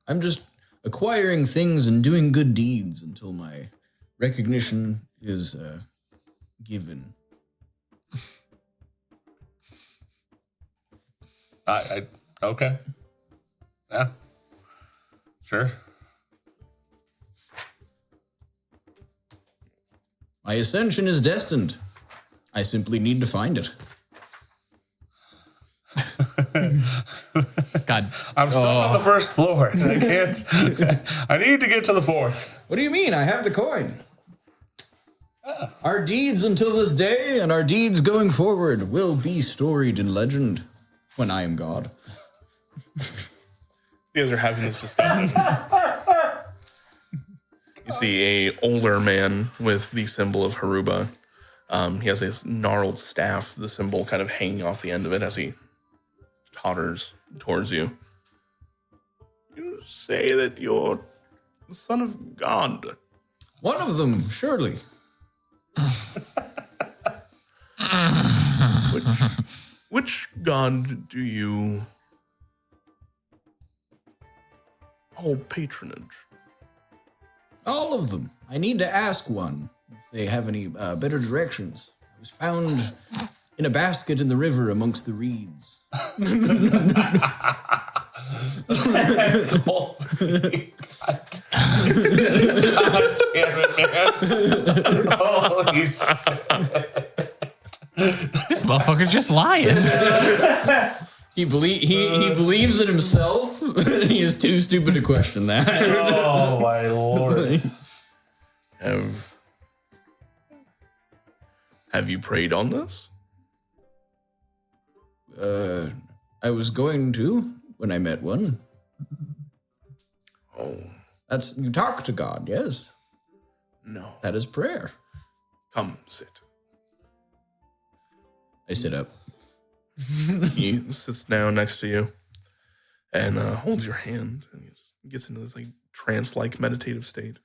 I'm just acquiring things and doing good deeds until my recognition is given. Okay. Yeah. Sure. My ascension is destined. I simply need to find it. God. I'm stuck on the first floor. I can't. I need to get to the fourth. What do you mean? I have the coin. Our deeds until this day and our deeds going forward will be storied in legend when I am God. You guys are having this discussion. You see a older man with the symbol of Hiruba. He has this gnarled staff, the symbol kind of hanging off the end of it as he totters towards you. You say that you're the son of God. One of them, surely. Which God do you hold patronage? All of them. I need to ask one if they have any better directions. I was found in a basket in the river amongst the reeds. God damn it, man. Holy shit. This motherfucker's just lying. He believes in himself, and he is too stupid to question that. Oh, my Lord. Have you prayed on this? I was going to when I met one. Oh, That's you talk to God, yes. no. That is prayer. Come, sit. I sit up. He sits down next to you and holds your hand and he just gets into this like trance-like meditative state.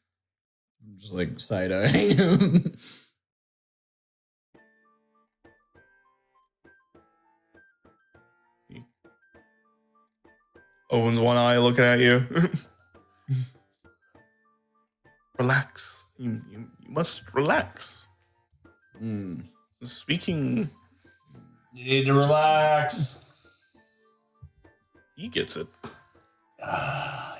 I'm just like side-eyeing him. He opens one eye looking at you. Relax. You must relax. Speaking, You need to relax. he gets it. Ah,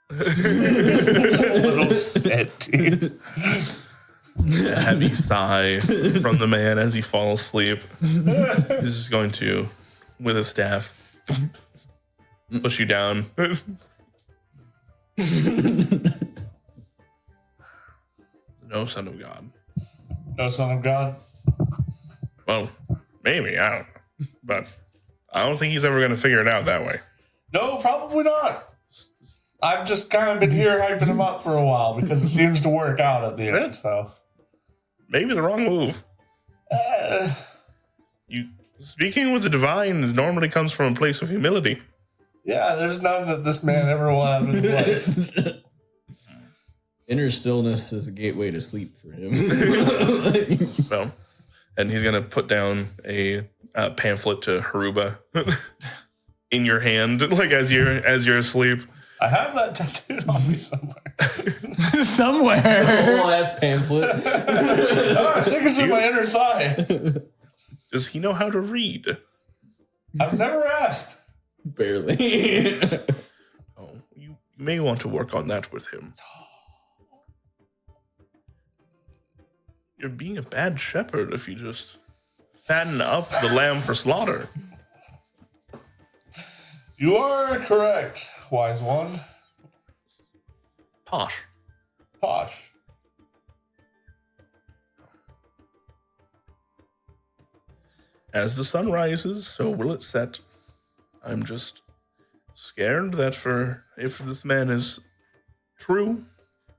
a little bit, dude. A heavy sigh from the man as he falls asleep. He's just going to, with his staff, push you down. No son of God. No son of God. Well, maybe, I don't know. But I don't think he's ever going to figure it out that way. No, probably not. I've just kind of been here hyping him up for a while because it seems to work out at the end. So Maybe the wrong move. You speaking with the divine normally comes from a place of humility. yeah, there's none that this man ever will have in his life. Inner stillness is a gateway to sleep for him. Well, and he's gonna put down a pamphlet to Hiruba in your hand, like as you're asleep. I have that tattooed on me somewhere. Somewhere. Whole ass pamphlet. Oh, I think it's in my inner thigh. Does he know how to read? I've never asked. Barely. Oh, you may want to work on that with him. You're being a bad shepherd if you just fatten up the lamb for slaughter. You are correct, wise one. Posh. Posh. As the sun rises, so will it set. I'm just scared that if this man is true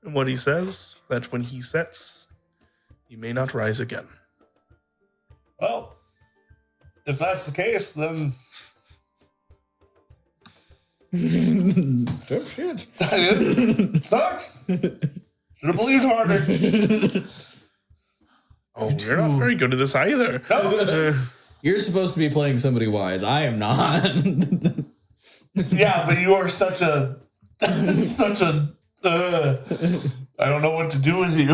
in what he says, that when he sets, he may not rise again. Well, if that's the case, then Tough shit. sucks. Should have believed harder. Oh, you're not very good at this either. You're supposed to be playing somebody wise. I am not. Yeah, but you are such a I don't know what to do with you.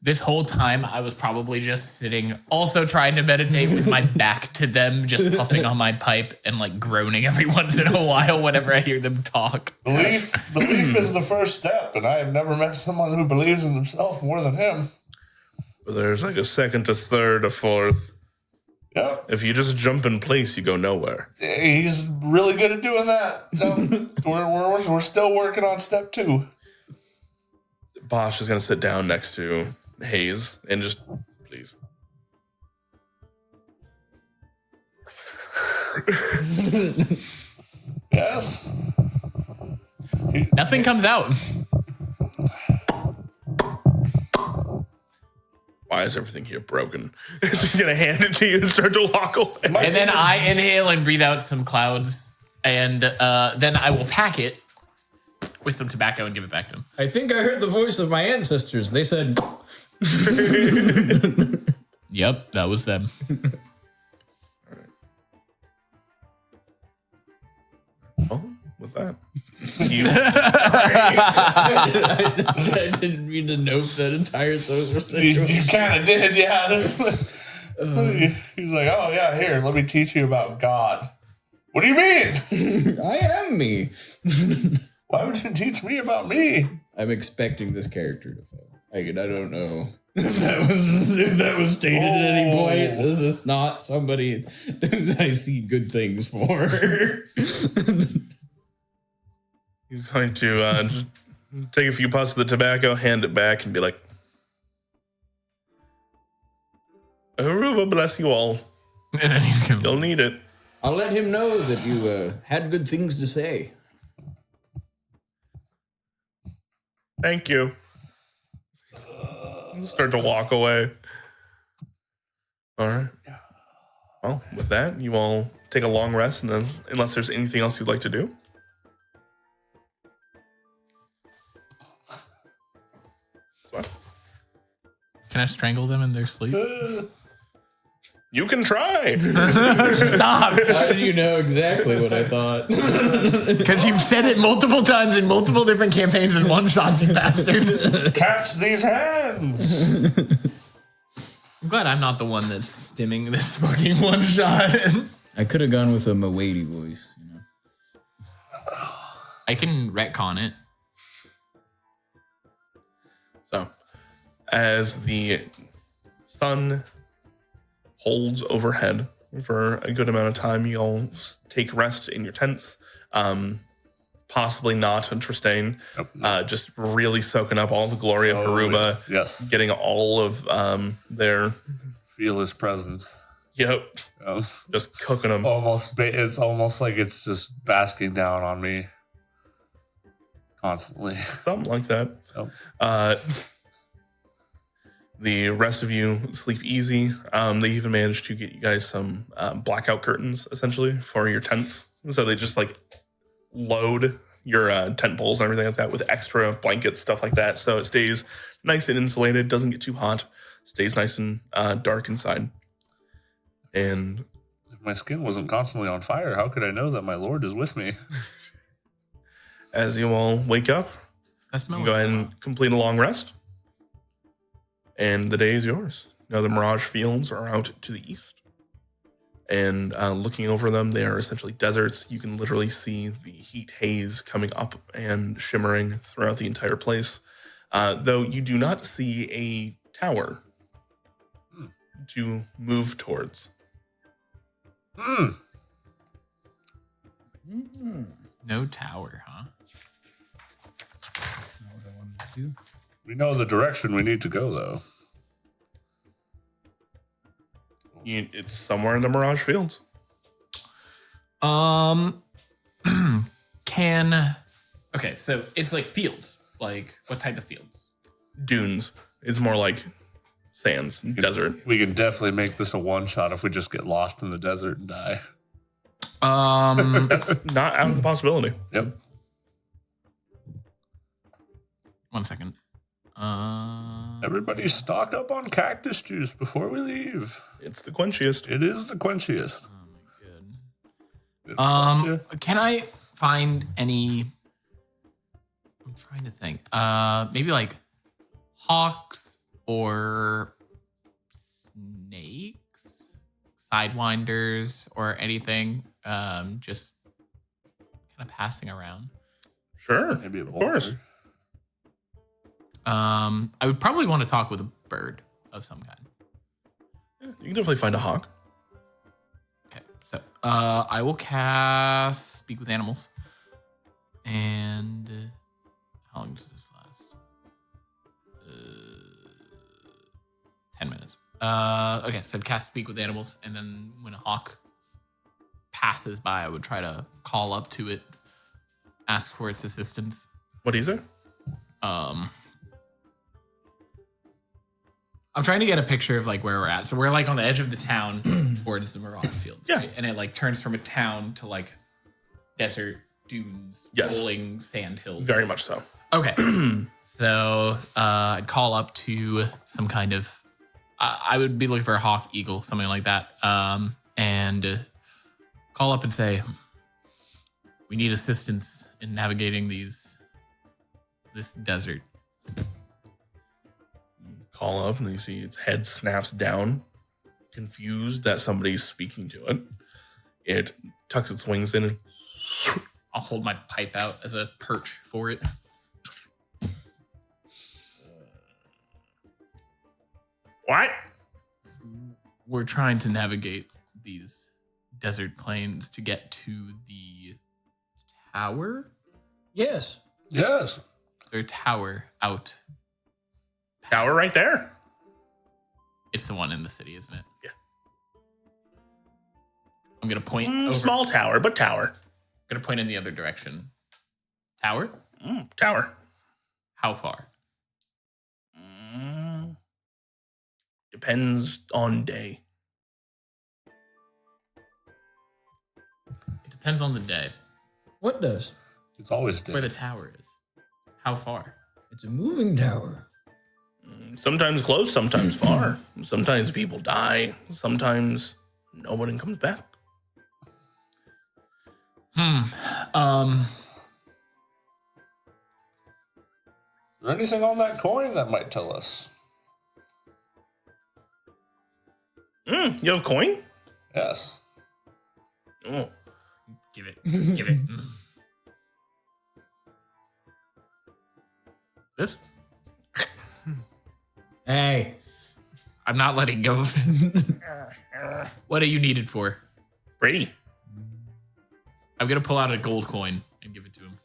This whole time, I was probably just sitting, also trying to meditate with my back to them, just puffing on my pipe and like groaning every once in a while whenever I hear them talk. Belief is the first step, and I have never met someone who believes in himself more than him. But there's like a second, a third, a fourth. Yep. If you just jump in place, you go nowhere. He's really good at doing that. We're still working on step 2. Bosch is going to sit down next to Hayes and just, please. Yes. Nothing comes out. Why is everything here broken? He's going to hand it to you and start to walk away. And then I inhale and breathe out some clouds. And then I will pack it with some tobacco and give it back to him. I think I heard the voice of my ancestors. They said, Yep, that was them. Oh, what's that? I didn't mean to note that entire social situation. You kind of did, yeah. He's like, oh, yeah, here, let me teach you about God. What do you mean? I am me. Why would you teach me about me? I'm expecting this character to fail. I don't know if that was stated at any point. This is not somebody that I see good things for. He's going to just take a few puffs of the tobacco, hand it back, and be like, Hiruba bless you all. And then he's gonna You'll need it. I'll let him know that you had good things to say. Thank you. Start to walk away. All right. Well, with that, you all take a long rest, and then, unless there's anything else you'd like to do. What? Can I strangle them in their sleep? You can try. Stop! How did you know exactly what I thought? Because you've said it multiple times in multiple different campaigns and one-shots, you bastard. Catch these hands! I'm glad I'm not the one that's stimming this fucking one-shot. I could have gone with a Mawady voice. You know? I can retcon it. So, as the sun holds overhead for a good amount of time, you all take rest in your tents. Possibly not in Tristane. Just really soaking up all the glory of Hiruba. Yes. Getting all of their... Feel his presence. Yep. Just cooking them. It's almost like it's just basking down on me constantly. Something like that. Yep. The rest of you sleep easy. They even managed to get you guys some blackout curtains, essentially, for your tents. So they just like load your tent poles and everything like that with extra blankets, stuff like that. So it stays nice and insulated, doesn't get too hot, stays nice and dark inside. And If my skin wasn't constantly on fire, how could I know that my lord is with me? as you all wake up, That's my you go ahead and complete a long rest. And the day is yours. Now the Mirage Fields are out to the east. And looking over them, they are essentially deserts. You can literally see the heat haze coming up and shimmering throughout the entire place. Though you do not see a tower to move towards. No tower, huh? Not what I wanted to do. We know the direction we need to go, though. It's somewhere in the Mirage Fields. Okay, so it's like fields. Like, what type of fields? Dunes. It's more like sands, desert. We can definitely make this a one-shot if we just get lost in the desert and die. That's not out of the possibility. Yep. One second. Everybody stock up on cactus juice before we leave. It's the quenchiest. It is the quenchiest. Can I find any? I'm trying to think. Maybe like hawks or snakes, sidewinders, or anything. Just kind of passing around. Sure. Maybe a of course. vulture. I would probably want to talk with a bird of some kind. Yeah, you can definitely find a hawk. Okay, so I will cast Speak with Animals. And how long does this last? 10 minutes. Okay, so I'd cast Speak with Animals, and then when a hawk passes by, I would try to call up to it, ask for its assistance. What do you say? I'm trying to get a picture of like where we're at. So we're like on the edge of the town towards the Mirage Fields. Yeah. Right? And it like turns from a town to like desert dunes, Yes. rolling sand hills. Very much so. Okay. So I'd call up to some kind of, I would be looking for a hawk, eagle, something like that. And call up and say, we need assistance in navigating this desert. Call up and you see its head snaps down, confused that somebody's speaking to it. It tucks its wings in and I'll hold my pipe out as a perch for it. what? We're trying to navigate these desert plains to get to the tower. Yes. Yes. Is there a tower out? Tower right there. It's the one in the city, isn't it? Yeah. I'm gonna point over. Small tower, but tower. Gonna point in the other direction. Tower? Tower. How far? Depends on day. It depends on the day. What does? It's always Where the day. tower is. How far? It's a moving tower. Sometimes close, sometimes far. Sometimes people die. Sometimes nobody comes back. Is there anything on that coin that might tell us? You have a coin? Yes. Oh. Give it. Give it. This? Hey. I'm not letting go of it. What are you needed for? Brady. I'm gonna pull out a gold coin and give it to him.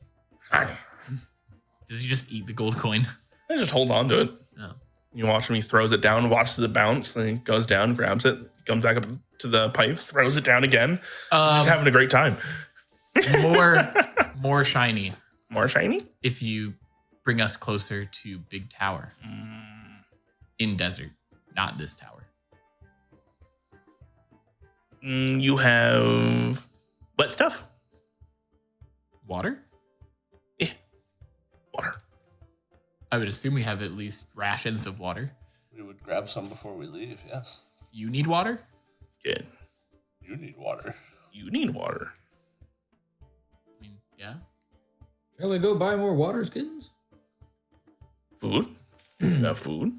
Does he just eat the gold coin? I just hold on to it. No. You watch him, he throws it down, watches it bounce, then he goes down, grabs it, comes back up to the pipe, throws it down again. Just having a great time. More shiny. More shiny? If you bring us closer to Big Tower. In desert, not this tower. You have wet stuff? Water? Yeah. Water. I would assume we have at least rations of water. We would grab some before we leave, yes. You need water? Good. You need water. You need water. I mean, yeah. Shall we go buy more water skins? Food? You have food?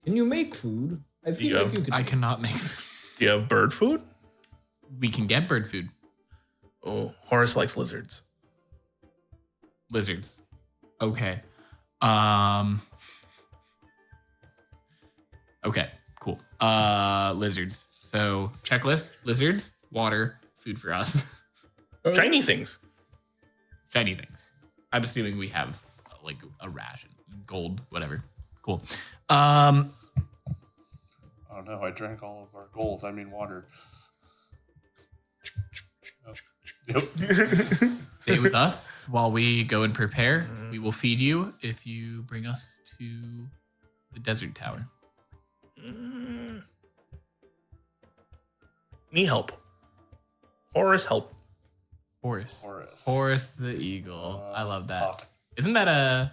Can you make food? I feel Yeah. like you could. I cannot make food. Do you have bird food? We can get bird food. Oh, Horace likes lizards. Lizards. Okay. Okay, cool. Lizards. So checklist, lizards, water, food for us. Shiny things. Shiny things. I'm assuming we have like a ration. Gold, whatever. Cool. Oh no, I drank all of our gold. I mean water. Yep. Stay with us while we go and prepare. We will feed you if you bring us to the desert tower. Need help. Horace help. Horus. Horus. Horus the eagle. I love that. Hawk. Isn't that a...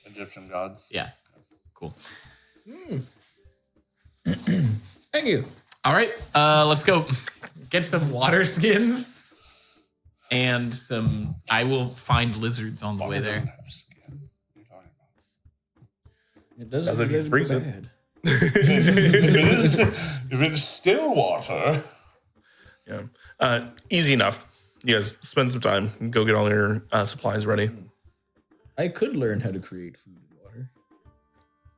Egyptian god. Yeah. Cool. Thank you. All right. Let's go get some water skins and some... I will find lizards on the way there. Doesn't have skin. What are you talking about? It doesn't As if you look freeze it. bad. if it's still water. Yeah. Easy enough. You guys spend some time and go get all your supplies ready. I could learn how to create food and water.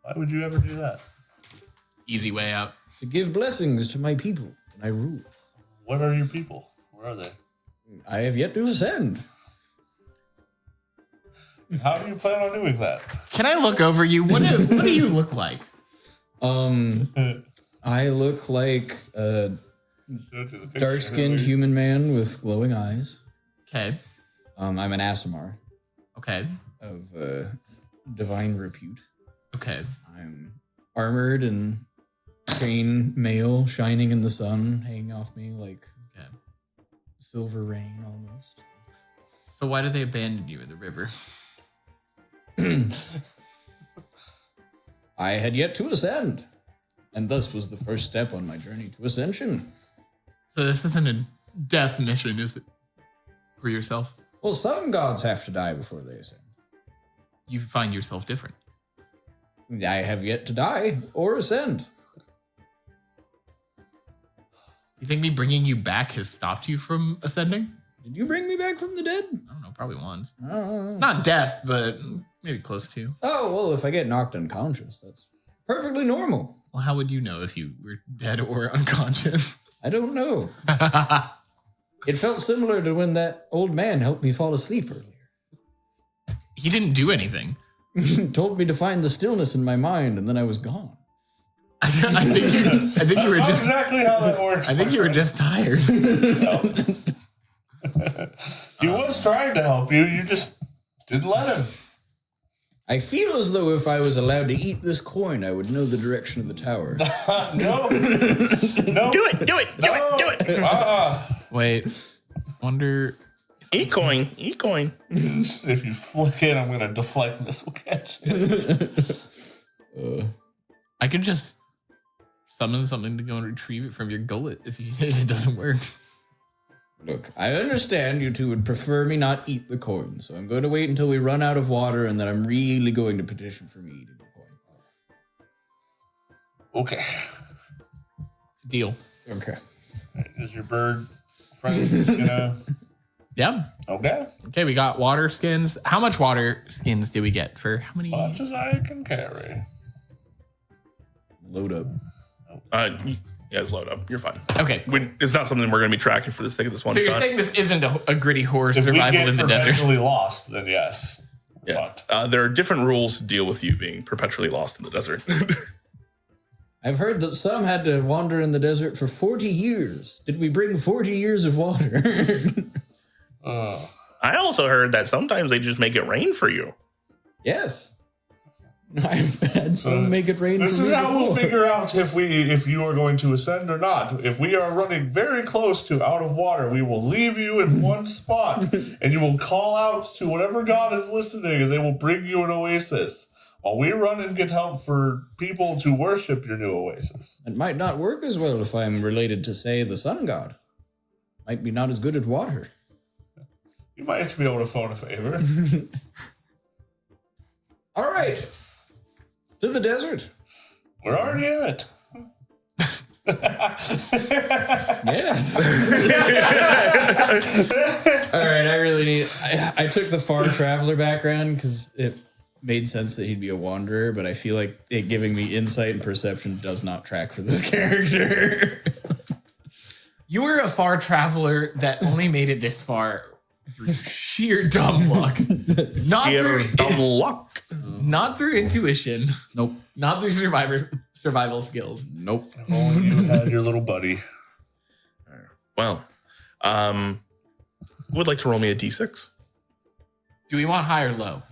Why would you ever do that? Easy way out. To give blessings to my people when I rule. What are your people? Where are they? I have yet to ascend. How do you plan on doing that? Can I look over you? What do you look like? I look like a dark-skinned human man with glowing eyes. Okay. I'm an Asimar Okay. of divine repute. Okay. I'm armored and chain mail shining in the sun, hanging off me like Okay. silver rain almost. So why did they abandon you in the river? I had yet to ascend, and thus was the first step on my journey to ascension. So this isn't a death mission, is it? For yourself? Well, some gods have to die before they ascend. You find yourself different. I have yet to die or ascend. You think me bringing you back has stopped you from ascending? Did you bring me back from the dead? I don't know, probably once. Oh, Not death, but maybe close to. well, if I get knocked unconscious, that's perfectly normal. Well, how would you know if you were dead or unconscious? I don't know. It felt similar to when that old man helped me fall asleep earlier. He didn't do anything. told me to find the stillness in my mind, and then I was gone. I think you were That's just exactly how that works. I think you were just tired. He was trying to help you. You just didn't let him. I feel as though if I was allowed to eat this coin, I would know the direction of the tower. No. No. Do it. Wait, wonder. E-coin. If you flick it, I'm going to deflect missile catch. I could just summon something to go and retrieve it from your gullet if it doesn't work. Look, I understand you two would prefer me not eat the coin, so I'm going to wait until we run out of water, and then I'm really going to petition for me eating the coin. Okay. Deal. Okay. Is your bird friend gonna... Yeah. Okay. Okay, we got water skins. How much water skins do we get for how many? Much as I can carry. Load up. You guys load up. You're fine. Okay. It's not something we're going to be tracking for the sake of this one So you're shot. saying this isn't a gritty horror If we survival get in the desert? perpetually lost, then yes. Yeah. But There are different rules to deal with you being perpetually lost in the desert. I've heard that some had to wander in the desert for 40 years. Did we bring 40 years of water? I also heard that sometimes they just make it rain for you. Yes. I've had some make it rain this for is me how before. we'll figure out if you are going to ascend or not. If we are running very close to out of water, we will leave you in one spot, and you will call out to whatever god is listening, and they will bring you an oasis. While we run and get help for people to worship your new oasis. It might not work as well if I'm related to, say, the sun god. Might be not as good at water. You might be able to phone a favor. All right. To the desert. We're already in it. Yes. All right, I really need... I took the far traveler background because it made sense that he'd be a wanderer, but I feel like it giving me insight and perception does not track for this character. You were a far traveler that only made it this far through sheer dumb luck. Not Sheer through dumb luck. not through intuition. Nope. Not through survival skills. Nope. If only you had your little buddy. Well, would like to roll me a d6. Do we want high or low?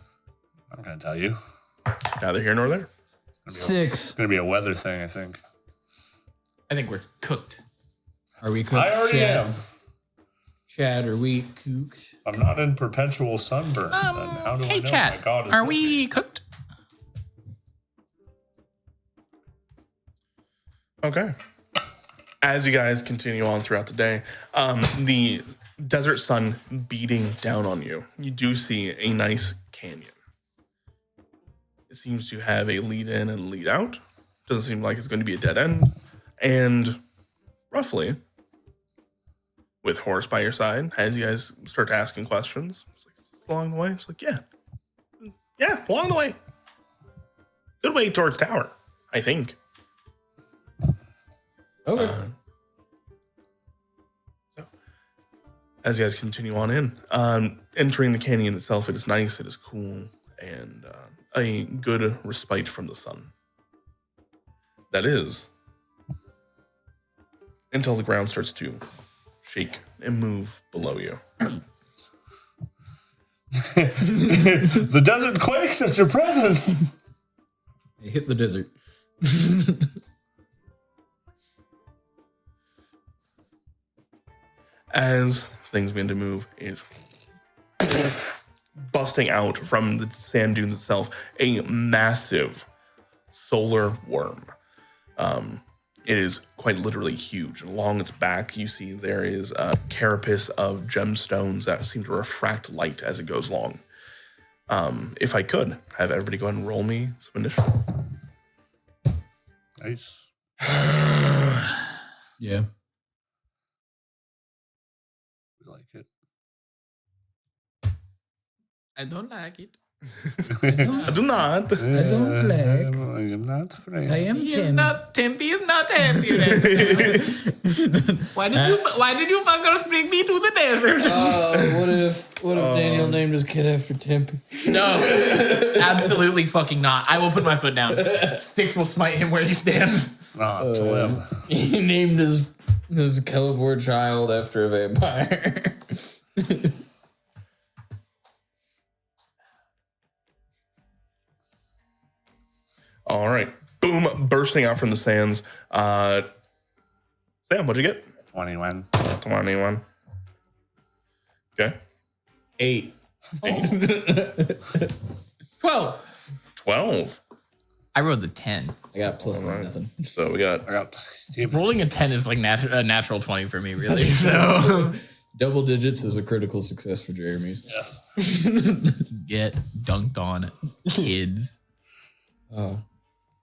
I'm going to tell you. Neither here nor there. 6. It's going to be a weather thing, I think. I think we're cooked. Are we cooked? I already am. Chad, are we cooked? I'm not in perpetual sunburn. Then how do I Hey, know chat. my god is Are with we me? cooked? Okay. As you guys continue on throughout the day, the desert sun beating down on you, you do see a nice canyon. It seems to have a lead in and lead out. Doesn't seem like it's going to be a dead end. And roughly, with Horse by your side, as you guys start asking questions, it's like, is this along the way? It's like, yeah. Yeah, along the way. Good way towards tower, I think. Okay. So, as you guys continue on in, entering the canyon itself, it is nice, it is cool, and a good respite from the sun. That is, until the ground starts to shake and move below you. The desert quakes at your presence. I hit the desert. As things begin to move, it's busting out from the sand dunes itself a massive solar worm. It is quite literally huge. Along its back, you see there is a carapace of gemstones that seem to refract light as it goes along. If I could, have everybody go ahead and roll me some initiative. Nice. Yeah. We like it. I don't like it. I do not. I don't like. I'm not not free. I am He is Ken. not Tempe is not happy. Why did you fuckers bring me to the desert? What if Daniel named his kid after Tempe? No, absolutely fucking not. I will put my foot down. Sticks will smite him where he stands. To him. He named his Celeborn child after a vampire. All right. Boom, bursting out from the sands. Sam, what'd you get? 21. 21. Okay. 8. 12. 12. I rolled the 10. I got plus nothing. So we got I got Rolling a 10 is like a natural 20 for me, really. So Double digits is a critical success for Jeremy's. yes. get dunked on, kids. Oh.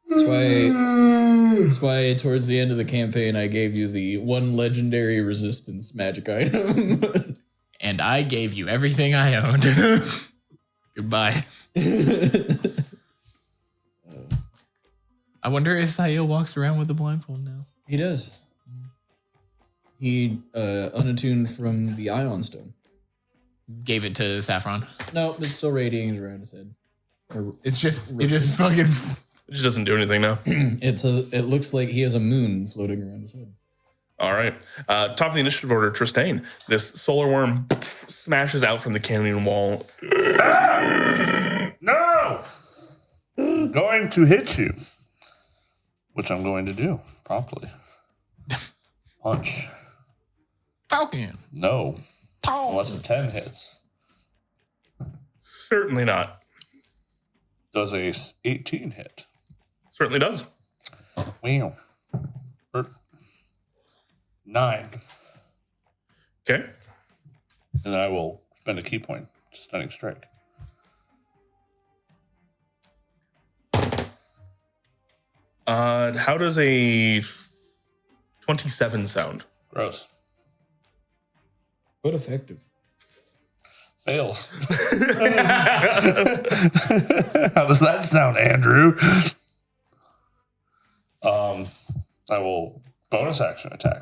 That's why towards the end of the campaign I gave you the one legendary resistance magic item. And I gave you everything I owned. Goodbye. I wonder if Sayo walks around with a blindfold now. He does. He unattuned from the Ion Stone. Gave it to Saffron. No, it's still radiating around his head. It just fucking. it just doesn't do anything now. It looks like he has a moon floating around his head. All right. Top of the initiative order, Tristane. This solar worm smashes out from the canyon wall. No! I'm going to hit you. Which I'm going to do promptly. Punch. Falcon. No. Unless a 10 hits. Certainly not. Does a 18 hit? Certainly does. Wow. 9. Okay. And then I will spend a key point. Stunning strike. How does a 27 sound? Gross. But effective. Fails. How does that sound, Andrew? I will bonus action attack.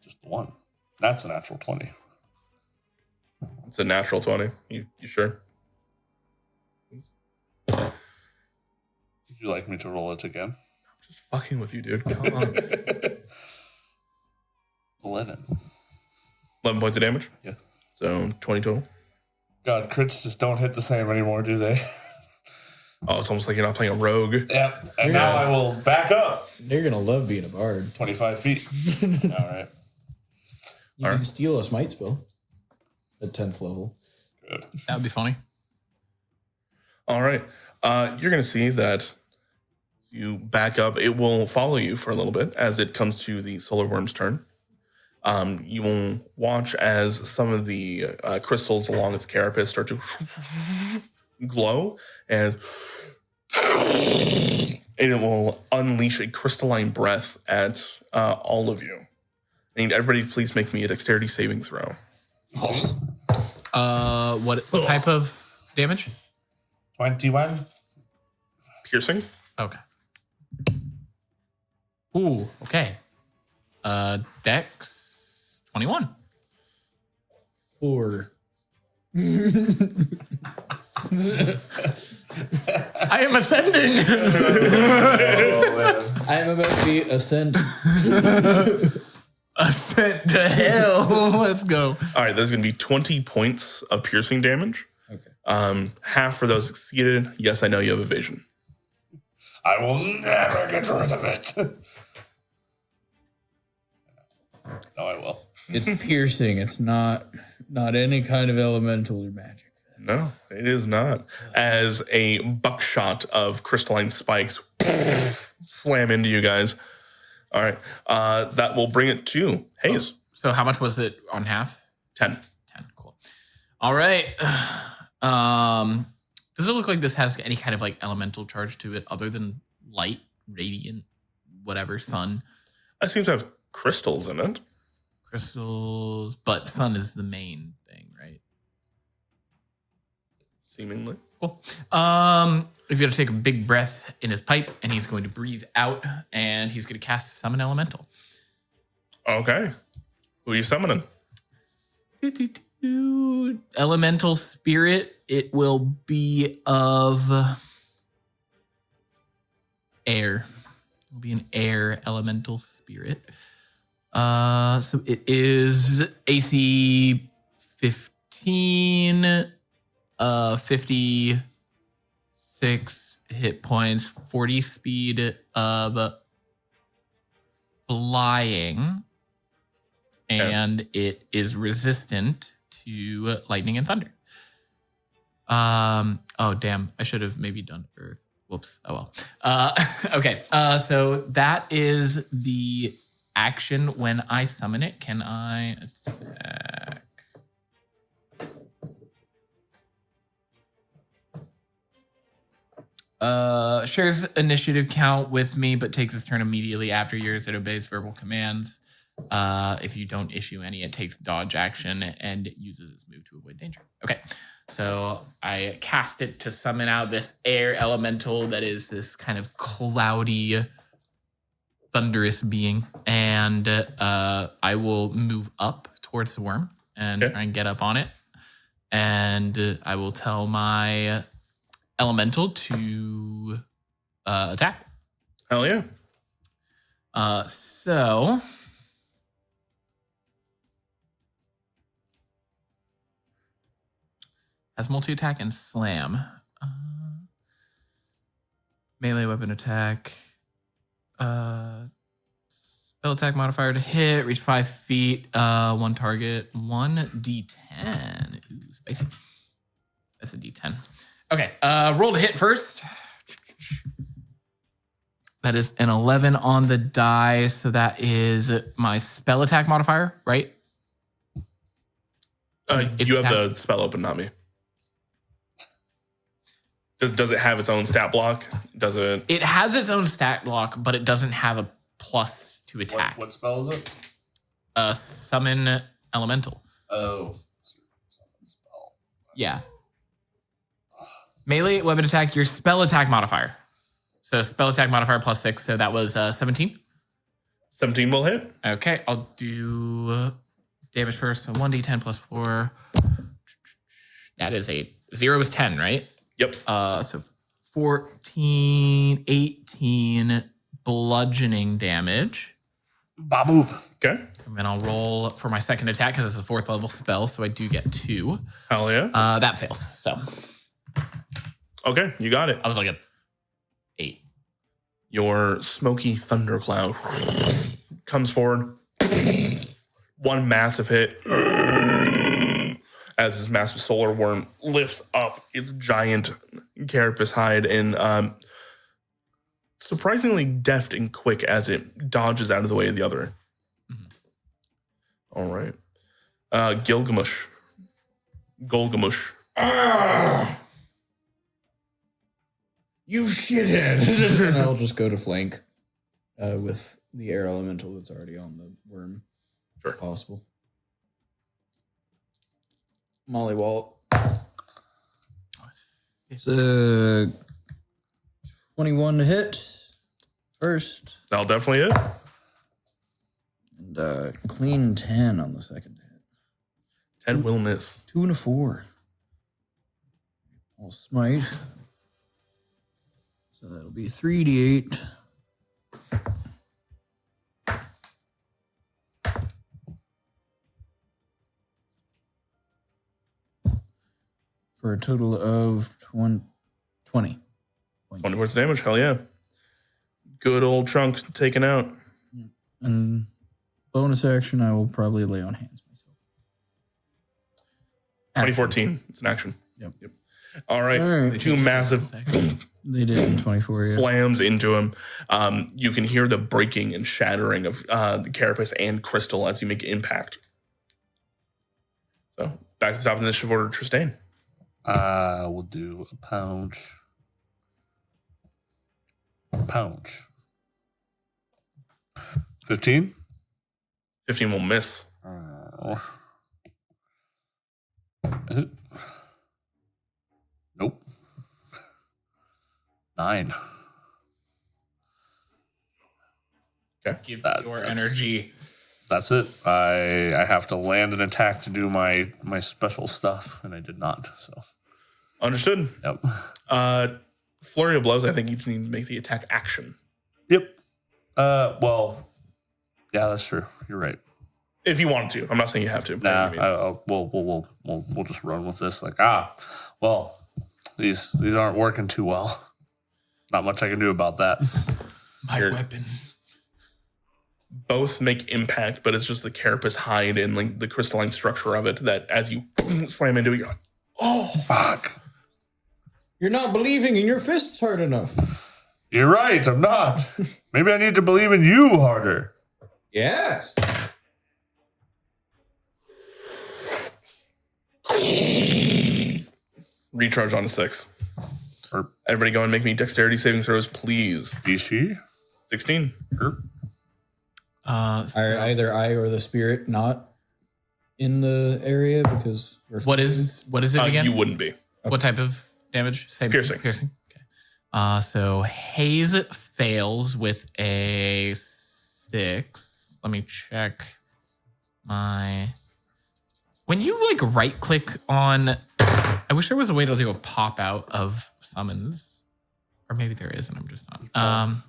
Just the one. That's a natural 20. It's a natural 20. You sure? Would you like me to roll it again? Just fucking with you, dude. Come on. 11. 11 points of damage? Yeah. So 20 total? God, crits just don't hit the same anymore, do they? Oh, it's almost like you're not playing a rogue. Yep. And now I will back up. You're going to love being a bard. 25 feet. All right. You can steal a smite spell at 10th level. Good. That would be funny. All right. You're going to see that as you back up, it will follow you for a little bit as it comes to the solar worm's turn. You will watch as some of the crystals along its carapace start to glow, and it will unleash a crystalline breath at all of you. I need everybody please make me a dexterity saving throw. What type of damage? 21. Piercing? Okay. Ooh, okay. Dex 21. 4. I am ascending. I am about to be ascend. Ascend to hell. Let's go. All right, there's going to be 20 points of piercing damage. Okay. Half for those succeeded. Yes, I know you have evasion. I will never get rid of it. No, I will. It's piercing. It's not any kind of elemental or magic. No, it is not. As a buckshot of crystalline spikes slam into you guys. All right. That will bring it to Hayes. So how much was it on half? 10. 10. Cool. All right. Does it look like this has any kind of like elemental charge to it other than light, radiant, whatever, sun? That seems to have crystals in it. Crystals, but sun is the main thing, right? Seemingly. Cool. He's gonna take a big breath in his pipe, and he's going to breathe out, and he's going to cast Summon Elemental. Okay. Who are you summoning? Elemental spirit. It will be of air. It'll be an air elemental spirit. So it is AC 15, 56 hit points, 40 speed of flying, and it is resistant to lightning and thunder. Oh damn, I should have maybe done earth. Whoops. Oh well. Okay. So that is the action. When I summon it, can I attack? Shares initiative count with me, but takes its turn immediately after yours. It obeys verbal commands. If you don't issue any, it takes dodge action and uses its move to avoid danger. Okay, so I cast it to summon out this air elemental that is this kind of cloudy, thunderous being, and I will move up towards the worm and try and get up on it, and I will tell my elemental to attack. Hell yeah. So has multi-attack and slam. Melee weapon attack. Spell attack modifier to hit. Reach 5 feet. One target. 1d10. Ooh, spicy. That's a d10. Okay. Roll to hit first. That is an 11 on the die. So that is my spell attack modifier, right? You have the spell open, not me. Does it have its own stat block? Does it? It has its own stat block, but it doesn't have a plus to attack. What spell is it? Summon Elemental. Oh. Summon spell. Yeah. Melee weapon attack, your spell attack modifier. So spell attack modifier plus 6. So that was 17. 17 will hit. Okay, I'll do damage first. So 1d10 plus 4. That is 8. 0 is 10, right? Yep. So 14, 18 bludgeoning damage. Babu. Okay. And then I'll roll for my second attack because it's a 4th level spell, so I do get 2. Hell yeah. That fails. So Okay, you got it. I was like a 8. Your smoky thundercloud comes forward. One massive hit as this massive solar worm lifts up its giant carapace hide and surprisingly deft and quick as it dodges out of the way of the other. All right. Golgamush. You shithead. I'll just go to flank with the air elemental that's already on the worm. Sure. If possible. Mollywall. It's 21 to hit first. That'll definitely hit. And clean 10 on the second hit. 10 will miss. 2 and a 4. I'll smite. So that'll be 3d8. For a total of 20. 20 points of damage. Hell yeah. Good old chunk taken out. And bonus action, I will probably lay on hands myself. 2014. It's an action. Yep. All right. All right. Two massive They did in 24, yeah. slams into him. You can hear the breaking and shattering of the carapace and crystal as you make impact. So back to the top of the initiative order, Tristane. We'll do a pounce. 15? 15 will miss. Nope. 9. Okay. Give That- your that's- energy. That's it. I have to land an attack to do my special stuff, and I did not. So, Understood. yep. Flurry of blows, I think you just need to make the attack action. Yep. Well, yeah, that's true. You're right. If you wanted to. I'm not saying you have to. Nah, by any means. we'll just run with this. Like, well, these aren't working too well. Not much I can do about that. My Here. weapons. Both make impact, but it's just the carapace hide and like the crystalline structure of it that as you slam into it, you're like, oh, Fuck. You're not believing in your fists hard enough. You're right. I'm not. Maybe I need to believe in you harder. Yes. recharge on a 6. Erp. Everybody go and make me dexterity saving throws, please. BC. 16. Erp. Are either I or the spirit not in the area because we're What is it again? You wouldn't be. What type of damage? Same Piercing. Piercing. Okay. So Haze fails with a 6. Let me check my. When you like right click on, I wish there was a way to do a pop out of summons, or maybe there is, and I'm just not.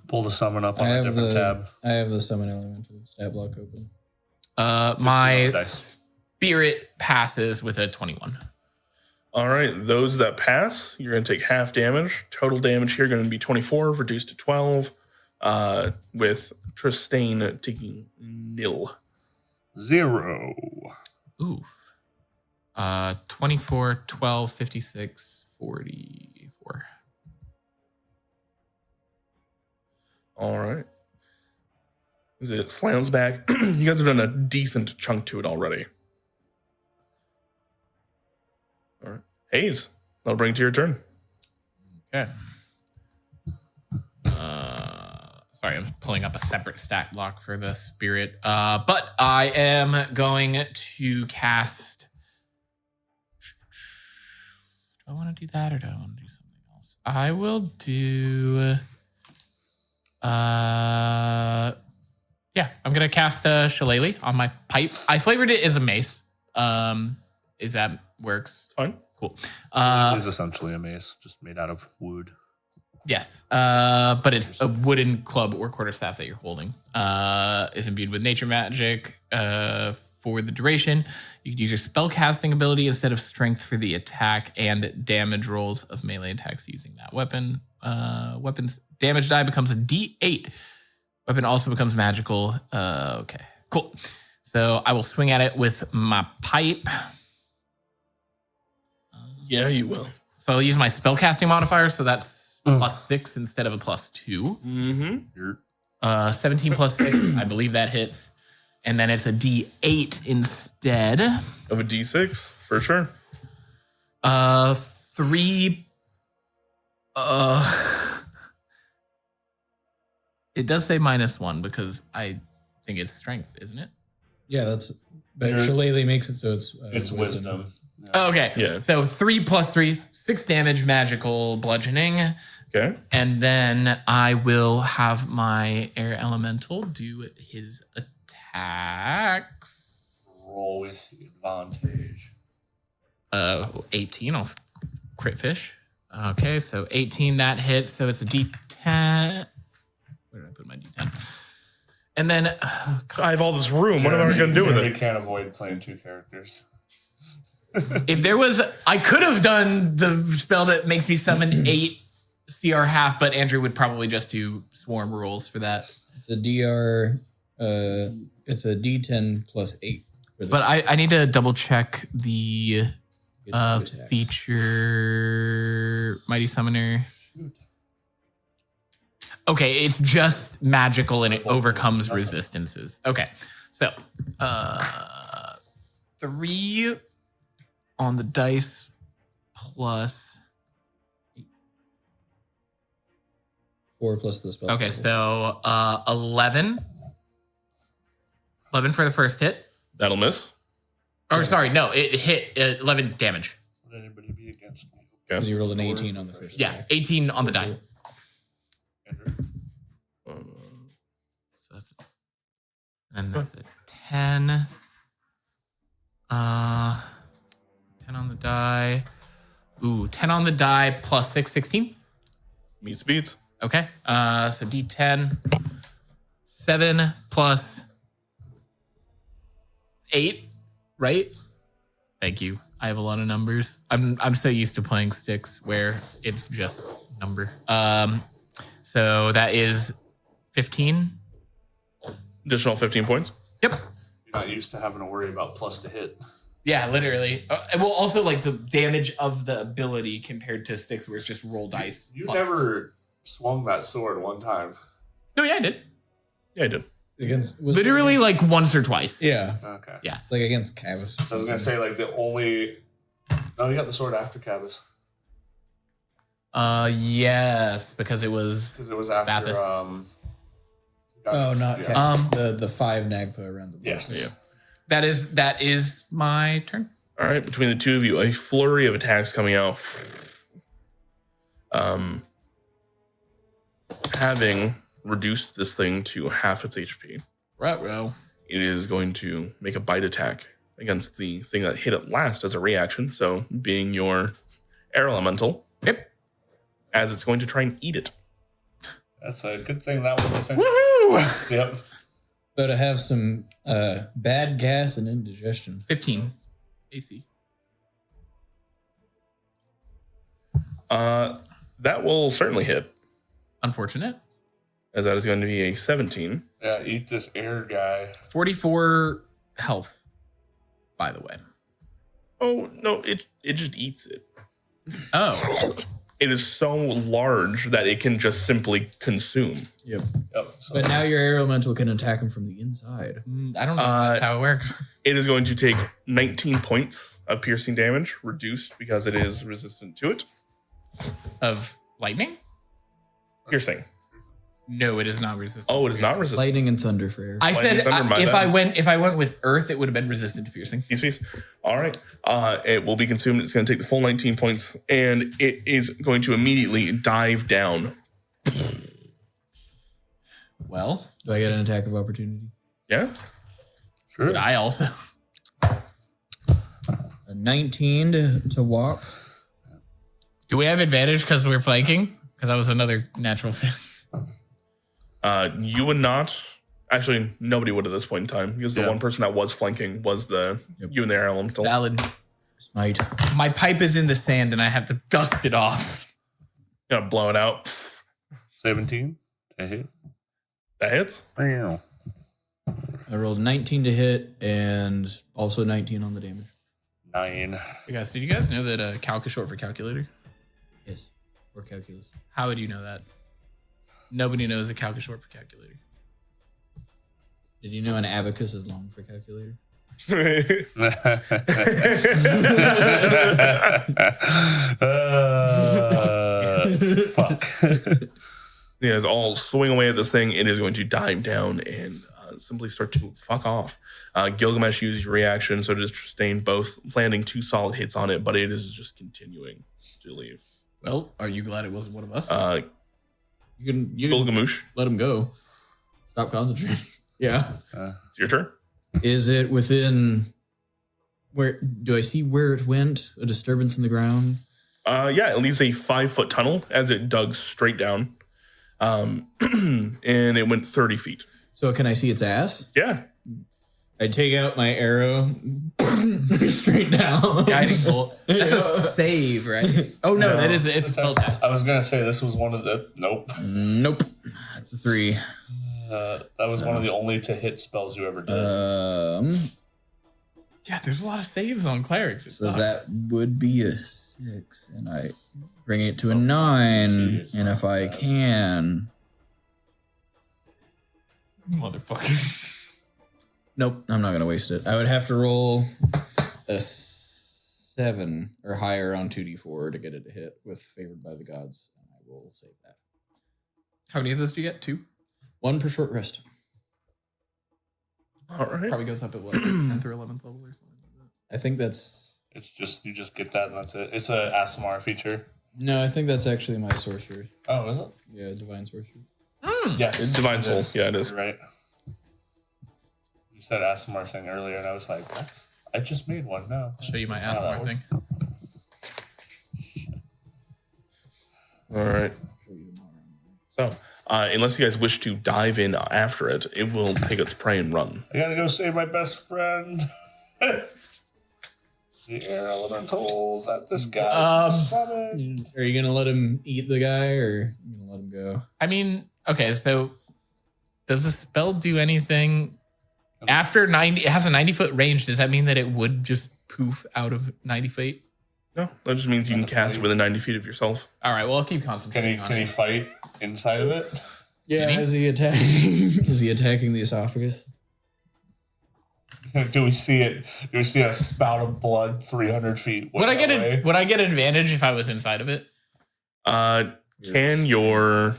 Pull the summon up on I a have different tab. I have the summon elemental stat block open. My Dice. spirit passes with a 21. All right, those that pass, you're going to take half damage. Total damage here going to be 24, reduced to 12, with Tristane taking 0. 0. Oof. 24, 12, 56, 44. All right. As it slams back, you guys have done a decent chunk to it already. All right. Haze, that'll bring it to your turn. Okay. Sorry, I'm pulling up a separate stat block for the spirit. But I am going to cast. Do I want to do that or do I want to do something else? I will do. Yeah, I'm gonna cast a shillelagh on my pipe. I flavored it as a mace. If that works. It's fine. Cool. It is essentially a mace, just made out of wood. Yes, but it's a wooden club or quarterstaff that you're holding. Is imbued with nature magic for the duration. You can use your spellcasting ability instead of strength for the attack and damage rolls of melee attacks using that weapon. Weapon's damage die becomes a D8. Weapon also becomes magical. Okay, cool. So I will swing at it with my pipe. Yeah, you will. So I'll use my spellcasting modifier. So that's +6 instead of a +2. Mm-hmm. 17 +6, I believe that hits. And then it's a D8 instead. Of a D6, for sure. 3. It does say -1 because I think it's strength, isn't it? Yeah, that's. But Shillelagh makes it so It's wisdom. Okay. Yeah. So 3 + 3, 6 damage, magical bludgeoning. Okay. And then I will have my air elemental do his attacks. Roll with advantage. 18 off crit fish. Okay, so 18 that hits, so it's a D10. Where did I put my D10? And then I have all this room. What am I going to do with Jeremy it? can't avoid playing 2 characters. if there was, I could have done the spell that makes me summon 8 CR half, but Andrew would probably just do swarm rules for that. It's a DR. It's a D10 +8. For the But I need to double check the attack. feature Mighty Summoner. Okay, it's just magical and it overcomes resistances. Okay, so 3 on the dice plus. 4 plus the spell. Okay, so 11. 11 for the first hit. That'll miss. Or sorry, no, it hit 11 damage. Would anybody be against me? Because you rolled an 18 on the first. Yeah, attack. 18 on the die. Andrew? So that's And that's a 10. 10 on the die. Ooh, 10 on the die plus 6, 16. Meets beats. Okay. So D10. 7 plus 8, right? Thank you. I have a lot of numbers. I'm so used to playing sticks where it's just number. So that is 15. Additional 15 points. Yep. You're not used to having to worry about plus to hit. Yeah, literally. Well, also like the damage of the ability compared to sticks where it's just roll dice. You plus. never swung that sword one time. No, yeah, I did. Yeah, I did. Against Literally like once or twice. Yeah. Okay. Yeah. It's like against Cavus. I was gonna say like the only. No, you got the sword after Cavus Yes, because it was. because it was after. Bathus. Oh, not yeah. Cavus. The 5 Nagpa around the Yes. Yeah. That is my turn. All right, between the two of you, a flurry of attacks coming out. Having reduced this thing to half its HP, Ruh-roh. it is going to make a bite attack against the thing that hit it last as a reaction. So, being your air elemental, Yep. as it's going to try and eat it. That's a good thing that was a thing. Woohoo! Yep. So to have some bad gas and indigestion. 15 AC. That will certainly hit, Unfortunate. as that is going to be a 17. Yeah. Eat this air guy. 44 health, by the way. Oh, no, it just eats it. Oh. It is so large that it can just simply consume. Yep. Yep. So But now your air elemental can attack him from the inside. I don't know if that's how it works. It is going to take 19 points of piercing damage, reduced because it is resistant to it. Of lightning? Piercing. No, it is not resistant. Oh, it is not resistant. Lightning and thunder for air. I Lightning, said thunder, my if bad. I went with earth, it would have been resistant to piercing. Piece. All right. It will be consumed. It's going to take the full 19 points, and it is going to immediately dive down. Well, Do I get an attack of opportunity? Yeah? sure. but I also. A 19 to walk. Do we have advantage because we're flanking? Because that was another natural fit. You would not. Actually, nobody would at this point in time, because the one person that was flanking was you and the air elemental. Valid. Smite. My pipe is in the sand and I have to dust it off. Gonna blow it out. 17 to hit. That hits. Wow. I rolled 19 to hit and also 19 on the damage. 9. Hey guys, did you guys know that calc is short for calculator? Yes. Or calculus. How would you know that? Nobody knows that calc is short for calculator. Did you know an abacus is long for calculator? Fuck. Yeah, as all swing away at this thing, it is going to dive down and simply start to fuck off. Gilgamesh used your reaction, so it is sustained both, landing 2 solid hits on it, but it is just continuing to leave. Well, are you glad it wasn't one of us? You can Gilgamesh, let him go. Stop concentrating. Yeah. it's your turn. Is it within where do I see where it went? A disturbance in the ground? Yeah, it leaves a 5-foot tunnel as it dug straight down. And it went 30 feet. So can I see its ass? Yeah. I take out my arrow straight down. Guiding bolt. That's a save, right? Oh no, that is it's a spell attack. I was gonna say this was one of the Nope. That's a 3. that was one of the only to hit spells you ever did. Yeah, there's a lot of saves on clerics. It So sucks. that would be a 6, and I bring it to a 9, and if I can, Motherfucker. nope, I'm not gonna waste it. I would have to roll a 7 or higher on 2d4 to get it to hit with favored by the gods, and I will save that. How many of those do you get? 2? 1 per short rest. All right. Probably goes up at what, 10th or 11th level or something like that. I think that's It's just you just get that and that's it. It's a ASMR feature. no, I think that's actually my sorcery. Oh, is it? Yeah, divine sorcery. Yeah, Divine Soul. Yeah, it is. You're right. You said ASMR thing earlier, and I was like, I just made one. No. I'll show you my ASMR thing. All right. So, unless you guys wish to dive in after it, it will take its prey and run. I gotta go save my best friend. The air elementals at this guy's stomach. Are you gonna let him eat the guy, or are you gonna let him go? I mean, okay, so does the spell do anything after 90? It has a 90-foot range. Does that mean that it would just poof out of 90 feet? No, that just means you can cast it within 90 feet of yourself. All right, well, I'll keep concentrating on Can he it. fight inside of it? Yeah, is he attacking? Is he attacking the esophagus? Do we see it? Do we see a spout of blood 300 feet? Would I get advantage if I was inside of it? Can your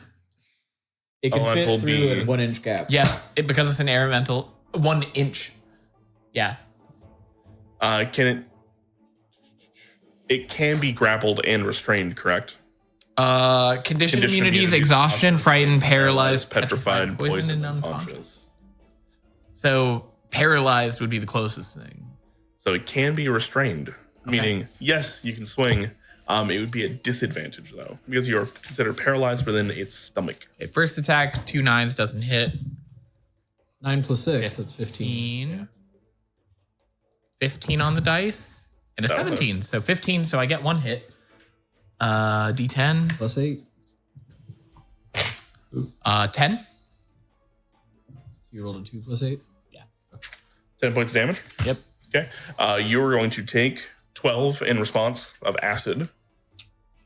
It can Elemental fit through be- a 1 inch gap. Yes, because it's an air elemental. 1 inch. Yeah. can it can be grappled and restrained, correct? Condition immunities, exhaustion, frightened, paralyzed, petrified, poisoned, and unconscious. So paralyzed would be the closest thing. So it can be restrained, meaning yes, you can swing. It would be a disadvantage though, because you're considered paralyzed within its stomach. Okay, first attack, 2 9s, doesn't hit. 9 plus 6, that's 15. 15. 15 on the dice. And a 17. So 15, so I get 1 hit. D10. Plus 8. 10. You rolled a 2 plus 8? Yeah. 10 points of damage. Yep. Okay. You're going to take 12 in response of acid.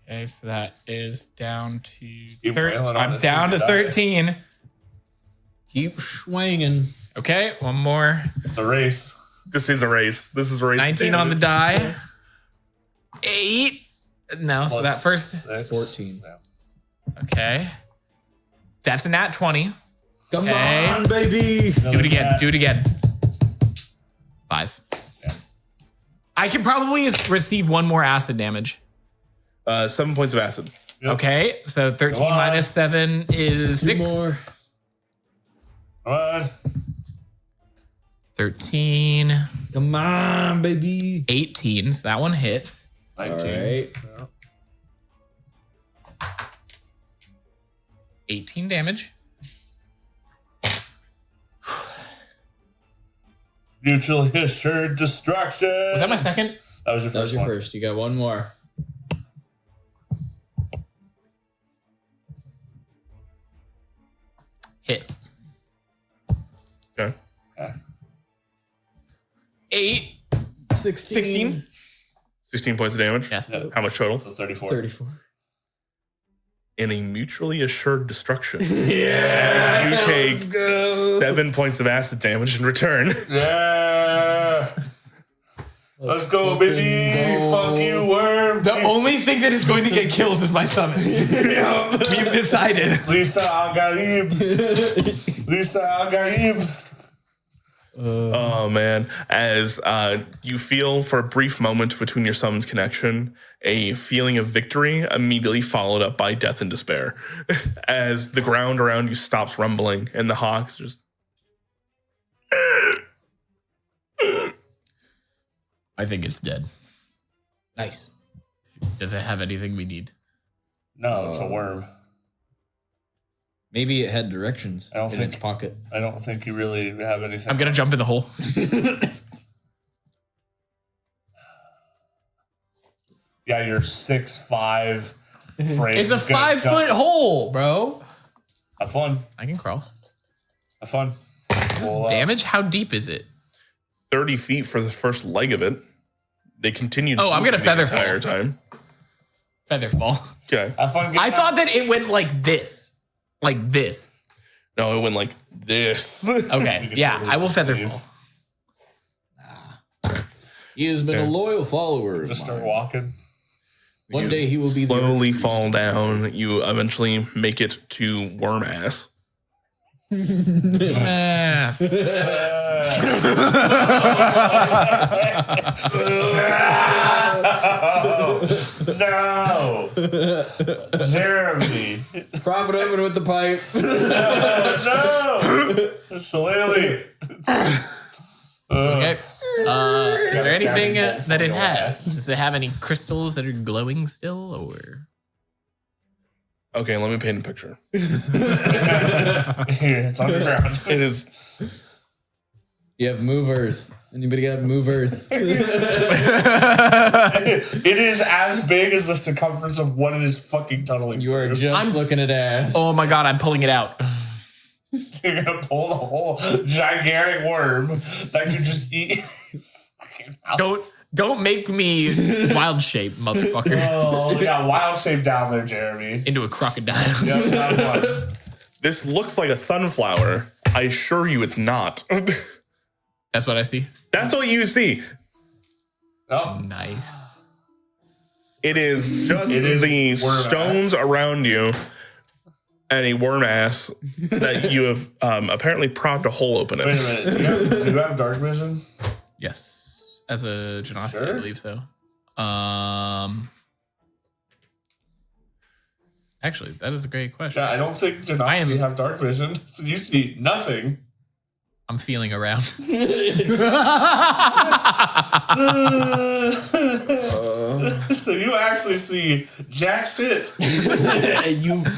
Okay, so that is down to... You're wailing on I'm it down till to you die. 13. Keep swinging. Okay, one more. It's a race. This is a race. This is a race. 19 on the die. 8. No, so Plus that first... 6. 14. Yeah. Okay. That's a nat 20. Come Okay. on, baby. Do it again. Do it again. 5. Yeah. I can probably receive 1 more acid damage. 7 points of acid. Yep. Okay, so 13 Come on. minus 7 is 2 6. more. Come on. 13. Come on, baby. 18. So that one hits. 19. All right. Yeah. 18 damage. Mutually assured destruction. Was that my second? That was your first That was your one. first. You got 1 more. Hit. Okay. Okay. 8. 16. 16 points of damage. Yes. Yeah. How much total? So 34. 34. In a mutually assured destruction. Yeah. You take Let's go. 7 points of acid damage in return. Yeah. Let's go, baby. go. Fuck you, worm. The only thing that is going to get kills is my summons. We've decided. Lisa Al Gharib. Lisa Al Gharib. Oh man, as you feel for a brief moment between your summons connection, a feeling of victory immediately followed up by death and despair. As the ground around you stops rumbling and the hawks just... I think it's dead. Nice. Does it have anything we need? No, it's a worm. Maybe it had directions I don't in think- its pocket. I don't think you really have anything. I'm going to jump in the hole. Yeah, you're 6'5". Frame. It's a 5-foot hole, bro. Have fun. I can crawl. Have fun. We'll, Damage? How deep is it? 30 feet for the first leg of it. They continued. Oh, I'm gonna the feather entire fall. time. Featherfall. Okay. Have fun. I thought that it went like this. Like this. No, it went like this. Okay. Yeah, I will featherfall. He has been a loyal follower. Just of start mine. walking. One day he will be the Slowly Earth fall down. You eventually make it to worm ass. Ah. No, Jeremy. Prop it up with the pipe. No, Shillelagh. Okay. Is there anything that it has? Does it have any crystals that are glowing still, or? Okay, let me paint a picture. Here, it's on the ground. It is. You have Move Earth. Anybody got Move Earth? It is as big as the circumference of what it is fucking tunneling. You are just looking at ass. Oh my god, I'm pulling it out. You're gonna pull the whole gigantic worm that you just eat. Don't make me wild shape, motherfucker. Oh, we got wild shape down there, Jeremy. Into a crocodile. Yep, that one. This looks like a sunflower. I assure you, it's not. That's what I see. That's what you see. Oh, Nice. It is just the worm stones around you and a worm ass that you have apparently propped a hole open in. wait a minute. Do you have dark vision? Yes. As a Genasi, Sure? I believe so. Actually, that is a great question. Yeah, I don't think Genasi have dark vision, so you see nothing. I'm feeling around. So you actually see jack shit.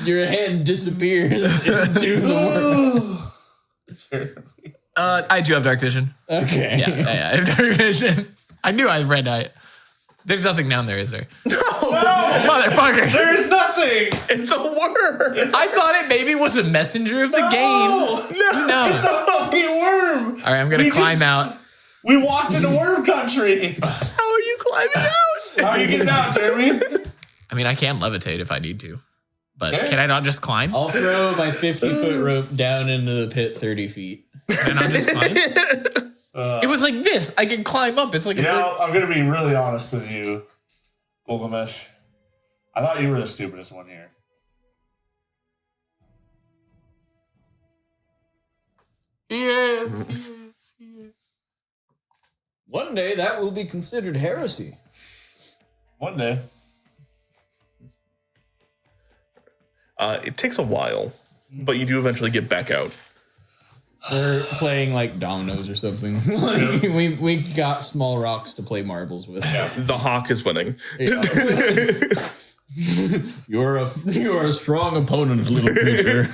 Your hand disappears into the worm. I do have dark vision. Okay. Yeah, I have dark vision. I knew I read that. There's nothing down there, is there? No! Motherfucker. There is nothing. It's a worm! I thought it maybe was a messenger of the games. No. It's a fucking worm. All right, I'm going to climb out. We walked into worm country. How are you climbing out? How are you getting out, Jeremy? I mean, I can levitate if I need to. But Okay. can I not just climb? I'll throw my 50-foot rope down into the pit 30 feet. Can I not just climb? It was like this. I can climb up. It's like I'm going to be really honest with you, Gilgamesh. I thought you were the stupidest one here. Yes. One day that will be considered heresy. One day. It takes a while, but you do eventually get back out. We're playing like dominoes or something. we got small rocks to play marbles with. The hawk is winning. Yeah. You're a strong opponent, little creature.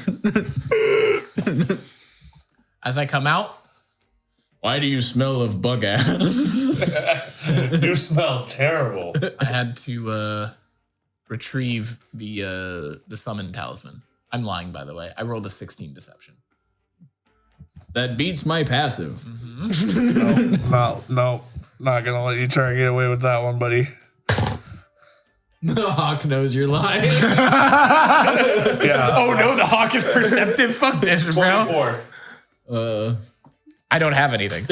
As I come out, Why do you smell of bug ass? You smell terrible. I had to retrieve the summon talisman. I'm lying, by the way. I rolled a 16 deception. That beats my passive. No, not gonna let you try and get away with that one, buddy. The hawk knows you're lying. Yeah. Oh no, the hawk is perceptive. Fuck this, bro. 24. I don't have anything.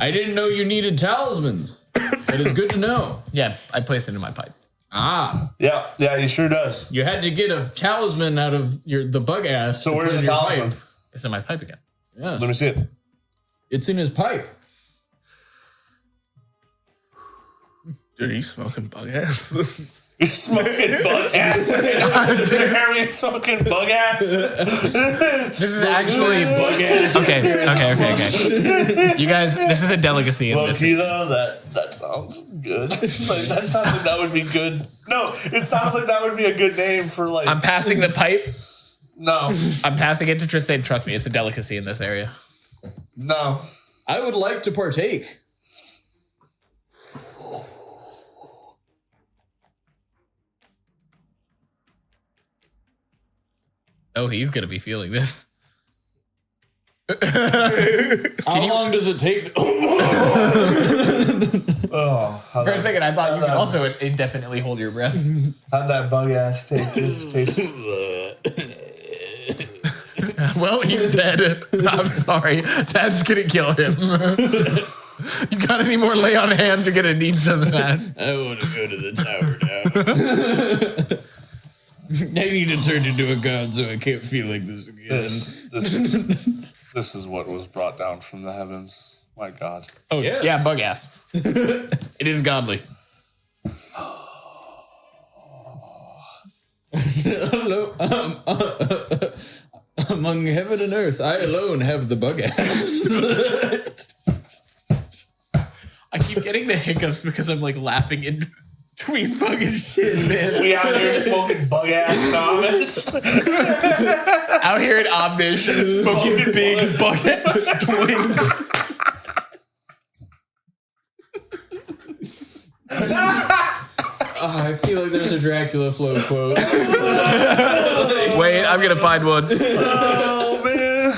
I didn't know you needed talismans. That is good to know. Yeah, I placed it in my pipe. Ah, Yeah, he sure does. you had to get a talisman out of the bug ass. So to where's put the in your talisman? pipe. It's in my pipe again. Yes. Let me see it. It's in his pipe. Dude, are you smoking bug ass? You smoking bug ass? Jeremy smoking bug ass? This is actually Bug ass. okay. You guys, this is a delicacy in Low this. key though, that sounds good. Like that sounds like that would be good. No, it sounds like that would be a good name for like. I'm passing the pipe. No, I'm passing it to Tristan. Trust me, it's a delicacy in this area. no. I would like to partake. Oh, he's gonna be feeling this. How long does it take? Oh, For a second, I thought you could also indefinitely hold your breath. how'd that bug ass taste? Well, he's dead. I'm sorry. That's gonna kill him. You got any more lay on hands? You're gonna need some of that. I want to go to the tower now. I need to turn into a god so I can't feel like this again. This is what was brought down from the heavens. My God. Oh Yes. yeah, bug ass. It is godly. Hello, I'm Among heaven and earth, I alone have the bug ass. I keep getting the hiccups because I'm like laughing in between fucking shit, man. We out here smoking bug ass Amish. Out here in Amish, smoking big bucket twins. I feel like there's a Dracula flow quote. Wait, I'm gonna find one. Oh man,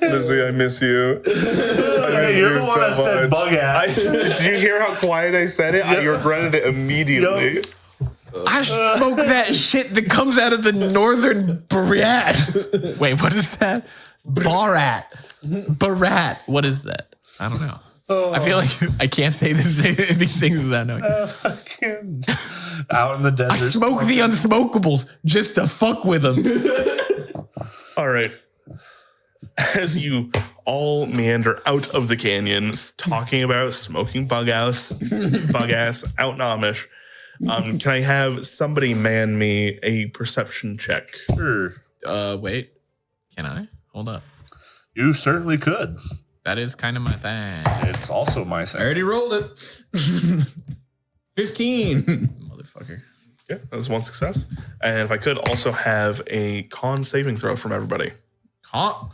Lizzie, I miss you. hey, you're the one that said bug ass. Did you hear how quiet I said it? I regretted it immediately. Yep. I smoke that shit that comes out of the northern Barat. Wait, what is that? Barat. Barat. What is that? I don't know. I feel like I can't say these things without knowing. Out in the I desert. smoke the unsmokables just to fuck with them. All right. As you all meander out of the canyons, talking about smoking bug ass out in Amish, can I have somebody man me a perception check? Sure. Wait. Can I? Hold up. You certainly could. That is kind of my thing. It's also my I thing. already rolled it. 15. Motherfucker. Okay, that's one success. And if I could also have a con saving throw from everybody. Huh?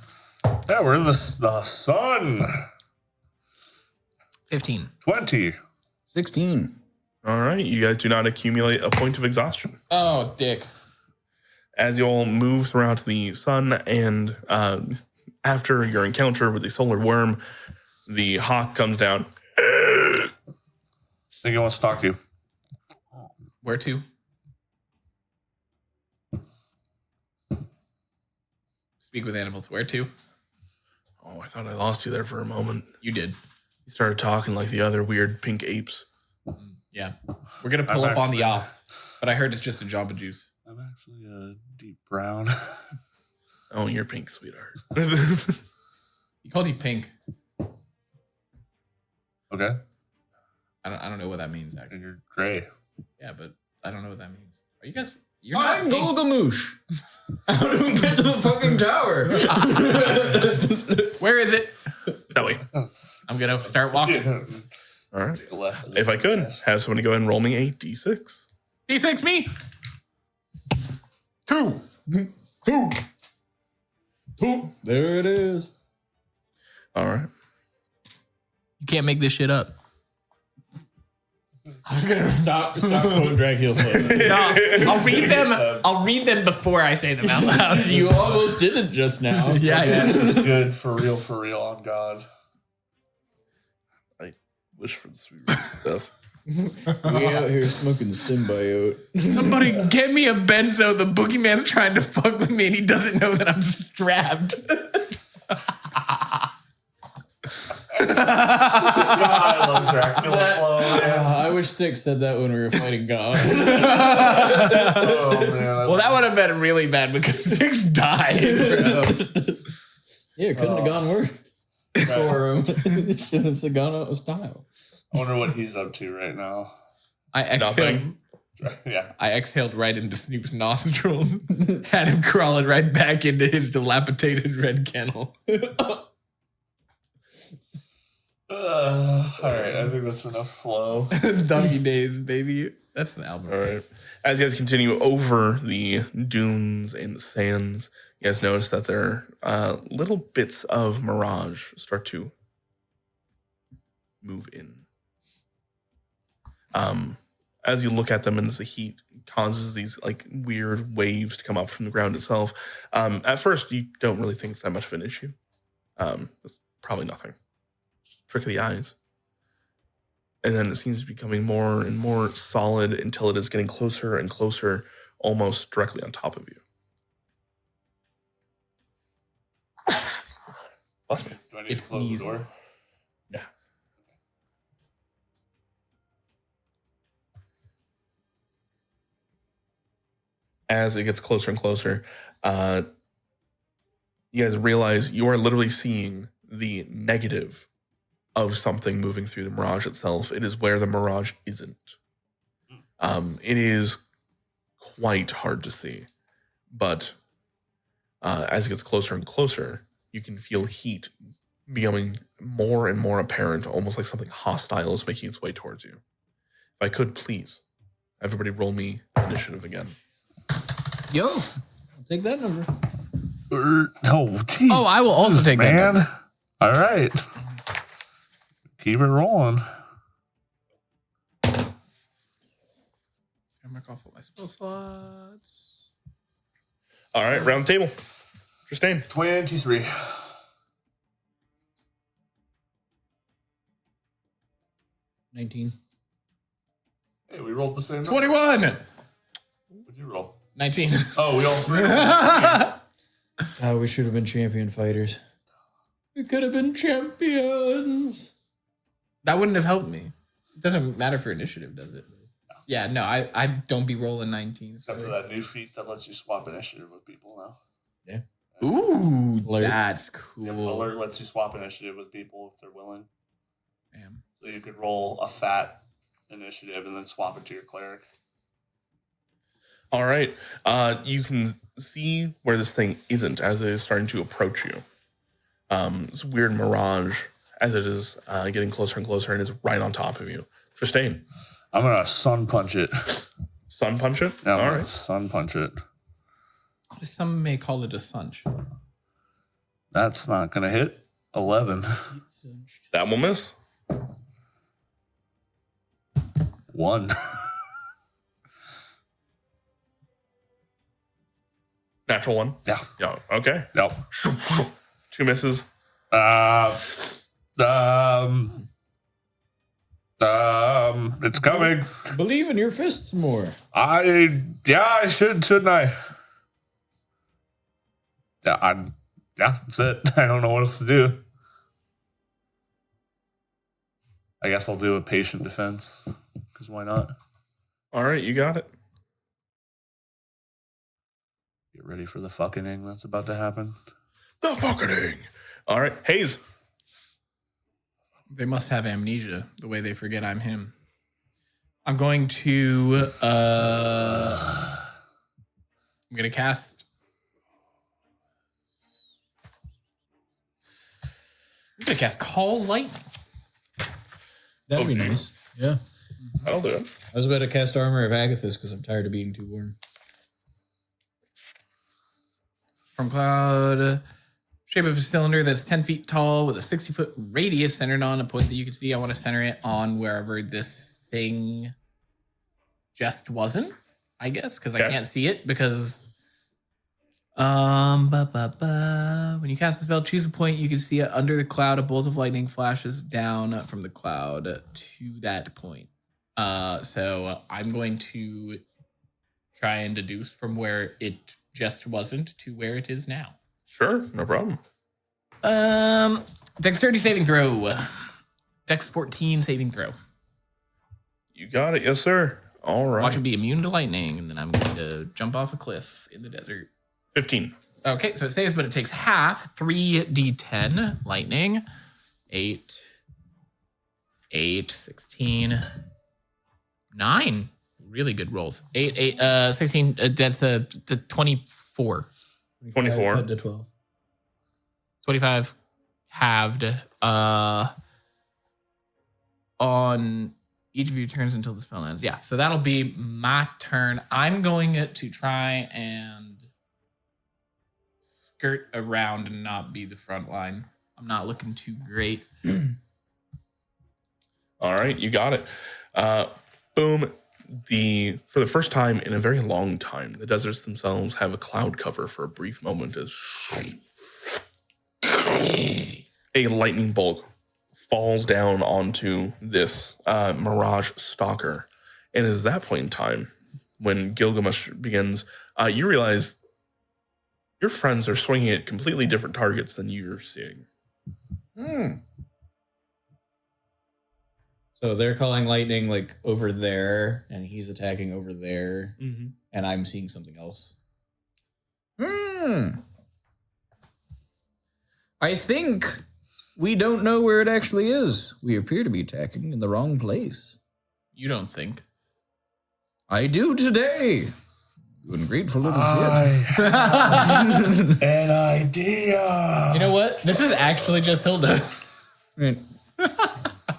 Yeah, we're in the sun. 15. 20. 16. All right, you guys do not accumulate a point of exhaustion. Oh, dick. As you all move throughout the sun and after your encounter with the solar worm, the hawk comes down. I think he wants to talk to you. Where to? Speak with animals. Where to? Oh, I thought I lost you there for a moment. You did. You started talking like the other weird pink apes. Yeah. We're going to pull I'm up on the actually- ops. But I heard it's just a Jamba Juice. I'm actually a deep brown. Oh, you're pink, sweetheart. He called you pink. Okay. I don't know what that means, And actually. you're gray. Yeah, but I don't know what that means. Are you guys... You're I'm not pink. Golgamoosh. How do we get to the fucking tower? Where is it? That way. I'm going to start walking. All right. Take a left. If I could, have somebody go ahead and roll me a d6. D6 me. 2. There it is. All right. You can't make this shit up. I was gonna stop quoting Dracula flow. No, I'll read them before I say them out loud. You almost didn't just now. Yeah, I did. Good for real on God. I wish for the sweet stuff. We out here smoking symbiote. Somebody get me a benzo. The boogeyman's trying to fuck with me and he doesn't know that I'm strapped. God, I love Dracula flow. Man. I wish Stick said that when we were fighting God. Oh man. Well, that would have been really bad because Six died, bro. Yeah, it couldn't have gone worse for him. It should have gone out of style. I wonder what he's up to right now. I exhaled. Yeah. I exhaled right into Snoop's nostrils. Had him crawling right back into his dilapidated red kennel. All right, I think that's enough flow. Doggy days, baby. That's the album. All right. As you guys continue over the dunes and the sands, you guys notice that there are little bits of mirage start to move in. As you look at them, and as the heat causes these like weird waves to come up from the ground itself, at first you don't really think it's that much of an issue. It's probably nothing. Just a trick of the eyes. And then it seems to be becoming more and more solid until it is getting closer and closer, almost directly on top of you. Bless me. Do I need to If close the he's- door? Yeah. As it gets closer and closer, you guys realize you are literally seeing the negative of something moving through the mirage itself. It is where the mirage isn't. It is quite hard to see, but as it gets closer and closer, you can feel heat becoming more and more apparent, almost like something hostile is making its way towards you. If I could, please, everybody roll me initiative again. Yo, I'll take that number. Oh, geez. Oh, I will also take that man. number. All right. Keep it rolling. Mark off all my spell slots. All right, round table. Tristan. 23. 19. Hey, we rolled the same number. 21. What'd you roll? 19. Oh, we all three rolled. We should have been champion fighters. We could have been champions. That wouldn't have helped me. It doesn't matter for initiative, does it? Yeah, no, I don't be rolling 19. Except for that new feat that lets you swap initiative with people now. Yeah. Ooh, Alert. that's Yeah, cool. Alert lets you swap initiative with people if they're willing. Damn. So you could roll a fat initiative and then swap it to your cleric. All right. You can see where this thing isn't as it is starting to approach you. This weird mirage as it is getting closer and closer and is right on top of you. Tristan. I'm going to sun punch it. Sun punch it? Yeah, All right. Sun punch it. Some may call it a sunch. That's not going to hit. 11. That will miss. 1. Natural one. Yeah. Yeah. Okay. Yep. 2 misses. It's coming. Believe in your fists more. I should, shouldn't I? Yeah, that's it. I don't know what else to do. I guess I'll do a patient defense, because why not? All right. You got it. Get ready for the fucking that's about to happen. The fucking. All right. Hayes. They must have amnesia, the way they forget I'm him. I'm going to cast. I'm gonna cast Call Light. That'd be Okay. nice. Yeah. That'll do it. I was about to cast Armor of Agathis because I'm tired of being too warm. From cloud, shape of a cylinder that's 10 feet tall with a 60-foot radius centered on a point that you can see. I want to center it on wherever this thing just wasn't, I guess, because I Okay. can't see it because when you cast the spell, choose a point you can see it under the cloud. A bolt of lightning flashes down from the cloud to that point. So I'm going to try and deduce from where it just wasn't to where it is now. Sure. No problem. Dexterity saving throw. Dex 14 saving throw. You got it. Yes, sir. All right. Watch him be immune to lightning, and then I'm going to jump off a cliff in the desert. 15. Okay, so it saves, but it takes half. 3d10 lightning. 8, 16, 9. Really good rolls. 16. That's the 24. 24. Cut to 12. 25 halved on each of your turns until the spell ends. Yeah, so that'll be my turn. I'm going to try and skirt around and not be the front line. I'm not looking too great. All right, you got it. Boom. For the first time in a very long time, the deserts themselves have a cloud cover for a brief moment as a lightning bolt falls down onto this Mirage Stalker. And it is that point in time when Gilgamesh begins, you realize your friends are swinging at completely different targets than you're seeing. So they're calling lightning like over there, and he's attacking over there, and I'm seeing something else. I think we don't know where it actually is. We appear to be attacking in the wrong place. You don't think? I do today. You ungrateful little I shit. have an idea. You know what? This is actually just Hilda.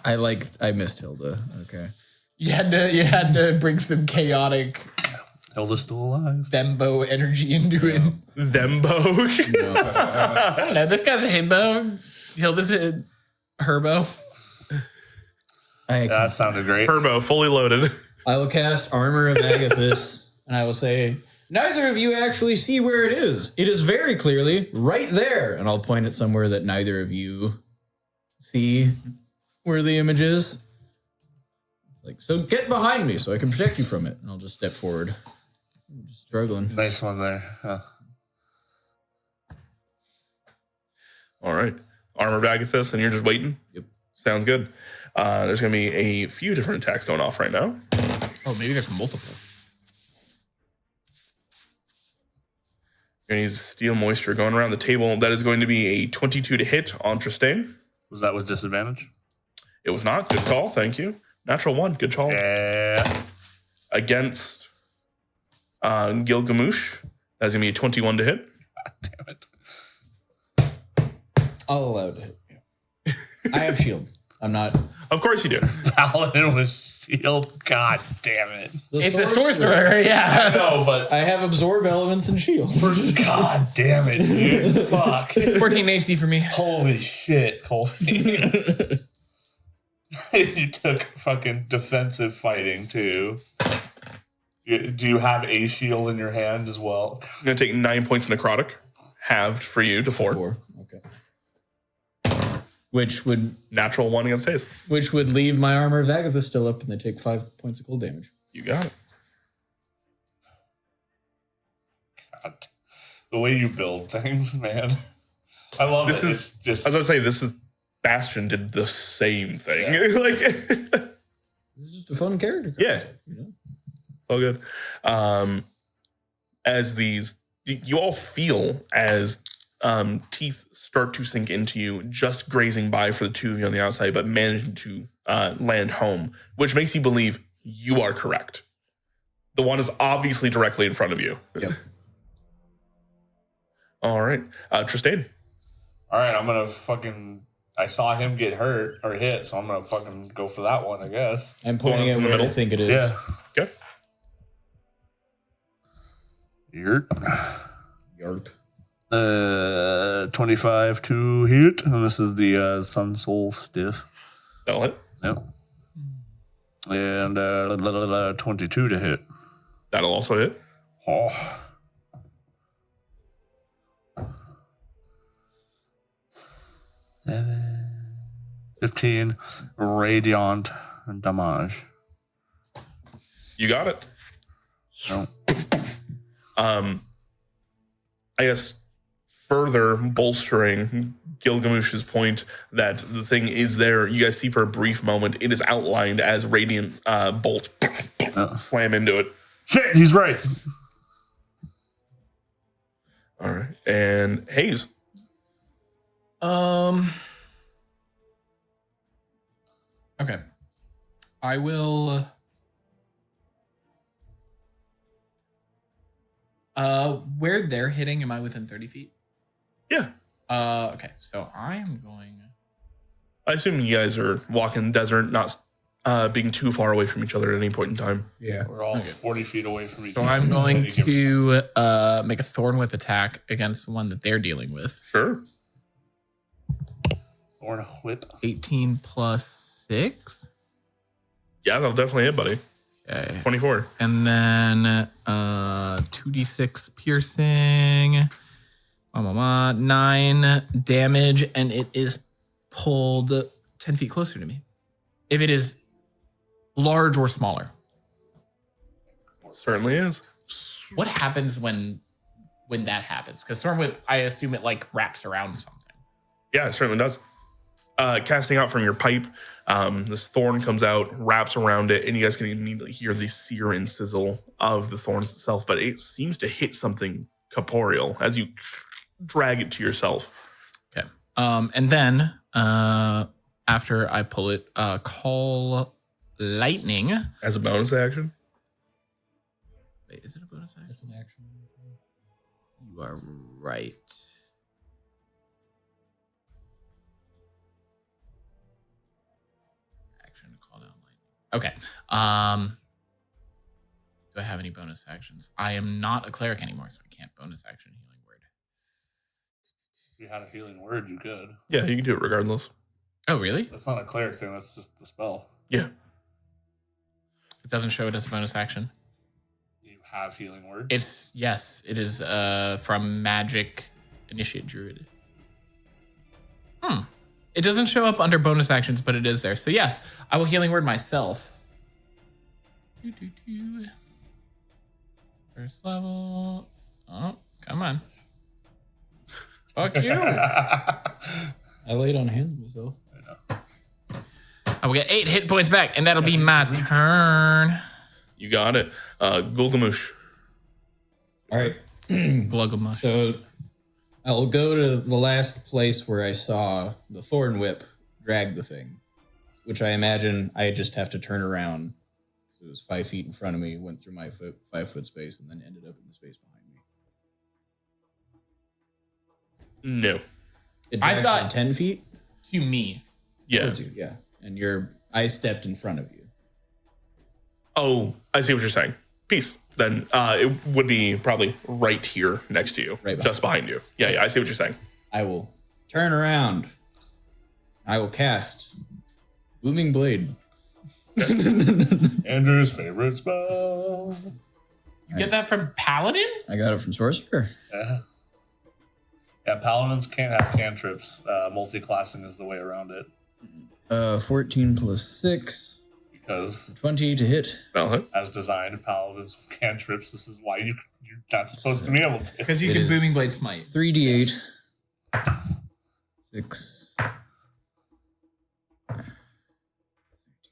I missed Hilda. Okay. You had to bring some chaotic Hilda's still alive. Thembo energy into it. Zembo. I don't know. This guy's a himbo. Hilda's a herbo. That sounded great. Turbo, fully loaded. I will cast Armor of Agathis, and I will say, neither of you actually see where it is. It is very clearly right there. And I'll point at somewhere that neither of you see where the image is. Like, so get behind me so I can protect you from it. And I'll just step forward. I'm just struggling. Nice one there. Huh. All right. Armor of Agathis, and you're just waiting? Yep. Sounds good. There's going to be a few different attacks going off right now. Oh, maybe there's multiple. You're going to use Steel Moisture going around the table. That is going to be a 22 to hit on Tristane. Was that with disadvantage? It was not. Good call. Thank you. Natural 1. Good call. Yeah. Against Gilgamesh. That's going to be a 21 to hit. God damn it. I'll allow it to hit. Yeah. I have shield. I'm not. Of course you do. Paladin with shield. God damn it. It's a sorcerer, yeah. No, but I have absorb elements and shield. God damn it, dude. Fuck. 14 AC for me. Holy shit, Colby. You took fucking defensive fighting too. Do you have a shield in your hand as well? I'm going to take 9 points necrotic. Halved for you to 4. 4. Okay. Which would Natural 1 against haste. Which would leave my Armor of Agathis still up, and they take 5 points of cold damage. You got it. God. The way you build things, man. I love This it. is It's just I was going to say, this is Bastion did the same thing. Yeah. Like, This is just a fun character. Yeah. concept, you know? all good. As these, you all feel as teeth start to sink into you, just grazing by for the two of you on the outside, but managing to land home, which makes you believe you are correct. The one is obviously directly in front of you. Yep. All right. Tristane. all right. I'm gonna fucking. I saw him get hurt or hit, so I'm gonna fucking go for that one, I guess. I'm pointing Going at in the where I middle? think it is. Yeah. Okay. Yurt. Yarp. 25 to hit, and this is the Sun Soul Stiff. That'll hit. Yep. And 22 to hit. That'll also hit. Oh. 15 radiant damage. You got it. No. I guess further bolstering Gilgamesh's point that the thing is there, you guys see for a brief moment, it is outlined as radiant bolt. Slam into it. Shit, he's right. All right. And Hayes. Okay. I will. Where they're hitting, am I within 30 feet? Yeah. Okay. So I am going. I assume you guys are walking the desert, not being too far away from each other at any point in time. Yeah. We're all 40 feet away from each So other. I'm going to make a thorn whip attack against the one that they're dealing with. Sure. Thorn whip. 18 plus 6. Yeah, that'll definitely hit, buddy. Okay. 24. And then 2d6 piercing. 9 damage, and it is pulled 10 feet closer to me. If it is large or smaller. Certainly is. What happens when that happens? Because Storm Whip, I assume it like wraps around something. Yeah, it certainly does. Casting out from your pipe, this thorn comes out, wraps around it, and you guys can immediately hear the sear and sizzle of the thorns itself, but it seems to hit something corporeal as you drag it to yourself. Okay. And then after I pull it, call lightning. As a bonus action? Wait, is it a bonus action? That's an action. You are right. Action to call down lightning. Okay. Do I have any bonus actions? I am not a cleric anymore, so I can't bonus action healing word. If you had a healing word, you could. Yeah, you can do it regardless. Oh, really? That's not a cleric thing. That's just the spell. Yeah. It doesn't show it as a bonus action. You have healing word. Yes, it is from Magic Initiate Druid. It doesn't show up under bonus actions, but it is there. So yes, I will healing word myself. First level. Oh, come on. Fuck you. I laid on hands myself. I will get 8 hit points back, and that'll be my turn. You got it. Gulgamush. All right. Gluggamush. So I will go to the last place where I saw the thorn whip drag the thing, which I imagine I just have to turn around. So it was 5 feet in front of me, went through my 5 foot space, and then ended up in the space behind me. No. It I drags thought- on 10 feet To me. Yeah. towards you, yeah. And I stepped in front of you. Oh, I see what you're saying. Peace. Then it would be probably right here next to you. Right just behind you. Yeah, I see what you're saying. I will turn around. I will cast Booming Blade. Andrew's favorite spell. You get that from Paladin? I got it from Sorcerer. Yeah, paladins can't have cantrips. Multi-classing is the way around it. 14 plus 6. Because 20 to hit. Well, as designed, paladins with cantrips, this is why you're not supposed to be able to. Because you It can is Booming Blade Smite. 3d8. 6.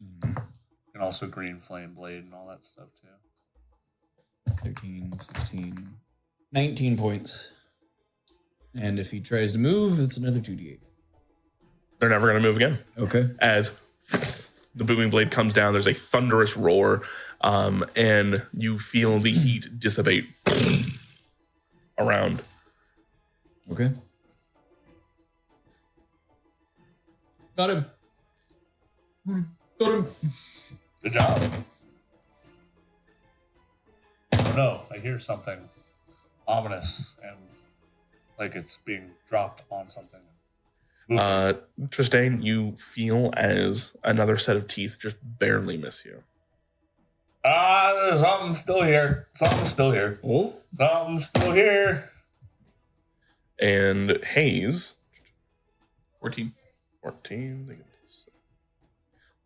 You can also green flame blade and all that stuff too. 13, 16, 19 points. And if he tries to move, it's another 2d8. they're never going to move again. Okay. As the booming blade comes down, there's a thunderous roar, and you feel the heat dissipate around. Okay. Got him. Got him. Good job. Oh no, I hear something ominous and like it's being dropped on something. Tristane, you feel as another set of teeth just barely miss you. There's something still here. Something's still here. Oh. Something's still here. And Hayes, 14. 14,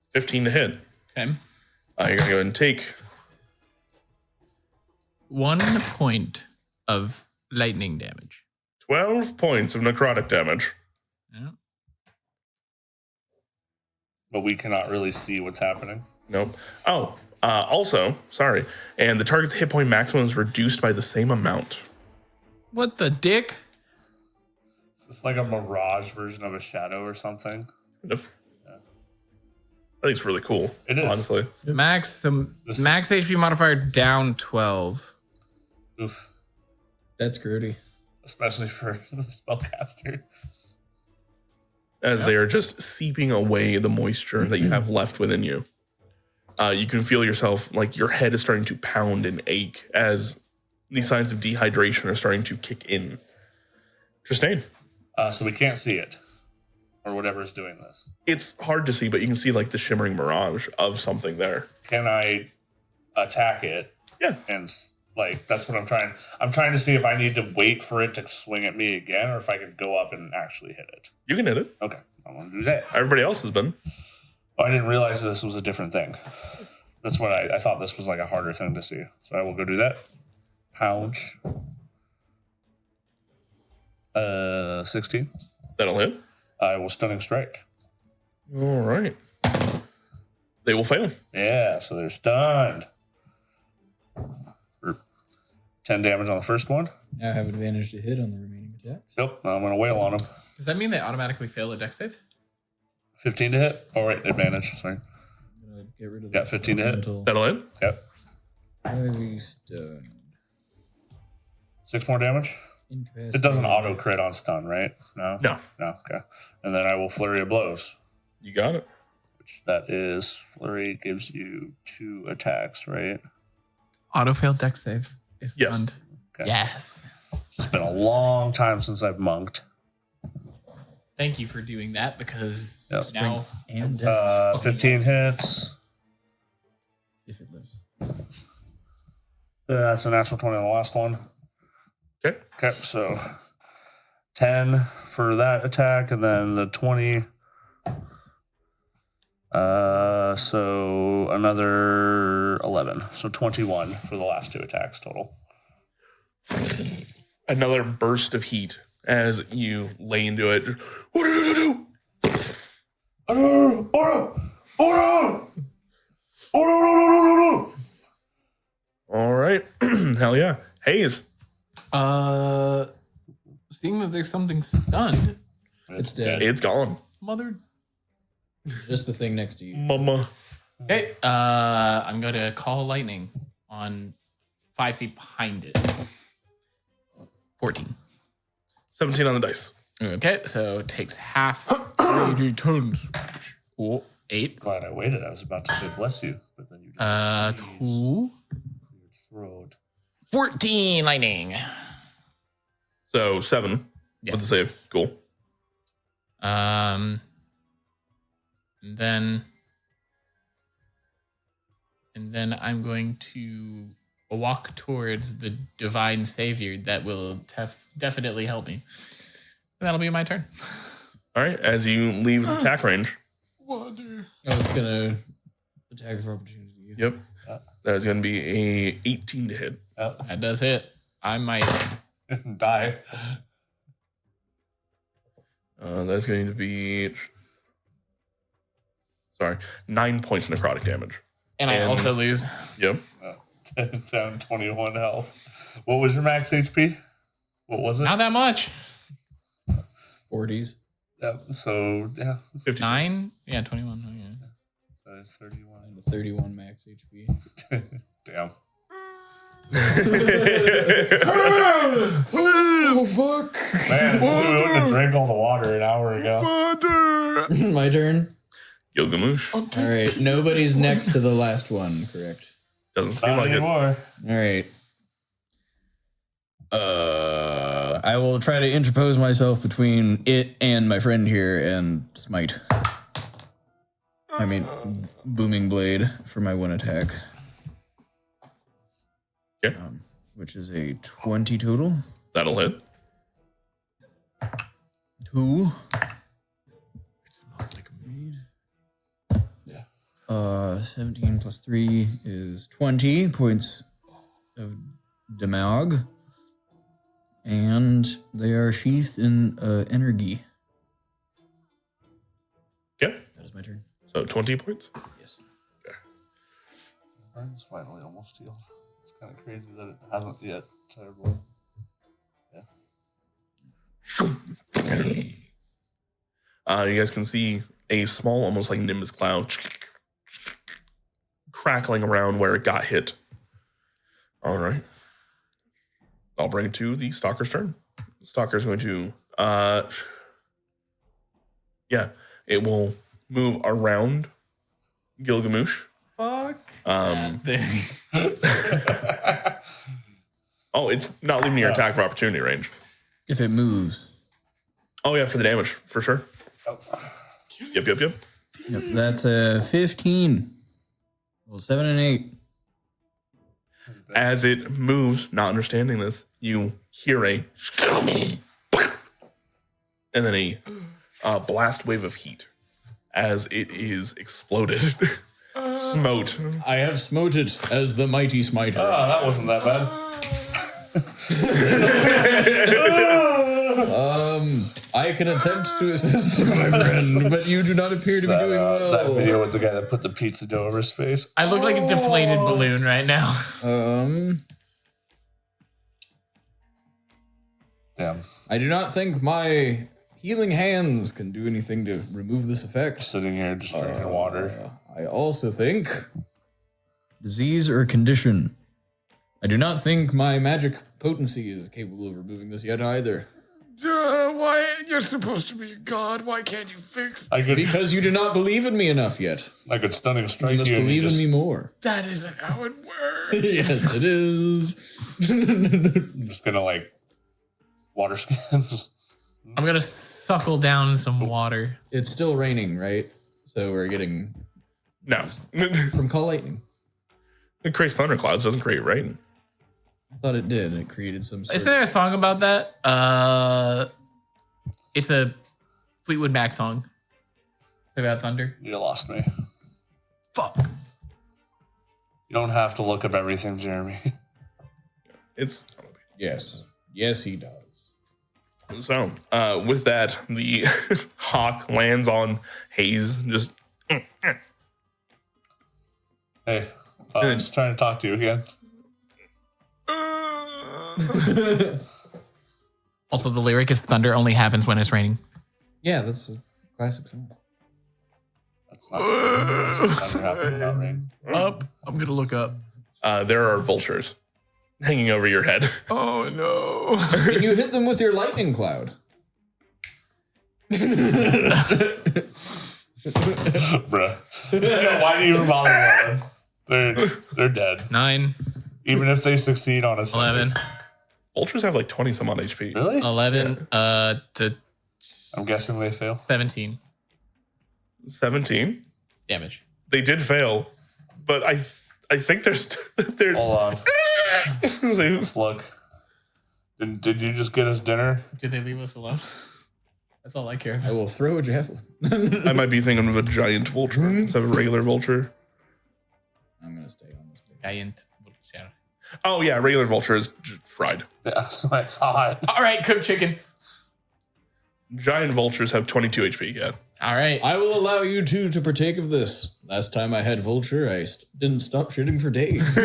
15 to hit. Okay. You're going to go ahead and take 1 point of lightning damage. 12 points of necrotic damage. Yeah. But we cannot really see what's happening. Nope. Oh, also, sorry. And the target's hit point maximum is reduced by the same amount. What the dick? Is this like a mirage version of a shadow or something? Kind of. I think it's really cool. It is. Honestly. Max HP modifier down 12. Oof. That's grody. Especially for the spellcaster. As they are just seeping away the moisture that you have left within you. You can feel yourself, like your head is starting to pound and ache as the signs of dehydration are starting to kick in. Tristane. So we can't see it. Or whatever's doing this. It's hard to see, but you can see like the shimmering mirage of something there. Can I attack it? Yeah. And like, that's what I'm trying. I'm trying to see if I need to wait for it to swing at me again or if I can go up and actually hit it. You can hit it. Okay. I want to do that. Everybody else has been. Oh, I didn't realize this was a different thing. That's what I thought this was like a harder thing to see. So I will go do that. Pounce. 16. That'll hit. I will stunning strike. All right. They will fail. Yeah, so they're stunned. For 10 damage on the first one. Now I have advantage to hit on the remaining attacks. Nope, I'm going to wail on them. Does that mean they automatically fail a dex save? 15 to hit. Oh, right, advantage. Sorry. I'm gonna get rid of Yeah, 15 to hit. elemental. That'll hit. Yep. Heavy stone. 6 more damage. It doesn't auto crit on stun, right? No. No. Okay. And then I will flurry of blows. You got it. Which that is flurry gives you 2 attacks, right? Auto failed deck save. Is Yes. stunned. Okay. Yes. It's been a long time since I've monked. Thank you for doing that because Yep. now And dex, 15 hits. if it lives. That's a natural 20 on the last one. Okay. Okay, so 10 for that attack, and then the 20. So another 11. So 21 for the last 2 attacks total. Another burst of heat as you lay into it. What did you do? All right. Hell yeah. Haze. seeing that there's something stunned, It's dead. It's gone. mother. Just the thing next to you. Mama. Okay, I'm going to call lightning on 5 feet behind it. 14. 17 on the dice. Okay, so it takes half 80 turns. Cool. 8. Glad I waited. I was about to say bless you, but then you just 2. your throat. 14 lightning. So 7 Yeah. with the save. Cool. And then I'm going to walk towards the divine savior that will definitely help me. And that'll be my turn. All right. As you leave the attack range. Water. Oh, it's gonna attack of opportunity. Yep. That is going to be a 18 to hit. That does hit. I might. Die. That's going to be 9 points necrotic damage. And I also lose. Yep. Down 21 health. What was your max HP? What was it? Not that much. 40s. Yep. So, yeah. 9? Yeah, 21. Oh, yeah. So it's 31. And a 31 max HP. Damn. Oh, fuck. Man, we wouldn't have drank all the water an hour ago. My turn. Gilgamesh. All right. Nobody's next to the last one, correct? Doesn't seem Not like it. anymore. All right. I will try to interpose myself between it and my friend here and smite. I mean, booming blade for my 1 attack. Okay. Which is a 20 total. That'll hit. 2. It smells like mead. 17 plus 3 is 20 points of damage. And they are sheathed in energy. Okay. That is my turn. So 20 points. Yes. Burns finally almost healed. It's kind of crazy that it hasn't yet. Terrible. You guys can see a small, almost like Nimbus cloud crackling around where it got hit. All right. I'll bring it to the Stalker's turn. Stalker's going to, it will move around Gilgamesh. Fuck. Oh, it's not leaving your attack for opportunity range. If it moves. Oh, yeah, for the damage, for sure. Yep. Yep, that's a 15. Well, 7 and 8. As it moves, not understanding this, you hear a and then a blast wave of heat as it is exploded. Smote. I have smoted as the mighty smiter. Oh, that wasn't that bad. I can attempt to assist you, my friend, but you do not appear to be doing well. That video with the guy that put the pizza dough over his face. I look like a deflated balloon right now. Damn. I do not think my healing hands can do anything to remove this effect. Sitting here just drinking water. I also think disease or condition I do not think my magic potency is capable of removing this yet either. Why? You're supposed to be a god. Why can't you fix? Because you do not believe in me enough yet. I could stunning strike You must believe in me more. That isn't how it works. Yes, it is. I'm just gonna like water skin. I'm gonna suckle down some water. It's still raining, right? So we're getting No. from call lightning. It creates thunderclouds, doesn't create rain. I thought it did. It created some sort Isn't there a song about that? It's a Fleetwood Mac song. It's about thunder. You lost me. Fuck. You don't have to look up everything, Jeremy. It's Yes. Yes, he does. so. With that, the hawk lands on Hayes. Just Hey, I'm just trying to talk to you again. Also, the lyric is thunder only happens when it's raining. Yeah, that's a classic song. That's not happening without rain. Up. I'm gonna look up. there are vultures hanging over your head. Oh no. Can you hit them with your lightning cloud? Bruh. Why do you even bother with them? They're dead. 9, Even if they succeed on a 11, Vultures have like 20 some odd HP. Really? 11, to I'm guessing they fail. 17 17. damage. They did fail, but I think there's Hold on. Let's look. Did you just get us dinner? Did they leave us alone? That's all I care about. I will throw a javelin. I might be thinking of a giant vulture instead of a regular vulture. I'm going to stay on this page. Giant. Oh yeah, regular vulture is fried. Yeah, that's what I thought. All right, cooked chicken. Giant vultures have 22 HP. Yeah. All right. I will allow you two to partake of this. Last time I had vulture, I didn't stop shitting for days.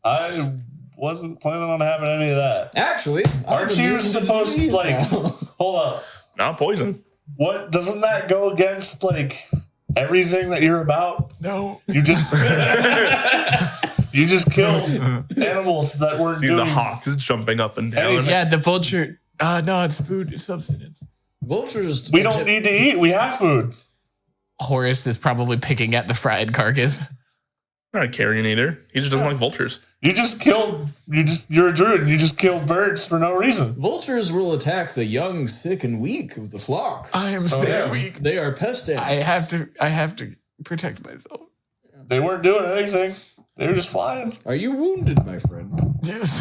I wasn't planning on having any of that. Actually, Aren't you supposed to, like, hold up. Not poison. What, doesn't that go against, like, everything that you're about? No. You just, you just killed animals that weren't See doing the hawk is jumping up and down. anything. Yeah, the vulture. No, it's food. It's substance. vultures. We don't need to eat. We have food. Horace is probably picking at the fried carcass. Not a carrion eater. He just doesn't like vultures. You're a druid and you just killed birds for no reason. Vultures will attack the young, sick, and weak of the flock. I am so very weak. They are pest animals. I have to protect myself. They weren't doing anything. They were just flying. Are you wounded, my friend? Yes.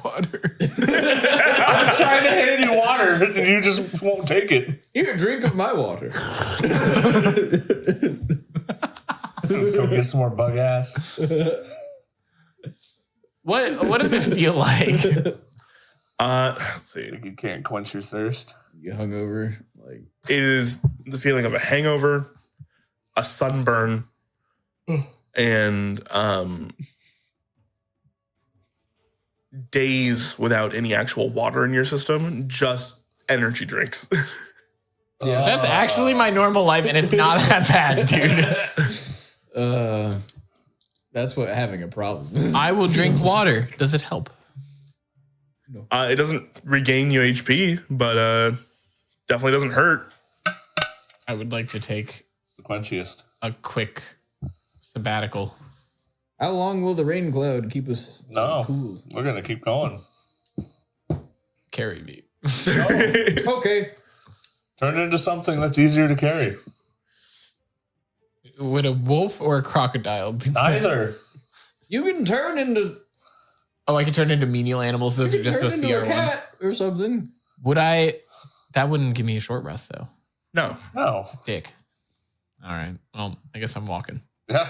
Water. I'm trying to hand you water and you just won't take it. Here, drink of my water. Go get some more bug ass. What does it feel like? Let's see. Like you can't quench your thirst. You hungover, like It is the feeling of a hangover, a sunburn, and days without any actual water in your system, just energy drinks. That's actually my normal life, and it's not that bad, dude. that's what having a problem is. I will drink water. Does it help? It doesn't regain you HP, but definitely doesn't hurt. I would like to take It's the quenchiest. a quick sabbatical. How long will the rain cloud keep us No, cool? we're gonna keep going. Carry me. Okay. Turn into something that's easier to carry. Would a wolf or a crocodile be Neither. You can turn into Oh, I can turn into menial animals. Those you are can just turn the into a CR ones. cat or something. Would I? That wouldn't give me a short rest, though. No. No. Dick. All right. Well, I guess I'm walking. Yeah.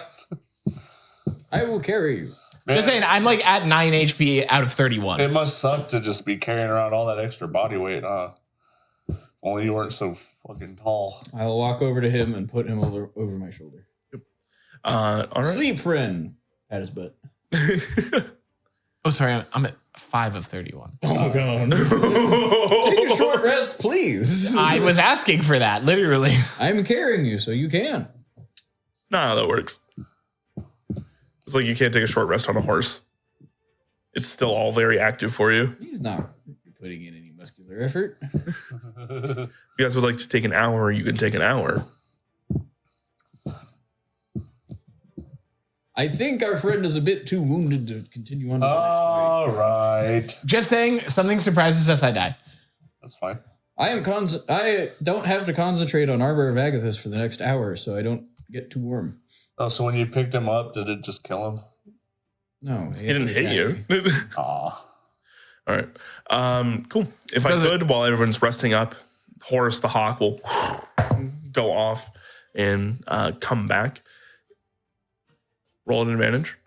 I will carry you. Man, Just saying, I'm like at 9 HP out of 31. it must suck to just be carrying around all that extra body weight, huh? Only you weren't so fucking tall. I'll walk over to him and put him over my shoulder. All right. Sleep, friend. Pat his butt. Oh, sorry. I'm at 5 of 31. Oh god. Take a short rest, please. I was asking for that, literally. I'm carrying you, so you can. Not how that works. It's like you can't take a short rest on a horse. It's still all very active for you. He's not putting in any muscular effort. If you guys would like to take an hour, you can take an hour. I think our friend is a bit too wounded to continue on to the next fight. All right. Just saying, something surprises us, I die. That's fine. I don't have to concentrate on Arbor of Agathis for the next hour, so I don't get too warm. Oh, so when you picked him up, did it just kill him? No, He didn't hit you. Aw. All right. Cool. If I could, while everyone's resting up, Horus the Hawk will go off and come back. Roll an advantage.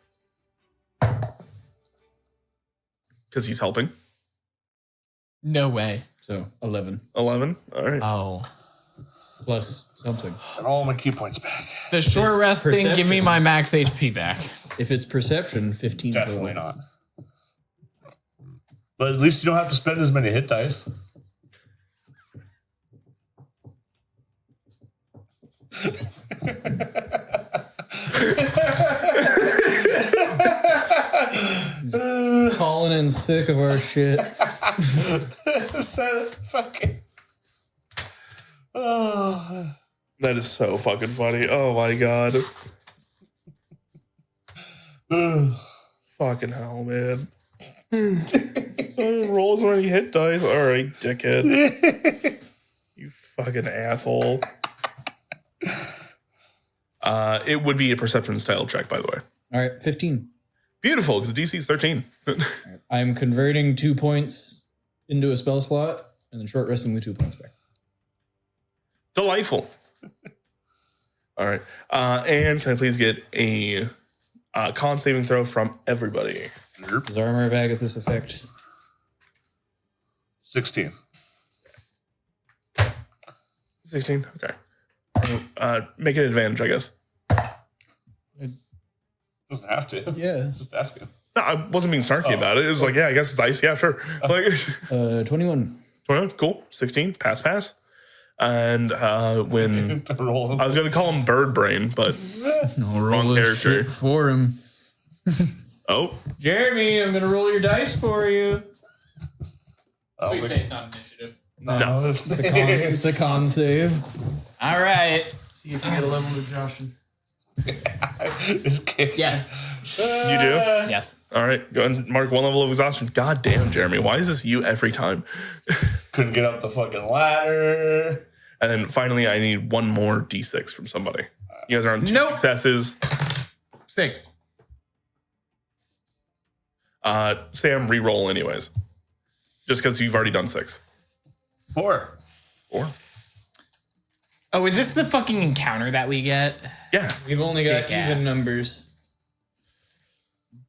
Because he's helping. No way. So 11 11. All right. Oh. plus something. And all my key points back. The short rest thing, give me perception. my max HP back. If it's perception, 15 Definitely total. not. But at least you don't have to spend as many hit dice. Calling in sick of our shit. So fucking. Oh. That is so fucking funny. Oh my god. Fucking hell, man. Roll as many hit dice. All right, dickhead. You fucking asshole. It would be a perception style check, by the way. All right, 15. Beautiful, because DC is 13. I'm converting 2 points into a spell slot and then short resting the 2 points back. Delightful. All right. And can I please get a con saving throw from everybody? Does Armor of Agathis affect? 16. 16? Okay. Make it an advantage, I guess. Doesn't have to. Yeah. Just ask him. No, I wasn't being snarky about it. It was like, yeah, I guess it's ice. Yeah, sure. Like, 21. 21, cool. 16, pass. And when Roll. I was going to call him Bird Brain, but I'll Wrong roll this character. shit for him. oh, Jeremy, I'm going to roll your dice for you. Oh, Please say it's not initiative. no. It's a con save. All right. See if you get a level with Josh. This kid. Yes. you do? Yes. All right, go ahead and mark one level of exhaustion. God damn, Jeremy, why is this you every time? Couldn't get up the fucking ladder. And then finally, I need one more D6 from somebody. You guys are on 2 Nope. successes. 6. Sam, re-roll anyways. Just because you've already done 6. 4. 4. Oh, is this the fucking encounter that we get? Yeah. We've only got Dick even ass. numbers.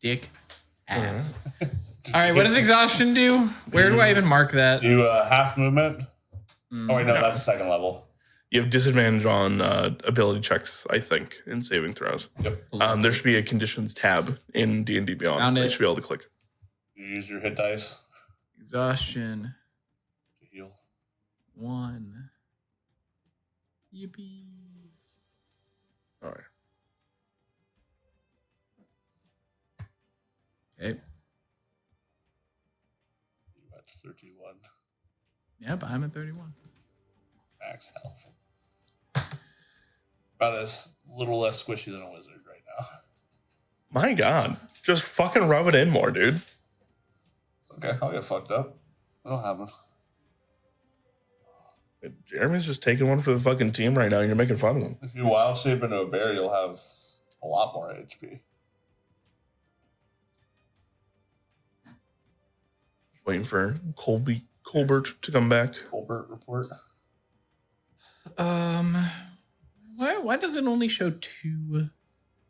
Dick ass. All right, what does exhaustion do? Where do I even mark that? You half movement. Oh wait, no, that's second level. You have disadvantage on ability checks, I think, in saving throws. Yep. There should be a conditions tab in D&D Beyond. Found You it. should be able to click. You use your hit dice Exhaustion to heal. 1. Yippee. All right. Okay. You at 31 Yep, I'm at 31. max health. About as little less squishy than a wizard right now. My God. Just fucking rub it in more, dude. It's okay, I'll get fucked up. It'll happen. Jeremy's just taking one for the fucking team right now, and you're making fun of him. If you wild shape into a bear, you'll have a lot more HP. Waiting for Colbert to come back. Colbert report. Why does it only show 2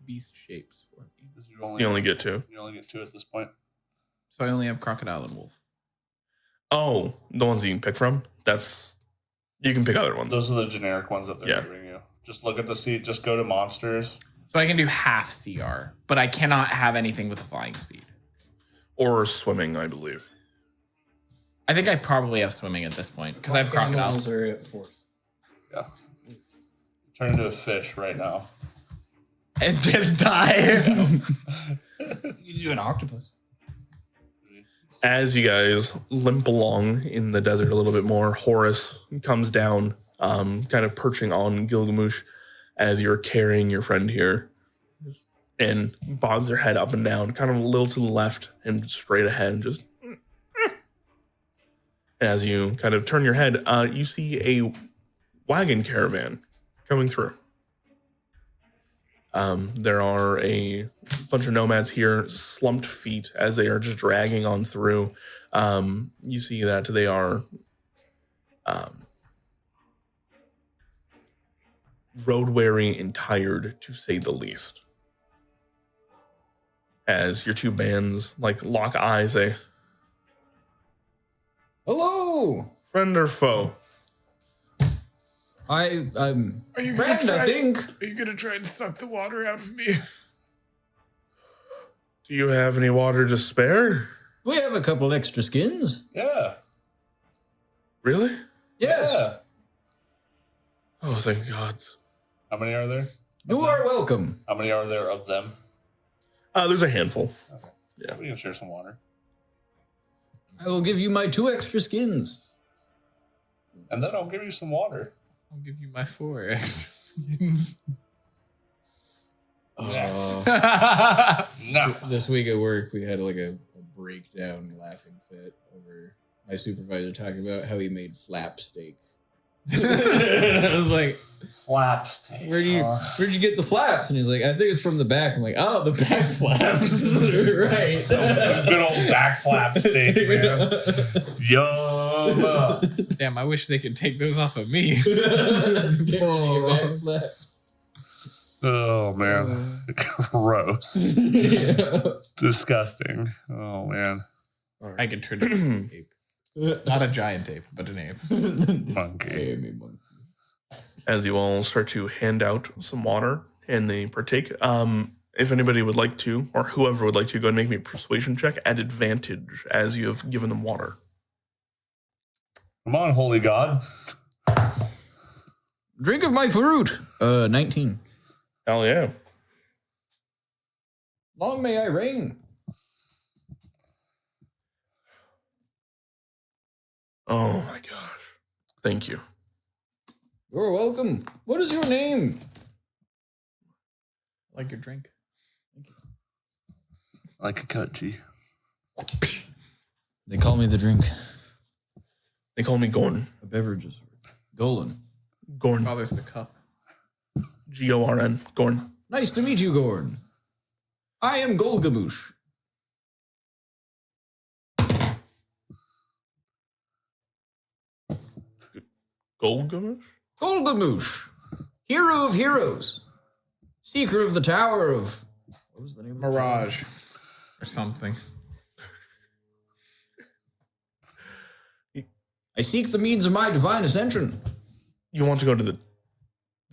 beast shapes for me? You only get 2. You only get 2 at this point. So I only have crocodile and wolf. Oh, the ones that you can pick from? You can pick other ones. Those are the generic ones that they're Yeah. giving you. Just look at the seat. Just go to monsters. So I can do half CR, but I cannot have anything with a flying speed. Or swimming, I believe. I think I probably have swimming at this point because I have crocodile. Animals are at 4th. Yeah. Turn into a fish right now. and just die. You do an octopus. As you guys limp along in the desert a little bit more, Horus comes down, kind of perching on Gilgamesh as you're carrying your friend here, and bobs her head up and down, kind of a little to the left and straight ahead, and just. As you kind of turn your head, you see a wagon caravan coming through. There are a bunch of nomads here, slumped feet as they are just dragging on through. You see that they are road-weary and tired, to say the least. As your two bands lock eyes, say, Hello. friend or foe? I'm friend, I think. Are you gonna try and suck the water out of me? Do you have any water to spare? We have a couple extra skins. Yeah. Really? Yes. Yeah. Oh, thank God. How many are there? You are welcome. How many are there of them? There's a handful. Okay. Yeah. We can share some water. I will give you my 2 extra skins. And then I'll give you some water. I'll give you my 4 extra skins. No. This week at work, we had a breakdown laughing fit over my supervisor talking about how he made flap steak. I was like, Flap steak. where'd you get the flaps? And he's like, I think it's from the back. I'm like, oh, the back flaps. Right. Good old back flap steak, man. Yum. Damn, I wish they could take those off of me. Back flaps. Oh, man. Gross. Yeah. Disgusting. Oh, man. I could turn it into an ape. Not a giant ape, but an ape. Monkey. As you all start to hand out some water and they partake, if anybody would like to, or whoever would like to, go and make me a persuasion check at advantage as you have given them water. Come on, holy God. Drink of my fruit. 19. Hell yeah. Long may I reign. Oh my gosh. Thank you. You're welcome. What is your name? I like your drink. Like a cut, G. They call me the drink. They call me Gorn. A beverage is Golan. Gorn. Father's the cup. Gorn. Gorn. Nice to meet you, Gorn. I am Golgamoosh. Golgamoosh? Golgamoosh. Hero of heroes. Seeker of the Tower of... What was the name? Mirage. Or something. I seek the means of my divine ascension. You want to go to the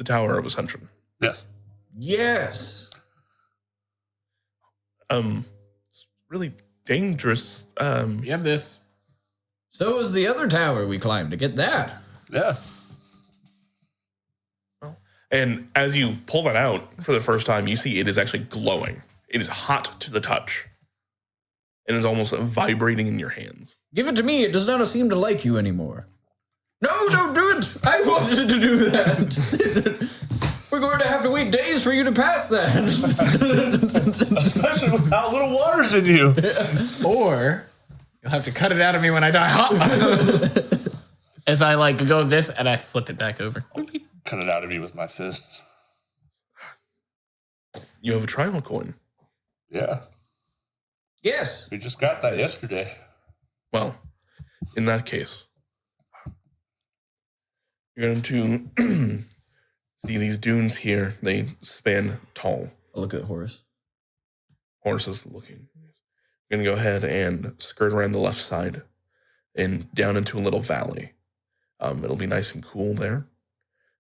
Tower of Ascension? Yes. Yes. It's really dangerous. We have this. So is the other tower we climbed to get that. Yeah. And as you pull that out for the first time, you see it is actually glowing. It is hot to the touch. And it's almost vibrating in your hands. Give it to me. It does not seem to like you anymore. No, don't do it. I wanted to do that. We're going to have to wait days for you to pass that. Especially with how little water's in you. Or you'll have to cut it out of me when I die. As I go this and I flip it back over. Cut it out of me with my fists. You have a trial coin. Yeah. Yes. We just got that yesterday. Well, in that case, you're going to see these dunes here. They span tall. I'll look at Horace. Horse is looking. You're going to go ahead and skirt around the left side and down into a little valley. It'll be nice and cool there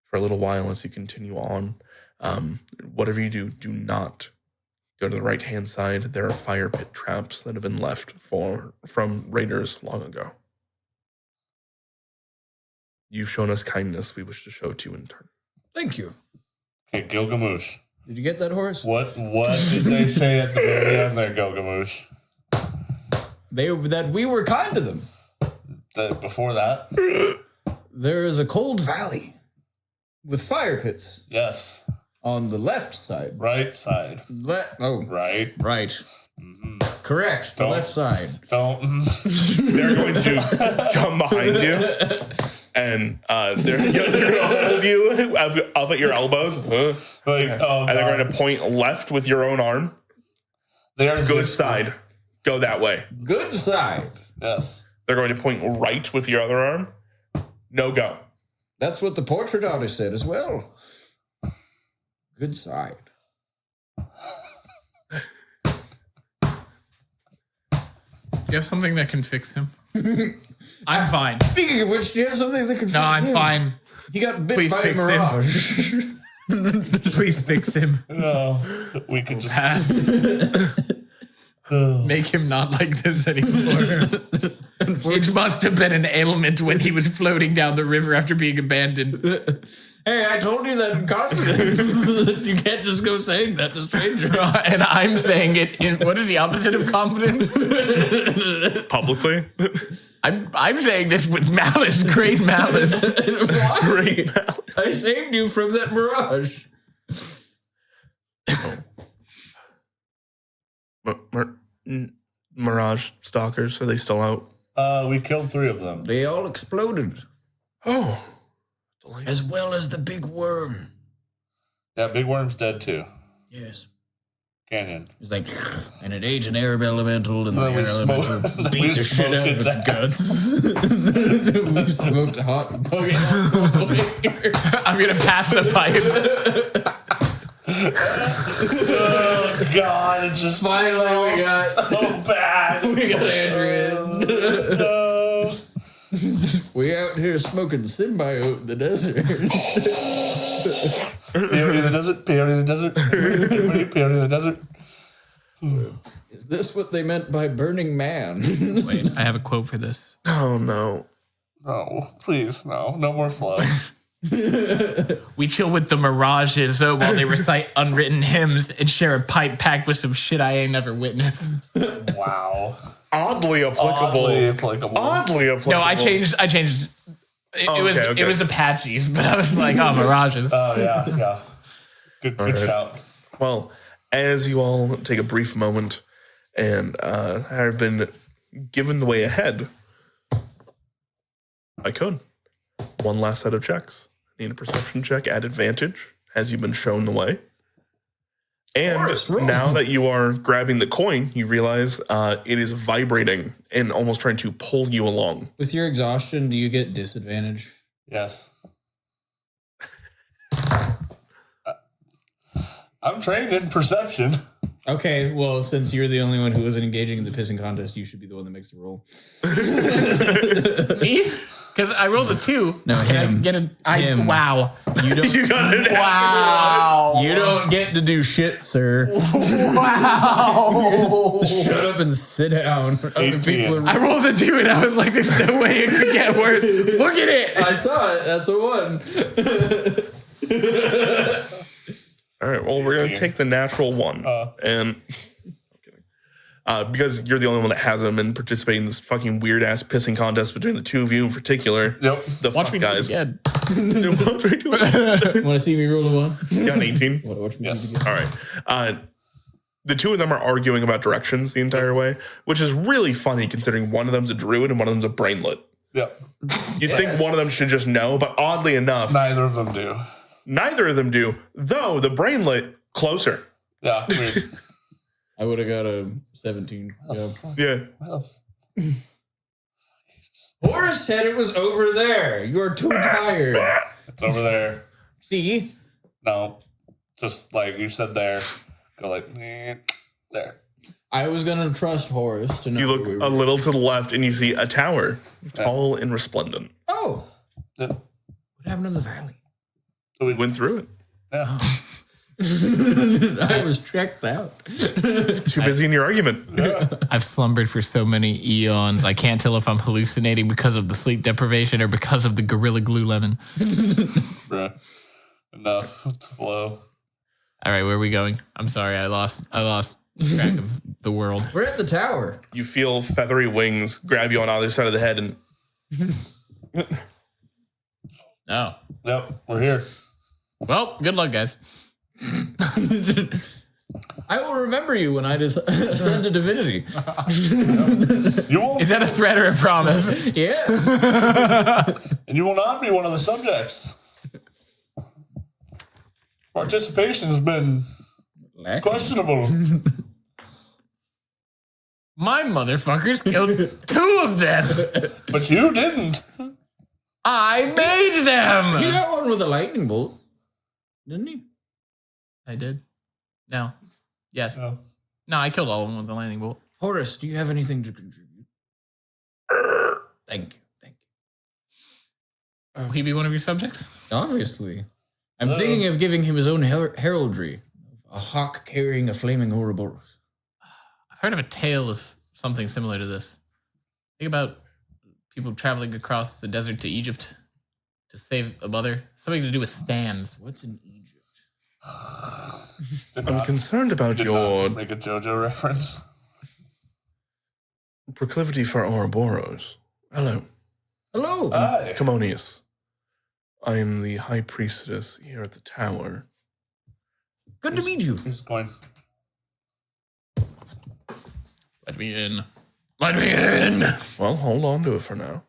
for a little while as you continue on. Whatever you do, do not go to the right-hand side. There are fire pit traps that have been left from raiders long ago. You've shown us kindness. We wish to show to you in turn. Thank you. Okay, Gilgamesh. Did you get that, Horace? What did they say at the very end there, Gogamoosh? That we were kind to them. Before that? There is a cold valley with fire pits Yes. on the left side. Right side. Right. Right. Correct. The left side. Don't. They're going to come behind you, and they're going to hold you up at your elbows, and they're going to point left with your own arm. Good side. Go that way. Good side. Yes. They're going to point right with your other arm. No go. That's what the portrait artist said as well. Good side. Do you have something that can fix him? I'm fine. Speaking of which, do you have something that can fix him? No, I'm fine. He got bit Please by a fix him. mirage. Please fix him. No. We could just. Make him not like this anymore. It must have been an ailment when he was floating down the river after being abandoned. Hey, I told you that in confidence. You can't just go saying that to strangers. And I'm saying it in, what is the opposite of confidence? Publicly? I'm saying this with malice, great malice. Great malice. I saved you from that mirage. Mirage stalkers, are they still out? We killed 3 of them. They all exploded. Oh. As well as the big worm. Yeah, Big Worm's dead too. Yes. Canyon. It's like, and it ate an air elemental, and the Then we air elemental smoked- beat we the shit out of smoked its its guts. We smoked hot and bugging I'm going to pass the pipe. Oh, God. It's just Finally, we got so bad. we got Andrew. No. We out here smoking symbiote in the desert. Peyote in the desert. Peyote in the desert. Everybody, peyote in the desert. Is this what they meant by burning man? Wait, I have a quote for this. Oh, no. No, please, no. No more flow. We chill with the mirages while they recite unwritten hymns and share a pipe packed with some shit I ain't never witnessed. Wow. Oddly applicable. Oddly applicable. No, I changed. It was Apaches, but I was like, oh, mirages. Oh, yeah. Good shout. Well, as you all take a brief moment and have been given the way ahead, I could. One last set of checks. Need a perception check at advantage, as you've been shown the way. And now that you are grabbing the coin, you realize it is vibrating and almost trying to pull you along. With your exhaustion, do you get disadvantage? Yes. I'm trained in perception. Okay, well, since you're the only one who wasn't engaging in the pissing contest, you should be the one that makes the roll. Me? Because I rolled a 2. No, him. Him. Wow. You don't. You got it. Wow. You don't get to do shit, sir. Wow. Shut up and sit down. Other people are. I rolled a 2 and I was like, there's no way it could get worse. Look at it. I saw it. That's a 1. All right, well, we're going to take the natural one. And because you're the only one that hasn't been participating in this fucking weird-ass pissing contest between the two of you in particular. Yep. The Watch fuck, me guys. do it again. Watch me do it. Want to see me roll a 1? You got an 18? Watch me Yes. do it again. All right. The two of them are arguing about directions the entire way, which is really funny considering one of them's a druid and one of them's a brainlet. Yep. You'd think one of them should just know, but oddly enough, Neither of them do. neither of them do, though the brainlet closer. Yeah. Weird. I would have got a 17. Yeah. Yeah. Horace said it was over there. You're too tired. It's over there. See? No. Just like you said there. Go like, there. I was going to trust Horace to know. You look where we a were. little to the left and you see a tower, tall and resplendent. Oh. Yeah. What happened in the valley? We went through it. Yeah. I was checked out. Too busy in your argument. I've slumbered for so many eons. I can't tell if I'm hallucinating because of the sleep deprivation or because of the Gorilla Glue Lemon. Bruh. Enough with the flow. All right, where are we going? I'm sorry, I lost track of the world. We're at the tower. You feel feathery wings grab you on either side of the head, and Oh. Yep, we're here. Well, good luck, guys. I will remember you when I ascend to divinity. You won't, Is that a threat or a promise? Yes. and you will not be one of the subjects. Participation has been questionable. My motherfuckers killed 2 of them. But you didn't. I made He them. got one with a lightning bolt, didn't he? I did. No. Yes. No. No, I killed all of them with the lightning bolt. Horace, do you have anything to contribute? Thank you. Will he be one of your subjects? Obviously. I'm thinking of giving him his own heraldry. A hawk carrying a flaming Ouroboros. I've heard of a tale of something similar to this. Think about people traveling across the desert to Egypt to save a mother. Something to do with stands. What's in Egypt? Did I'm not- concerned about did your not make a JoJo reference. proclivity for Ouroboros. Hello, Hello. Hi. Commonius. I am the High Priestess here at the tower. Good to meet you. Who's going? Let me in. Let me in. Well, hold on to it for now.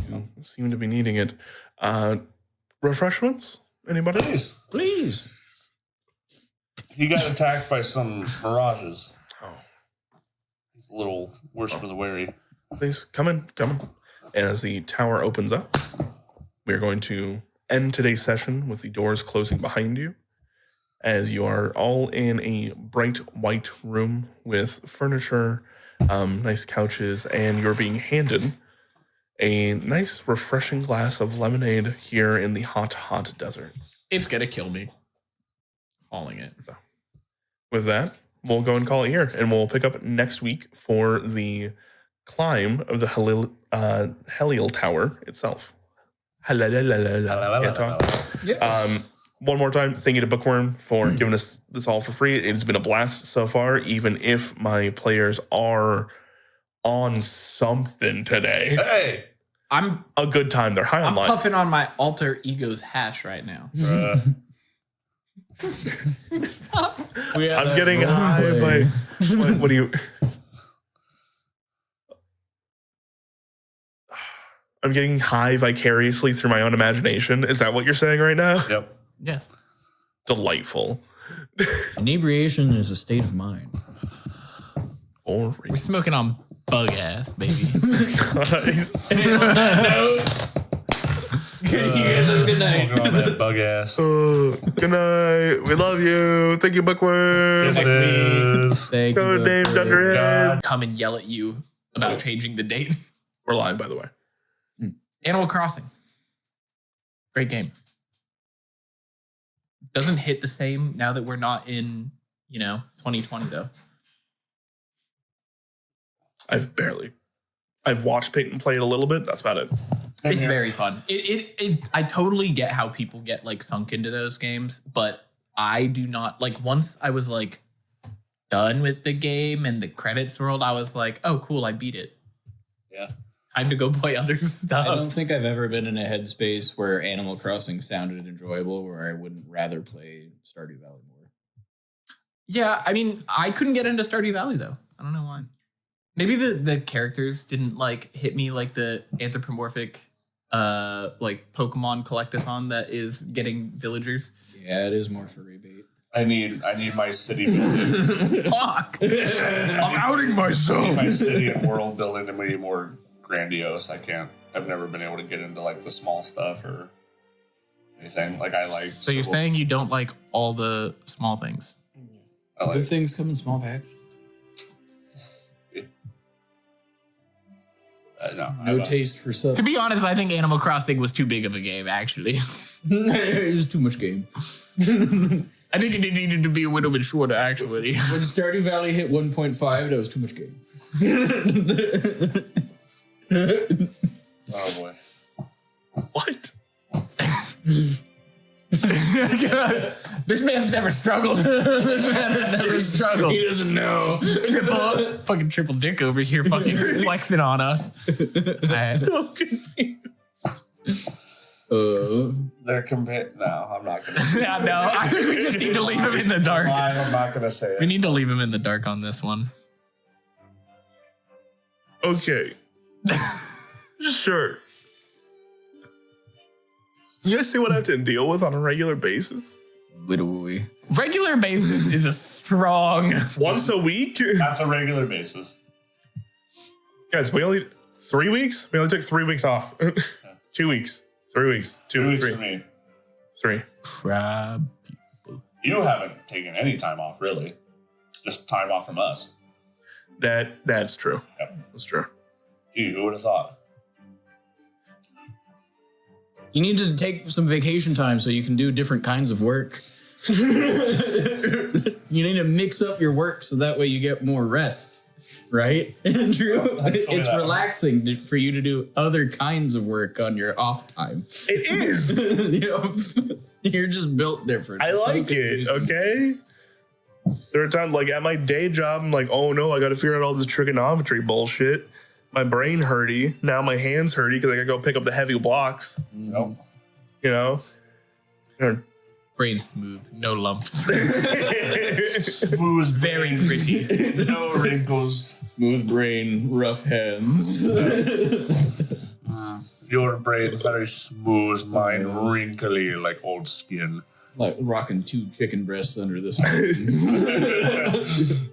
You seem to be needing it. Refreshments? Anybody? Please. Please. He got attacked by some mirages. Oh, He's a little worse for the weary. please, come in. And as the tower opens up, we're going to end today's session with the doors closing behind you, as you are all in a bright white room with furniture, nice couches, and you're being handed a nice, refreshing glass of lemonade here in the hot, hot desert. It's gonna kill me. Calling it. With that, we'll go and call it here, and we'll pick up next week for the climb of the Helial Tower itself. Can't talk. Yes. One more time, thank you to Bookwyrm for giving us this all for free. It's been a blast so far, even if my players are on something today. Hey. I'm A good time. They're high on life. puffing on my alter ego's hash right now. I'm getting high by... What do you... I'm getting high vicariously through my own imagination. Is that what you're saying right now? Yep. Yes. Delightful. Inebriation is a state of mind. Or We're smoking on bug ass, baby. Smoking on that bug ass. Good night. We love you. Thank you, Bookwyrm. Kisses. Thank Code you. name Dunderhead. Come and yell at you about changing the date. We're live, by the way. Animal Crossing. Great game. Doesn't hit the same now that we're not in, 2020 though. I've watched Peyton play it a little bit. That's about it. It's very fun. I totally get how people get like sunk into those games, but I do not. Like once I was like done with the game and the credits rolled, I was like, oh cool, I beat it. Yeah. Time to go play other stuff. I don't think I've ever been in a headspace where Animal Crossing sounded enjoyable, where I wouldn't rather play Stardew Valley more. Yeah, I mean, I couldn't get into Stardew Valley though. I don't know why. Maybe the characters didn't like hit me like the anthropomorphic like Pokemon collectathon that is getting villagers. Yeah, it is more for rebate. I need my city building. Fuck. I'm outing myself. My city and world building to be more grandiose. I've never been able to get into like the small stuff or anything. Like I like. So you're saying you don't like all the small things? I like Good things come in small packages. No taste for stuff. To be honest, I think Animal Crossing was too big of a game, actually. It was too much game. I think it needed to be a little bit shorter, actually. When Stardew Valley hit 1.5, that was too much game. Oh boy. What? This man's never struggled. This man has never struggled. He doesn't know. Fucking triple dick over here fucking flexing on us. So confused. They're compared. No, I'm not going to say Yeah, no, I think we just need to leave him in the dark. I'm not going to say We it. need to leave him in the dark on this one. Okay. Sure. You guys see what I have to deal with on a regular basis? Widowy. Regular basis is a strong. Once a week? That's a regular basis. Guys, we only 3 weeks? We only took 3 weeks off. 2 weeks. 3 weeks. 2 weeks three. for me. 3. Crab. You haven't taken any time off, really. Just time off from us. That's true. Yep. That's true. Gee, who would have thought? You need to take some vacation time so you can do different kinds of work. You need to mix up your work so that way you get more rest. Right, Andrew? It's relaxing for you to do other kinds of work on your off time. It is. Yep. You're just built different. I like it, okay? There are times, like, at my day job, I'm like, oh no, I got to figure out all this trigonometry bullshit. My brain hurty. Now my hands hurty because I got to go pick up the heavy blocks. Nope. You know? Brain smooth, no lumps. Smooth, Very pretty. no wrinkles. Smooth brain, rough hands. Your brain very smooth, mine wrinkly like old skin. Like rocking 2 chicken breasts under this.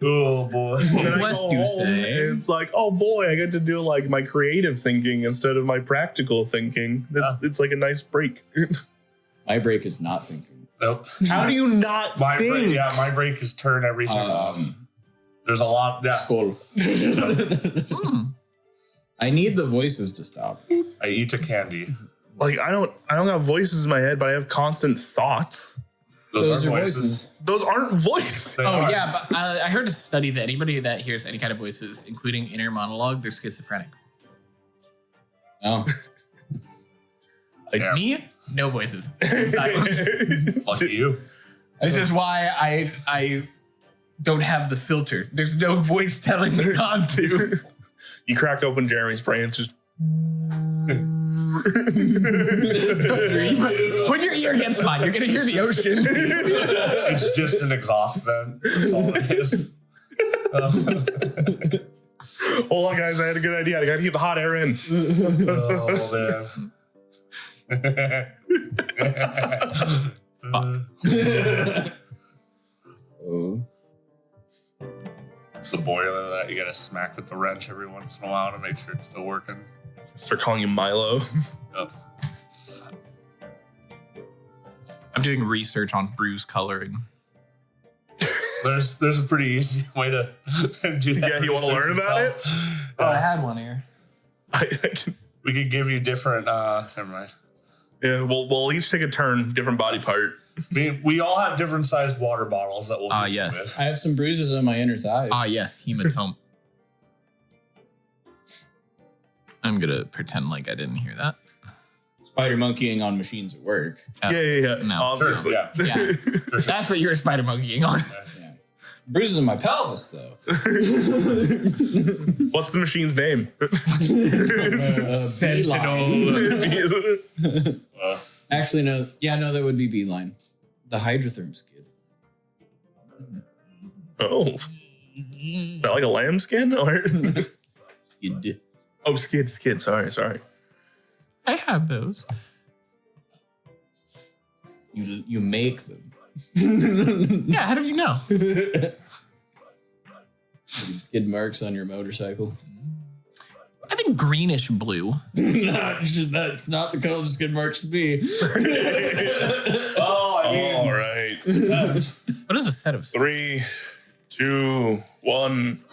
Oh boy. Then I West, go you home say? and it's like, oh boy, I get to do like my creative thinking instead of my practical thinking. It's like a nice break. My break is not thinking. Nope. How do you not My think? break, yeah, my break is turn everything off. There's a lot. Yeah, Skull. I need the voices to stop. I eat a candy. Like I don't have voices in my head, but I have constant thoughts. Those are voices. Those aren't voices. They Oh are. yeah, but I heard a study that anybody that hears any kind of voices, including inner monologue, they're schizophrenic. Oh. Like Yeah. Me, no voices. Silence. Lucky you. This is why I don't have the filter. There's no voice telling me not to. You crack open Jeremy's brain, it's just Put your ear against mine. You're gonna hear the ocean. It's just an exhaust vent. That's all it is. hold on guys, I had a good idea. I gotta keep the hot air in. Oh man. Oh. The boiler that you gotta smack with the wrench every once in a while to make sure it's still working. Start calling you Milo. Yep. I'm doing research on bruise coloring. There's a pretty easy way to do that. Yeah, you want to learn about it? Oh, I had one here. We could give you different. Never mind. Yeah, we'll each take a turn, different body part. We all have different sized water bottles that we'll. hit you Yes. with. I have some bruises on my inner thigh. Yes, hematome. I'm gonna pretend like I didn't hear that. Spider monkeying on machines at work. Yeah. No. Obviously. Yeah. Yeah, that's what you're spider monkeying on. Yeah. Bruises on my pelvis, though. What's the machine's name? Sentinel. Actually, no. Yeah, no, that would be Beeline. The hydrotherm skid. Oh. Is that like a lambskin? Or Skid. oh, skid. Sorry. I have those. You make them. Yeah, how do you know? Skid marks on your motorcycle. I think greenish blue. That's not the color skid marks should be. Oh, I mean, All right. What is a set of 3, 2, 1.